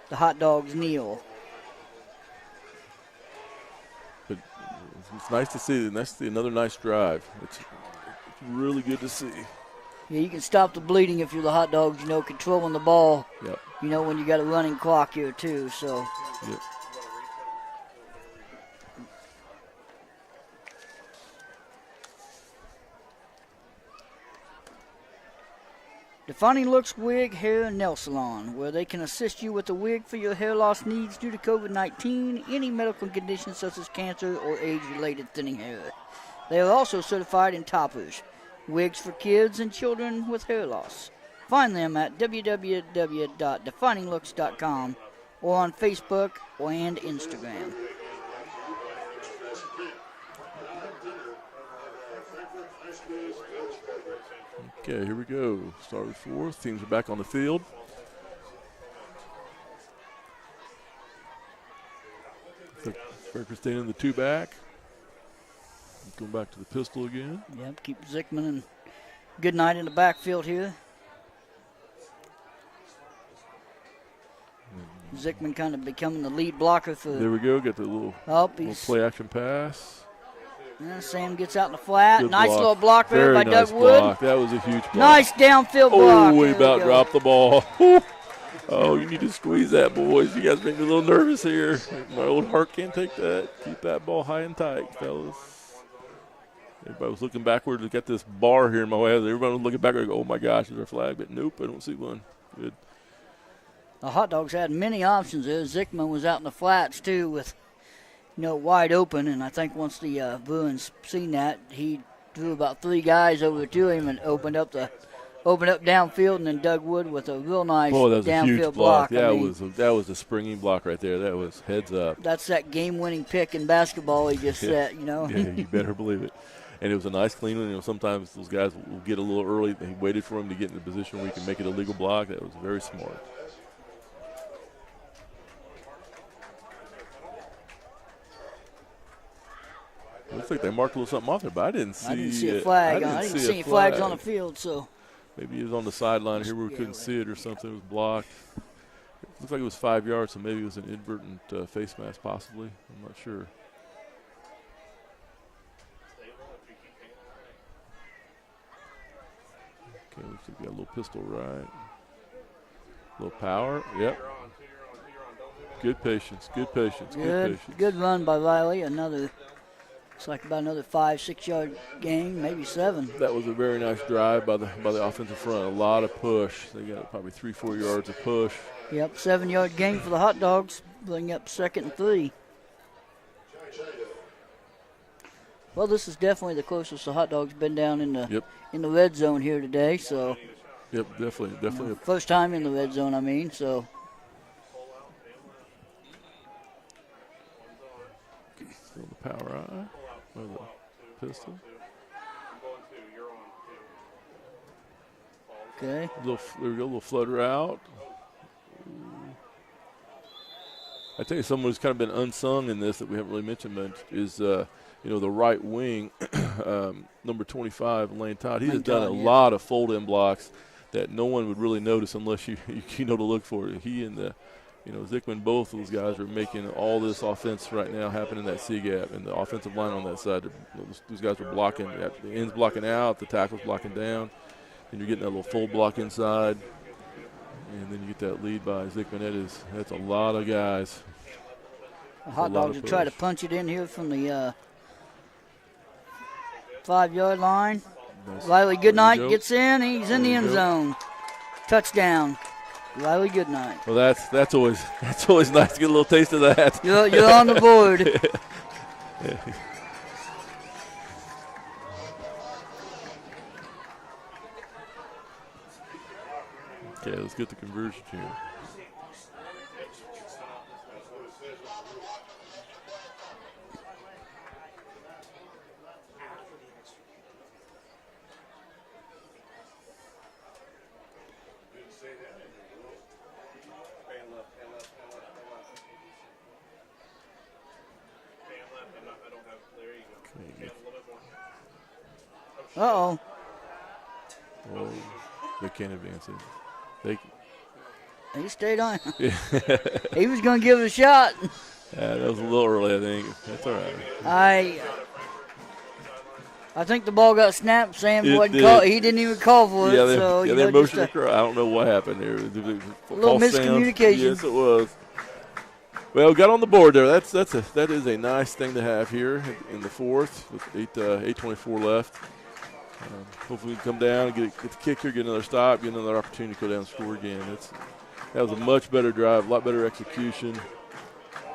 B: the Hot Dogs kneel.
A: But it's nice to see. Another nice drive. It's really good to see.
B: Yeah, you can stop the bleeding if you're the Hot Dogs, controlling the ball.
A: Yep.
B: When you got a running clock here, too. So.
A: Yep.
B: Defining Looks Wig, Hair, and Nail Salon, where they can assist you with a wig for your hair loss needs due to COVID-19, any medical conditions such as cancer or age-related thinning hair. They are also certified in toppers, wigs for kids and children with hair loss. Find them at www.defininglooks.com or on Facebook and Instagram.
A: Okay, here we go. Start with fourth. Teams are back on the field. Frankfort staying in the two back. Going back to the pistol again.
B: Yep, keep Zickman and Goodnight in the backfield here. Zickman kind of becoming the lead blocker for.
A: There we go. Got the little play action pass.
B: Sam gets out in the flat.
A: Good
B: nice
A: block.
B: little block there by
A: nice
B: Doug Wood.
A: Block. That was a huge block.
B: Nice downfield block.
A: Oh, he about dropped the ball. Oh, you need to squeeze that, boys. You guys make me a little nervous here. My old heart can't take that. Keep that ball high and tight, fellas. Everybody was looking backward. We got this bar here in my way. Everybody was looking backward. Oh, my gosh, is there a flag? But nope, I don't see one. Good.
B: The Hot Dogs had many options there. Zickman was out in the flats, too, with wide open, and I think once the Bruins seen that, he drew about three guys over to him and opened up downfield, and then Doug Wood with a real nice
A: that was
B: downfield
A: a huge
B: block.
A: That was a springing block right there. That was heads up.
B: That's that game-winning pick in basketball he just set,
A: Yeah, you better believe it. And it was a nice clean one. Sometimes those guys will get a little early. He waited for him to get in the position where he can make it a legal block. That was very smart. Looks like they marked a little something off there, but I didn't see.
B: I didn't see a flag. I didn't see any flags on the field, so.
A: Maybe he was on the sideline here where we couldn't see it or something. It was blocked. It looks like it was 5 yards, so maybe it was an inadvertent face mask, possibly. I'm not sure. Okay, looks like we got a little pistol right. A little power. Yep. Good patience. Good patience. Good patience.
B: Good run by Riley. It's like about another 5-6 yard gain, maybe 7.
A: That was a very nice drive by the offensive front. A lot of push. They got probably 3-4 yards of push.
B: Yep, 7 yard gain for the Hot Dogs, bring up 2nd and 3. Well, this is definitely the closest the Hot Dogs been down in the red zone here today. So.
A: Yep, definitely.
B: First time in the red zone, so.
A: power eye or the pistol.
B: Okay.
A: There we go, a little flutter out. I tell you, someone who's kind of been unsung in this that we haven't really mentioned much is, the right wing, number 25, Lane Todd. He has done a lot of fold-in blocks that no one would really notice unless you know to look for it. He and Zickman, both those guys are making all this offense right now happen in that C gap, and the offensive line on that side. Those guys are blocking, the ends blocking out, the tackles blocking down, and you're getting that little full block inside, and then you get that lead by Zickman. That's a lot of guys.
B: The Hot Dogs will try to punch it in here from the 5-yard line. Riley Goodnight gets in. He's in the end zone. Touchdown. Riley Goodnight.
A: Well, that's always nice to get a little taste of that.
B: You're on the board.
A: Okay, let's get the conversion here.
B: Uh-oh.
A: Oh, they can't advance it.
B: He stayed on.
A: Yeah.
B: He was going to give it a shot.
A: Yeah, that was a little early, I think. That's all right.
B: I think the ball got snapped. Sam wasn't call. He didn't even call for it.
A: They motioned to I don't know what happened there.
B: A little miscommunication.
A: Yes, it was. Well, got on the board there. That is a nice thing to have here in the fourth with 8:24 left. Hopefully we can come down and get the kick here, get another stop, get another opportunity to go down and score again. That was a much better drive, a lot better execution.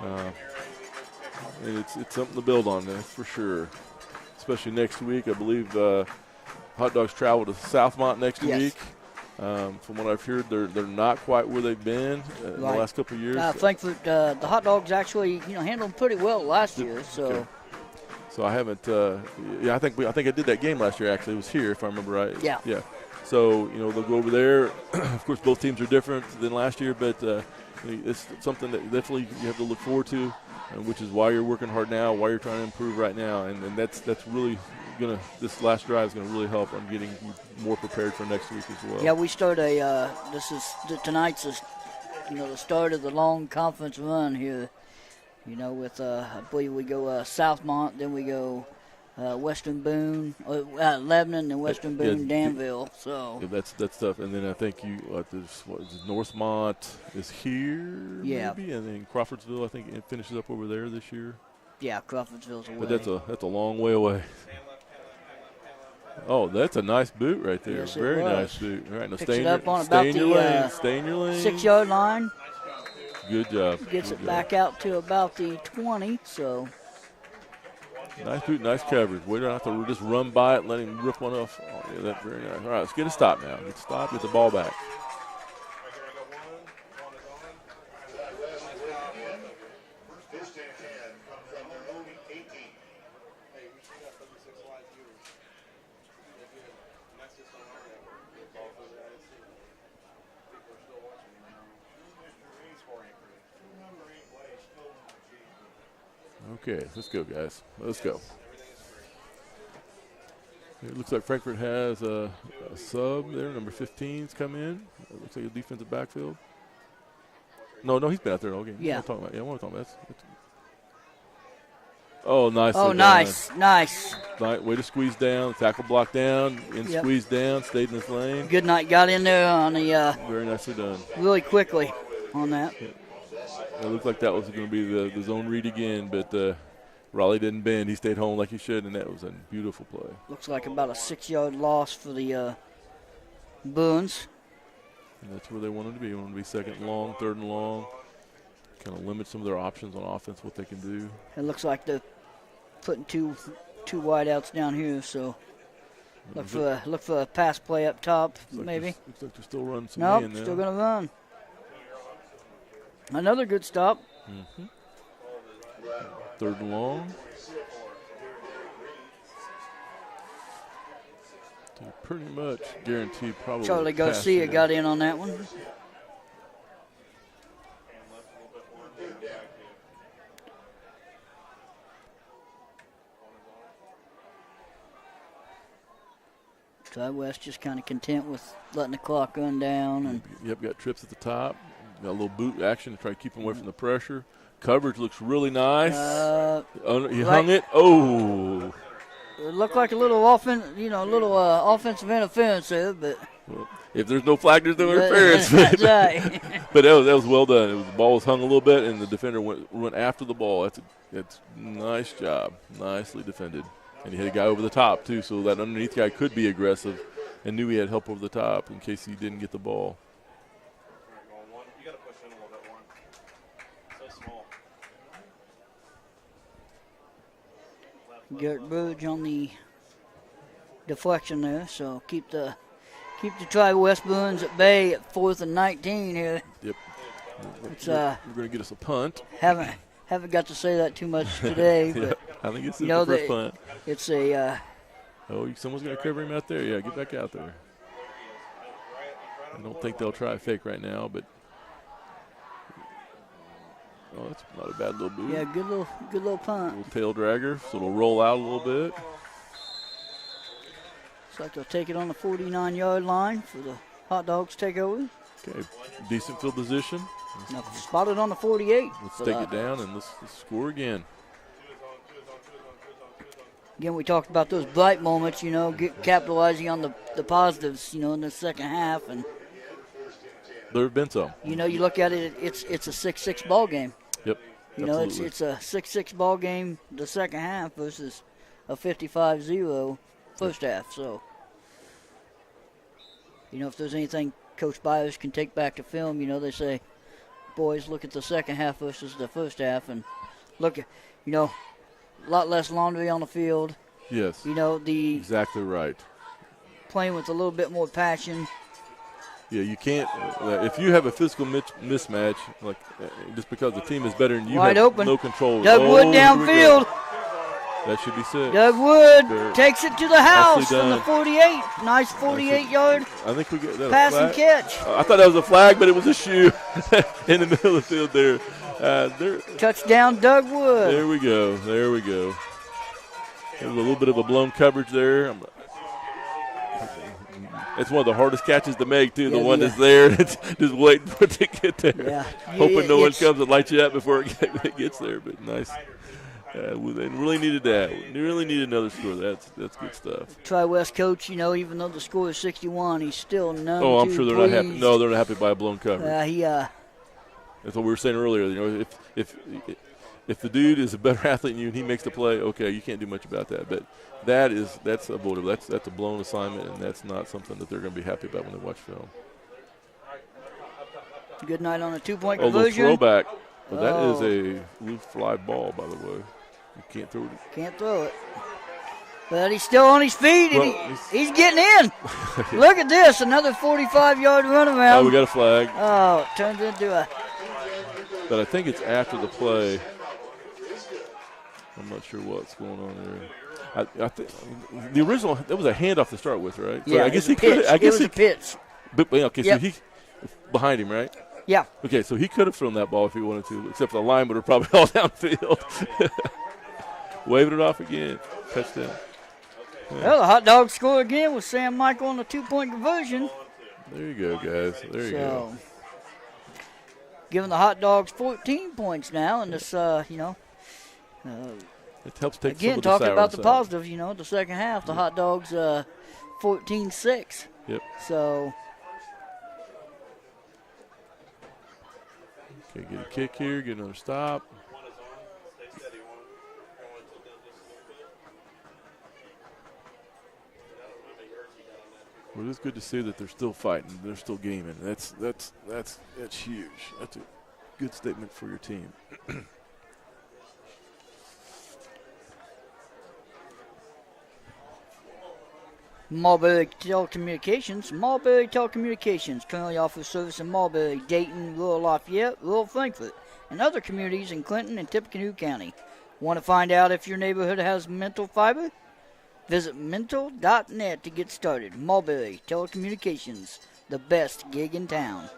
A: And it's something to build on, that's for sure. Especially next week. I believe Hot Dogs travel to Southmont next week. From what I've heard, they're not quite where they've been in the last couple of years.
B: Frankfort, the Hot Dogs actually handled them pretty well last year. So.
A: Okay. So I haven't. I think I did that game last year. Actually, it was here, if I remember right.
B: Yeah.
A: Yeah. So they'll go over there. Of course, both teams are different than last year, but it's something that definitely you have to look forward to, which is why you're working hard now, why you're trying to improve right now, and that's really gonna. This last drive is gonna really help on getting you more prepared for next week as well.
B: Yeah, we start tonight's the start of the long conference run here. With I believe we go Southmont, then we go Western Boone, Lebanon, and Western Boone, Danville. So
A: that's tough. And then I think Northmont is here, maybe, and then Crawfordsville. I think it finishes up over there this year.
B: Yeah, Crawfordsville's away.
A: But that's a long way away. Oh, that's a nice boot right there.
B: Yes,
A: very nice boot. All right, now stay in your lane. Stay in your lane.
B: 6-yard line.
A: Good job.
B: Gets it back out to about the 20, so.
A: Nice boot, nice coverage. We don't have to just run by it, let him rip one off. Oh, yeah, that's very nice. All right, let's get a stop now. Get the ball back. Okay, let's go, guys. Let's go. It looks like Frankfort has a sub there. Number 15's come in. It looks like a defensive backfield. No, he's been out there all game.
B: Yeah.
A: I want to talk about that. Oh, nice.
B: Oh, nice.
A: Way to squeeze down. Tackle block down. Squeeze down. Stayed in his lane.
B: Goodnight got in there on the.
A: Very nicely done.
B: Really quickly on that.
A: Yeah. It looked like that was going to be the zone read again, but Raleigh didn't bend. He stayed home like he should, and that was a beautiful play.
B: Looks like about a 6-yard loss for the Boons.
A: And that's where they wanted to be. They wanted to be second and long, third and long. Kind of limit some of their options on offense, what they can do.
B: It looks like they're putting two wideouts down here, so look for a pass play up top, maybe.
A: Looks like they're still running some
B: man now.
A: Nope,
B: still going to run. Another good stop.
A: Mm-hmm. 3rd and long. They pretty much guaranteed probably.
B: Charlie Garcia got in on that one. Tri-West just kind of content with letting the clock run down. And
A: Yep, got trips at the top. Got a little boot action to try to keep him away from the pressure. Coverage looks really nice. He hung it. Oh.
B: It looked like a little offensive interference there, but
A: Well, if there's no flag, there's no interference.
B: That's right.
A: But that was well done. The ball was hung a little bit, and the defender went after the ball. That's a nice job. Nicely defended. And he hit a guy over the top, too, so that underneath guy could be aggressive and knew he had help over the top in case he didn't get the ball.
C: You got to push in a little bit more. So small.
B: Garrett Burge on the deflection there, so keep the Tri-West Bruins at bay at 4th and 19 here.
A: Yep.
B: It's
A: we're going to get us a punt.
B: Haven't got to say that too much today,
A: Yeah,
B: but
A: I think it's the first punt.
B: It's a.
A: Someone's going to cover him out there. Yeah, get back out there. I don't think they'll try a fake right now, but that's not a bad little boot.
B: Yeah, good little punt.
A: Little tail dragger, so it'll roll out a little bit.
B: Looks like they'll take it on the 49-yard line for the Hot Dogs takeover.
A: Okay, decent field position.
B: Now, spotted on the 48.
A: Let's take it down and let's score again.
B: Again, we talked about those bright moments, capitalizing on the positives, in the second half. And
A: there have been some.
B: You look at it, it's a 6-6 ball game.
A: Yep. Absolutely.
B: It's a 6-6 ball game the second half versus a 55-0 first half. So, if there's anything Coach Byers can take back to film, they say, boys, look at the second half versus the first half, and look at, a lot less laundry on the field.
A: Yes. Exactly right.
B: Playing with a little bit more passion.
A: Yeah, you can't. If you have a physical mismatch, like just because the team is better than you,
B: Wide
A: have
B: open.
A: no control.
B: Doug Wood downfield.
A: That should be set.
B: Doug Wood takes it to the house from the 48. Nice 48-yard
A: I think we get that
B: pass
A: a flag.
B: and catch.
A: I thought that was a flag, but it was a shoe in the middle of the field there.
B: Touchdown, Doug Wood.
A: There we go. There was a little bit of a blown coverage there. It's one of the hardest catches to make, too. The one that's there, it's just waiting for it to get there.
B: Yeah.
A: Hoping no one comes and lights you up before it gets there. But nice. They really needed that. They really needed another score. That's good stuff.
B: Tri-West coach, even though the score is 61, he's still none
A: Oh, I'm
B: too
A: sure they're
B: pleased.
A: not happy. No, they're not happy by a blown cover. That's what we were saying earlier. If the dude is a better athlete than you and he makes the play, okay, you can't do much about that. But that's avoidable. That's a blown assignment, and that's not something that they're going to be happy about when they watch film.
B: Good night on a 2-point
A: little
B: conversion.
A: throwback. Well, that is a loose fly ball, by the way. You can't throw it.
B: Can't throw it. But he's still on his feet, and he's getting in. Look at this, another 45-yard runaround.
A: Oh, we got a flag.
B: Oh, it turns into a...
A: But I think it's after the play. I'm not sure what's going on there. I think the original, that was a handoff to start with, right?
B: Yeah,
A: so I guess he
B: could.
A: I guess
B: it was a pitch.
A: But, okay, so he behind him, right?
B: Yeah.
A: Okay, so he could have thrown that ball if he wanted to, except for the line would have probably all downfield. Waving it off again. Touchdown. Yeah.
B: Well, the Hot Dogs score again with Sam Michael on the 2-point conversion.
A: There you go, guys. There you go.
B: Giving the Hot Dogs 14 points now, and this,
A: it helps take
B: again,
A: some of the
B: talking about the
A: sourness out.
B: positive, the second half, the Hot Dogs 14-6.
A: Yep.
B: So.
A: Okay, get a kick here, get another stop. Well, it's good to see that they're still fighting, they're still gaming. That's huge. That's a good statement for your team.
B: Marbury Telecommunications. Marbury Telecommunications currently offers service in Marbury, Dayton, rural Lafayette, rural Frankfort, and other communities in Clinton and Tippecanoe County. Want to find out if your neighborhood has mental fiber? Visit mental.net to get started. Mulberry Telecommunications, the best gig in town.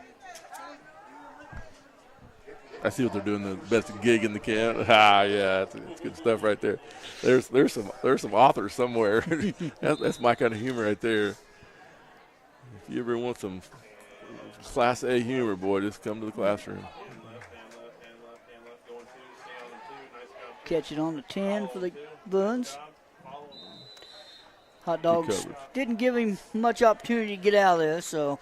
A: I see what they're doing. The best gig in the camp. Yeah, it's good stuff right there. There's some authors somewhere. that's my kind of humor right there. If you ever want some Class A humor, boy, just come to the classroom.
B: Catch it on the 10 for the Buns. Hot Dogs didn't give him much opportunity to get out of there, so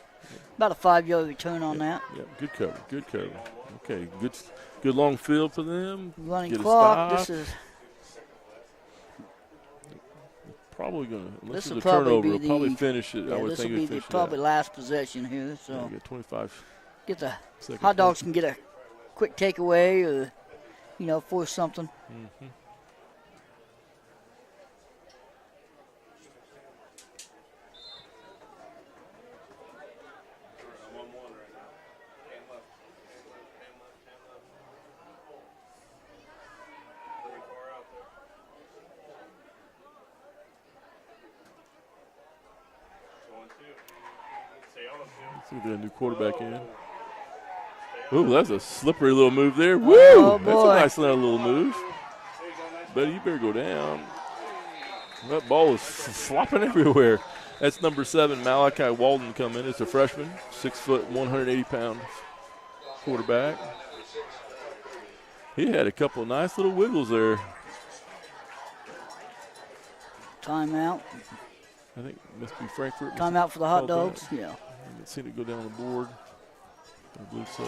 B: about a 5-yard return on that.
A: Yeah, good cover, good cover. Okay, good long field for them.
B: Running
A: get
B: clock.
A: A
B: This is
A: probably going to, unless
B: this
A: it's
B: will
A: a turnover,
B: probably be
A: probably finish it.
B: Yeah,
A: I would
B: this
A: think
B: will
A: it
B: be
A: would
B: the
A: finish
B: probably
A: that.
B: last possession here. So
A: Yeah, get 25.
B: Get the Hot Dogs can get a quick takeaway or force something.
A: Mm-hmm. See their new quarterback in. Ooh, that's a slippery little move there. Woo!
B: Oh,
A: that's a nice little move. But you better go down. That ball is flopping everywhere. That's number 7, Malachi Walden, come in. It's a freshman, 6 foot, 180-pound quarterback. He had a couple of nice little wiggles there.
B: Timeout.
A: I think it must be Frankfort.
B: Timeout for the Hot Dogs. Yeah.
A: I haven't seen it go down the board. I believe so.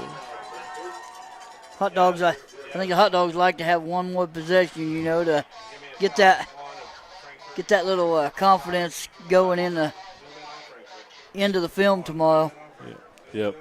B: Hot Dogs, I think the Hot Dogs like to have one more possession, to get that little confidence going into the film tomorrow.
A: Yeah. Yep.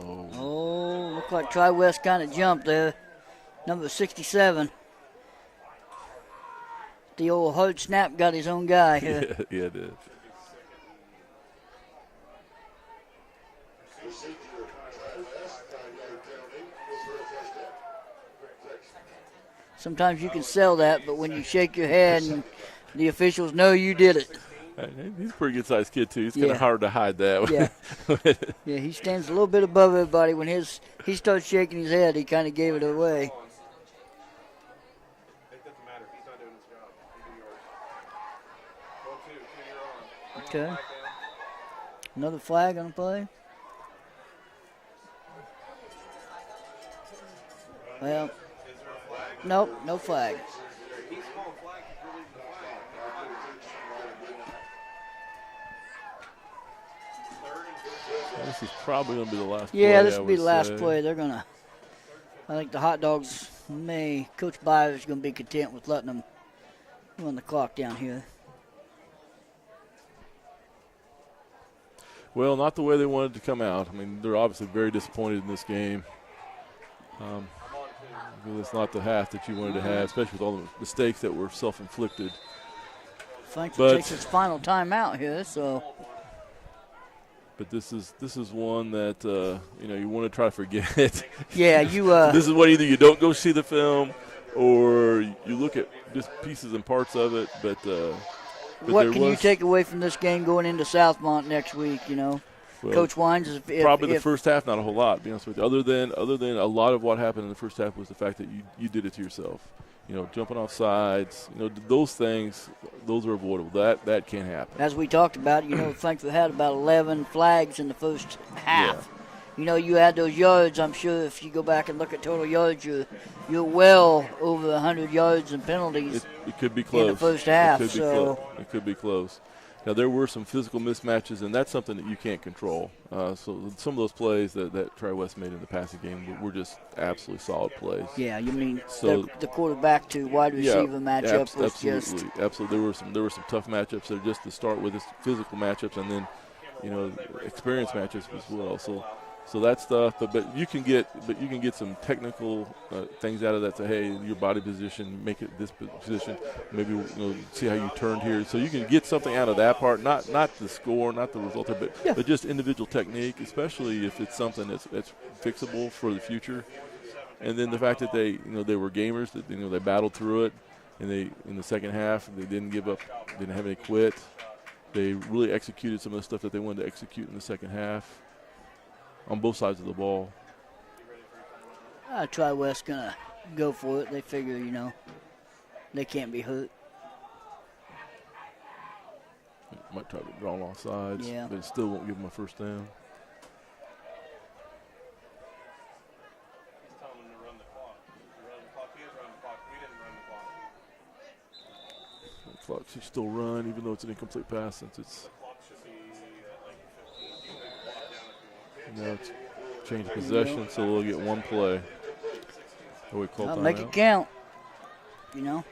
B: Oh, looked like Tri-West kind of jumped there. Number 67. The old hard snap got his own guy here.
A: Yeah, it did.
B: Sometimes you can sell that, but when you shake your head and the officials know you did it.
A: He's a pretty good-sized kid, too. It's kind of hard to hide that.
B: Yeah. Yeah, he stands a little bit above everybody. When he starts shaking his head, he kind of gave it away. Okay. Another flag on the play. Well, nope, no flag.
A: This is probably going to be the last play.
B: Yeah, this will be the last play. They're going to, I think the Hot Dogs Coach Byers is going to be content with letting them run the clock down here.
A: Well, not the way they wanted to come out. I mean, they're obviously very disappointed in this game. It's not the half that you wanted to have, especially with all the mistakes that were self-inflicted.
B: Frankfort takes its final timeout here, so.
A: But this is one that you want to try to forget.
B: Yeah, you.
A: This is what either you don't go see the film, or you look at just pieces and parts of it. But
B: what can you take away from this game going into Southmont next week? Well, Coach Wines,
A: probably the first half, not a whole lot. To be honest with you, other than a lot of what happened in the first half was the fact that you did it to yourself. Jumping off sides, those things, those are avoidable. That can't happen.
B: As we talked about, Frankfort had about 11 flags in the first half.
A: Yeah.
B: you had those yards. I'm sure if you go back and look at total yards, you're well over 100 yards and penalties.
A: It could be close.
B: In the first half.
A: It could be close. Now, there were some physical mismatches, and that's something that you can't control. So some of those plays that Tri-West made in the passing game were just absolutely solid plays.
B: Yeah, you mean the quarterback to wide receiver matchup was
A: absolutely. There were some tough matchups there just to start with, this physical matchups, and then experience matchups as well. So that stuff, but you can get some technical things out of that. Say, hey, your body position, make it this position. Maybe see how you turned here. So you can get something out of that part, not the score, not the result, but just individual technique, especially if it's something that's fixable for the future. And then the fact that they were gamers, that they battled through it, and they in the second half they didn't give up, didn't have any quit. They really executed some of the stuff that they wanted to execute in the second half. On both sides of the ball.
B: Tri-West going to go for it. They figure, they can't be hurt.
A: Might try to draw them off sides, but it still won't give them a first down.
C: He's telling them to run the clock. Run the clock. He is running the clock. We didn't run the clock.
A: The clock should still run, even though it's an incomplete pass, since it's.
C: The clock should be at like 15. You can clock down if you want.
A: Now it's change possession, so they'll get one play.
B: I'll make it count.
A: You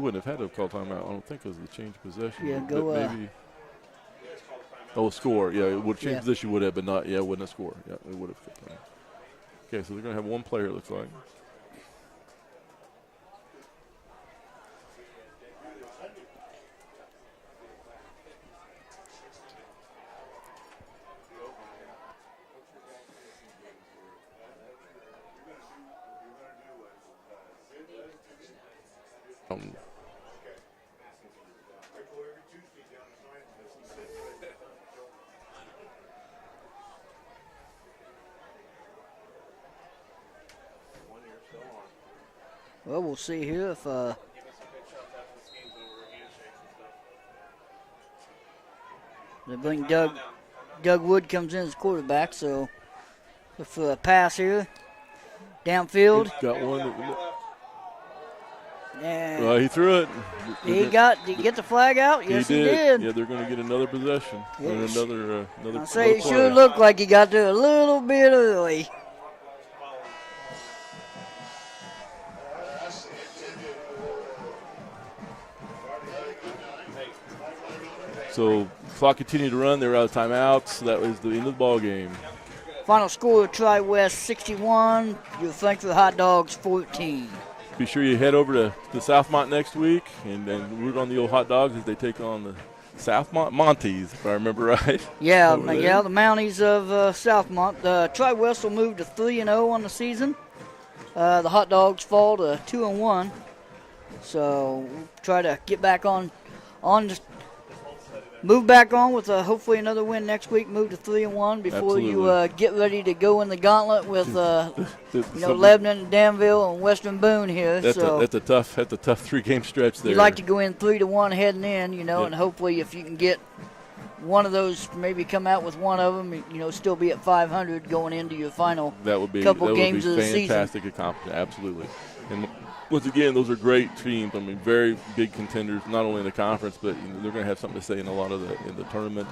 A: wouldn't have had to call timeout, I don't think, because of the change possession.
B: Yeah,
A: maybe. Score. Yeah, it would change position, would have, but not. Yeah, it wouldn't have scored. Yeah, it would have. Okay, so they're going to have one player, it looks like.
B: Well, we'll see here if they bring Doug Wood comes in as quarterback, so for a pass here downfield.
A: He's got one.
B: Yeah.
A: He threw it.
B: Did he get the flag out? Yes, he did.
A: Yeah, they're going to get another possession.
B: Yes.
A: Another
B: I'll say it sure looked like he got there a little bit early.
A: So clock continued to run. They were out of timeouts. So that was the end of the ball game.
B: Final score: Tri-West 61. Your Frankfort Hot Dogs 14.
A: Be sure you head over to Southmont next week and root on the old Hot Dogs as they take on the Southmont Monties, if I remember right.
B: Yeah, the Mounties of Southmont. Tri-West will move to 3-0 on the season. The Hot Dogs fall to 2-1. So we'll try to get back move back on with hopefully another win next week. Move to 3-1 before
A: Absolutely.
B: you get ready to go in the gauntlet with Lebanon and Danville and Western Boone here.
A: That's a tough 3-game stretch there.
B: You'd like to go in 3-1 heading in, and hopefully if you can get one of those, maybe come out with one of them, still be at 500 going into your final couple games of the season.
A: Fantastic accomplishment, absolutely. And once again, those are great teams. I mean, very big contenders, not only in the conference, but they're going to have something to say in a lot of in the tournament.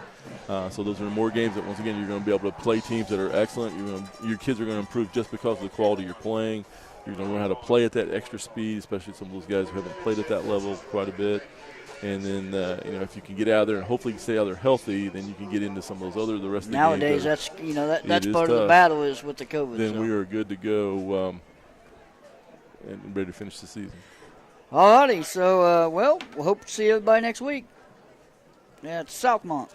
A: So those are more games that, once again, you're going to be able to play teams that are excellent. Your kids are going to improve just because of the quality you're playing. You're going to learn how to play at that extra speed, especially some of those guys who haven't played at that level quite a bit. And then, if you can get out there and hopefully stay out there healthy, then you can get into some of those the rest of the
B: Nowadays,
A: games.
B: that's part of the battle is with the COVID.
A: Then we are good to go and ready to finish the season.
B: All righty. So, we'll hope to see everybody next week at Southmont.